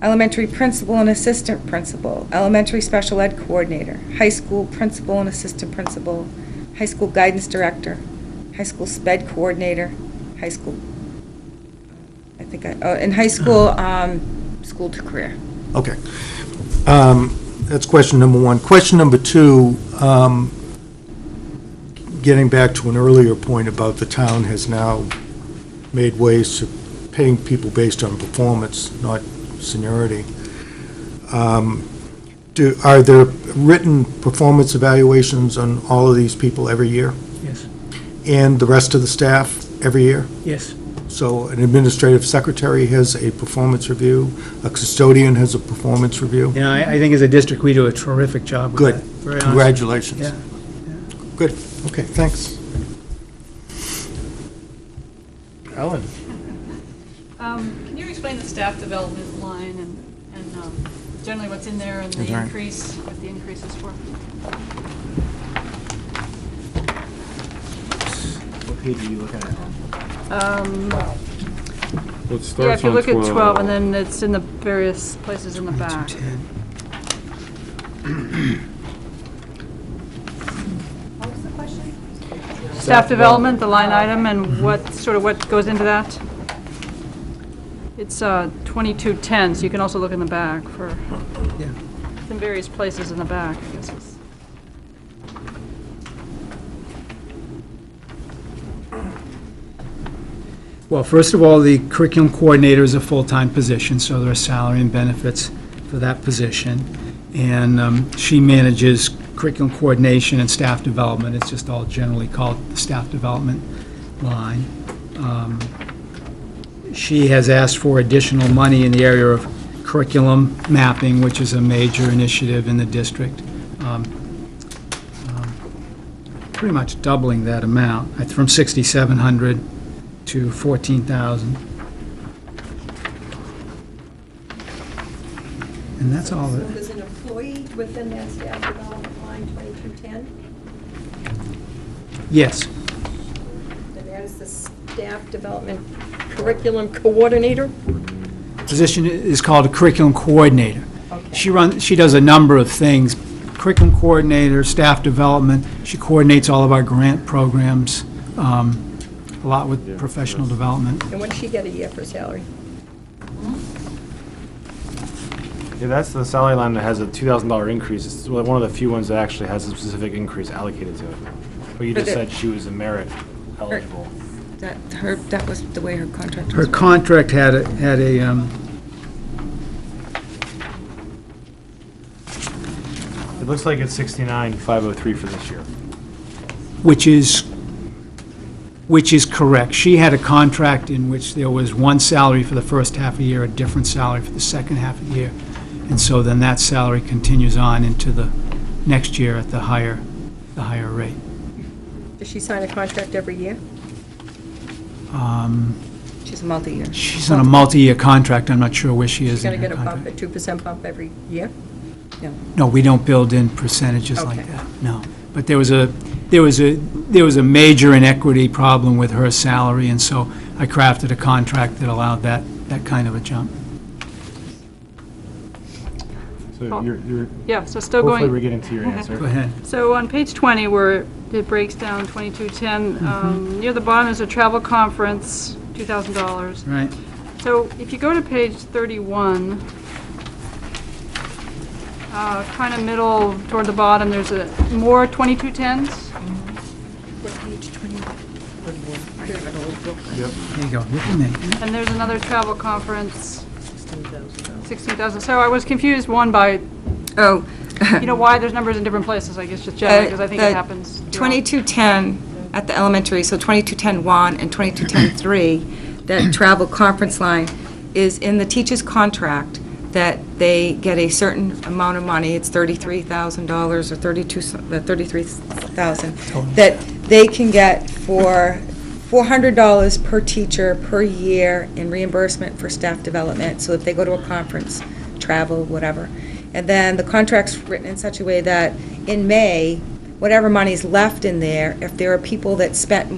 elementary principal and assistant principal, elementary special ed coordinator, high school principal and assistant principal, high school guidance director, high school sped coordinator, high school, in high school, school to career. Okay. That's question number one. Question number two, getting back to an earlier point about the town has now made ways to paying people based on performance, not seniority. Are there written performance evaluations on all of these people every year? Yes. And the rest of the staff every year? Yes. So an administrative secretary has a performance review, a custodian has a performance review? You know, I think as a district, we do a terrific job with Good. that. Very honest. Congratulations. Yeah. Good. Okay, thanks. Ellen? Can you explain the staff development line and generally what's in there and the Sorry. increase, what the increase is for? What page are you looking at? It starts Yeah, if you on look at 12, and then it's in the various places in the back. What was the question? Staff development, the line item, and what goes into that? It's 2210, so you can also look in the back for, it's in various places in the back, I guess it's. Well, first of all, the curriculum coordinator is a full-time position, so there are salary and benefits for that position. And she manages curriculum coordination and staff development. It's just all generally called the staff development line. She has asked for additional money in the area of curriculum mapping, which is a major initiative in the district. Pretty much doubling that amount from 6,700 to 14,000. And that's all So that, there's an employee within that staff development line, 2210, yes. and that is the staff development curriculum coordinator? Position is called a curriculum coordinator. Okay. She does a number of things, curriculum coordinator, staff development. She coordinates all of our grant programs, a lot with professional development. And what does she get a year for salary? Yeah, that's the salary line that has a $2,000 increase. It's one of the few ones that actually has a specific increase allocated to it. But you just said she was a merit eligible. That was the way her contract Her was. contract had a, It looks like it's 69,503 for this year. which is correct. She had a contract in which there was one salary for the first half of the year, a different salary for the second half of the year. And so then that salary continues on into the next year at the higher rate. Does she sign a contract every year? She's a multi-year. She's on a multi-year contract. I'm not sure where she is She's in going to her get a bump, contract. a 2% bump every year? No, we don't build in percentages like Okay. that, no. But there was a, there was a major inequity problem with her salary, and so I crafted a contract that allowed that kind of a jump. So you're Yeah, so still going. hopefully we're getting to your answer. Go ahead. So on page 20, where it breaks down 2210, near the bottom is a travel conference, $2,000. Right. So if you go to page 31, kind of middle toward the bottom, there's more 2210s. There you go. Look at me. And there's another travel conference, 16,000. So I was confused, one, by, Oh. why there's numbers in different places, I guess, just generally, because I think it happens. 2210 at the elementary, so 2210-1 and 2210-3, that travel conference line is in the teacher's contract that they get a certain amount of money, it's $33,000 or $33,000, that they can get for $400 per teacher per year in reimbursement for staff development, so if they go to a conference, travel, whatever. And then the contract's written in such a way that in May, whatever money's left in there, if there are people that spent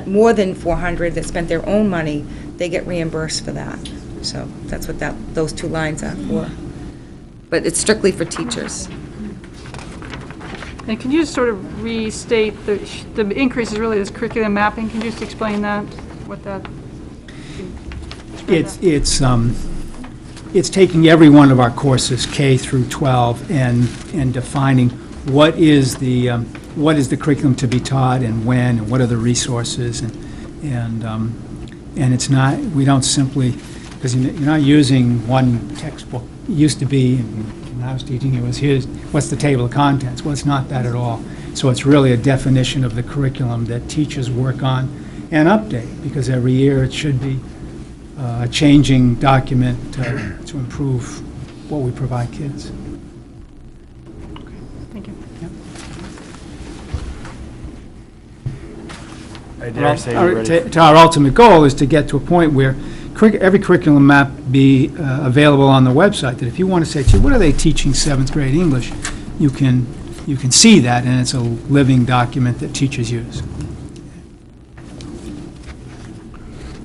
more than $400, that spent their own money, they get reimbursed for that. So that's what those two lines are for. But it's strictly for teachers. And can you just sort of restate, the increase is really this curriculum mapping, can you just explain that, what that? It's taking every one of our courses, K through 12, and defining what is the curriculum to be taught and when, and what are the resources, and it's not, we don't simply, because you're not using one textbook. It used to be, when I was teaching, it was what's the table of contents? Well, it's not that at all. So it's really a definition of the curriculum that teachers work on and update, because every year it should be a changing document to improve what we provide kids. Thank you. I dare say you're ready. Our ultimate goal is to get to a point where every curriculum map be available on the website, that if you want to say, gee, what are they teaching 7th grade English, you can see that, and it's a living document that teachers use.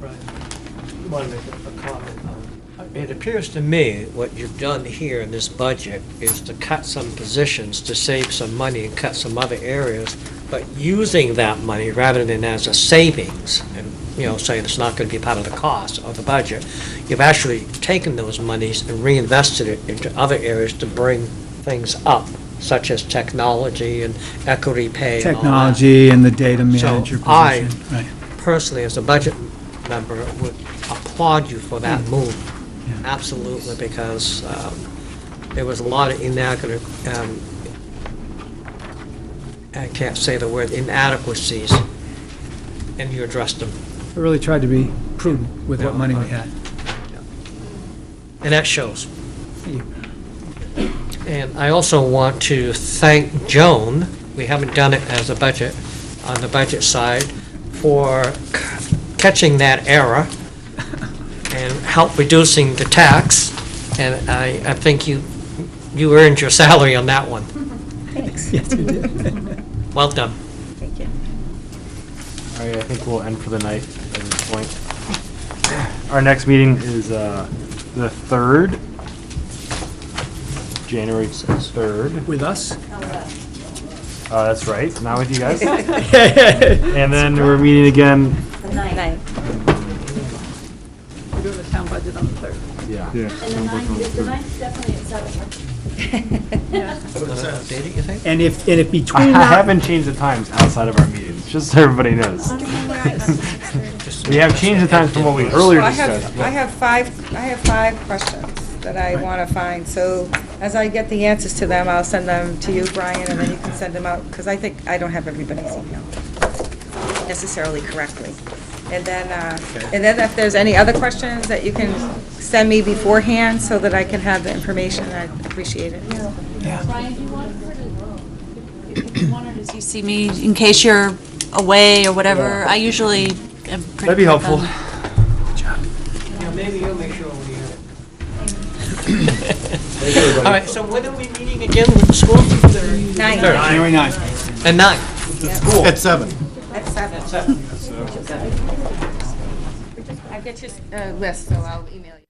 I want to make a comment. It appears to me what you've done here in this budget is to cut some positions to save some money and cut some other areas, but using that money rather than as a savings and saying it's not going to be part of the cost of the budget, you've actually taken those monies and reinvested it into other areas to bring things up, such as technology and equity pay. Technology and the data manager So I position. Right. personally, as a budget member, would applaud you for that move. Yeah. Absolutely, because there was a lot of inadequate, I can't say the word, inadequacies, and you addressed them. I really tried to be prudent with what money we had. And that shows. And I also want to thank Joan, we haven't done it as a budget, on the budget side, for catching that error and help reducing the tax. And I think you earned your salary on that one. Thanks. Yes, you did. Well done. Thank you. All right, I think we'll end for the night at this point. Our next meeting is the 3rd, January 3rd. With us? That's right, not with you guys. And then we're meeting again. The night. We're doing the town budget on the 3rd. Yeah. And the 9th definitely at 7. Update it, you think? And if between I now... haven't changed the times outside of our meetings, just so everybody knows. We have changed the times from what we earlier Well, discussed. I have five questions that I want to find. So as I get the answers to them, I'll send them to you, Brian, and then you can send them out, because I think I don't have everybody's email necessarily correctly. And then if there's any other questions that you can send me beforehand so that I can have the information, I'd appreciate it. Brian, do you want her to, if you want her to CC me in case you're away or whatever? I usually am pretty. That'd be quick helpful. on- Yeah, maybe you'll make sure we have it. All right, so when are we meeting again with the school? Nine. January 9th. And 9. At 7. At 7. I'll get your list, so I'll email you.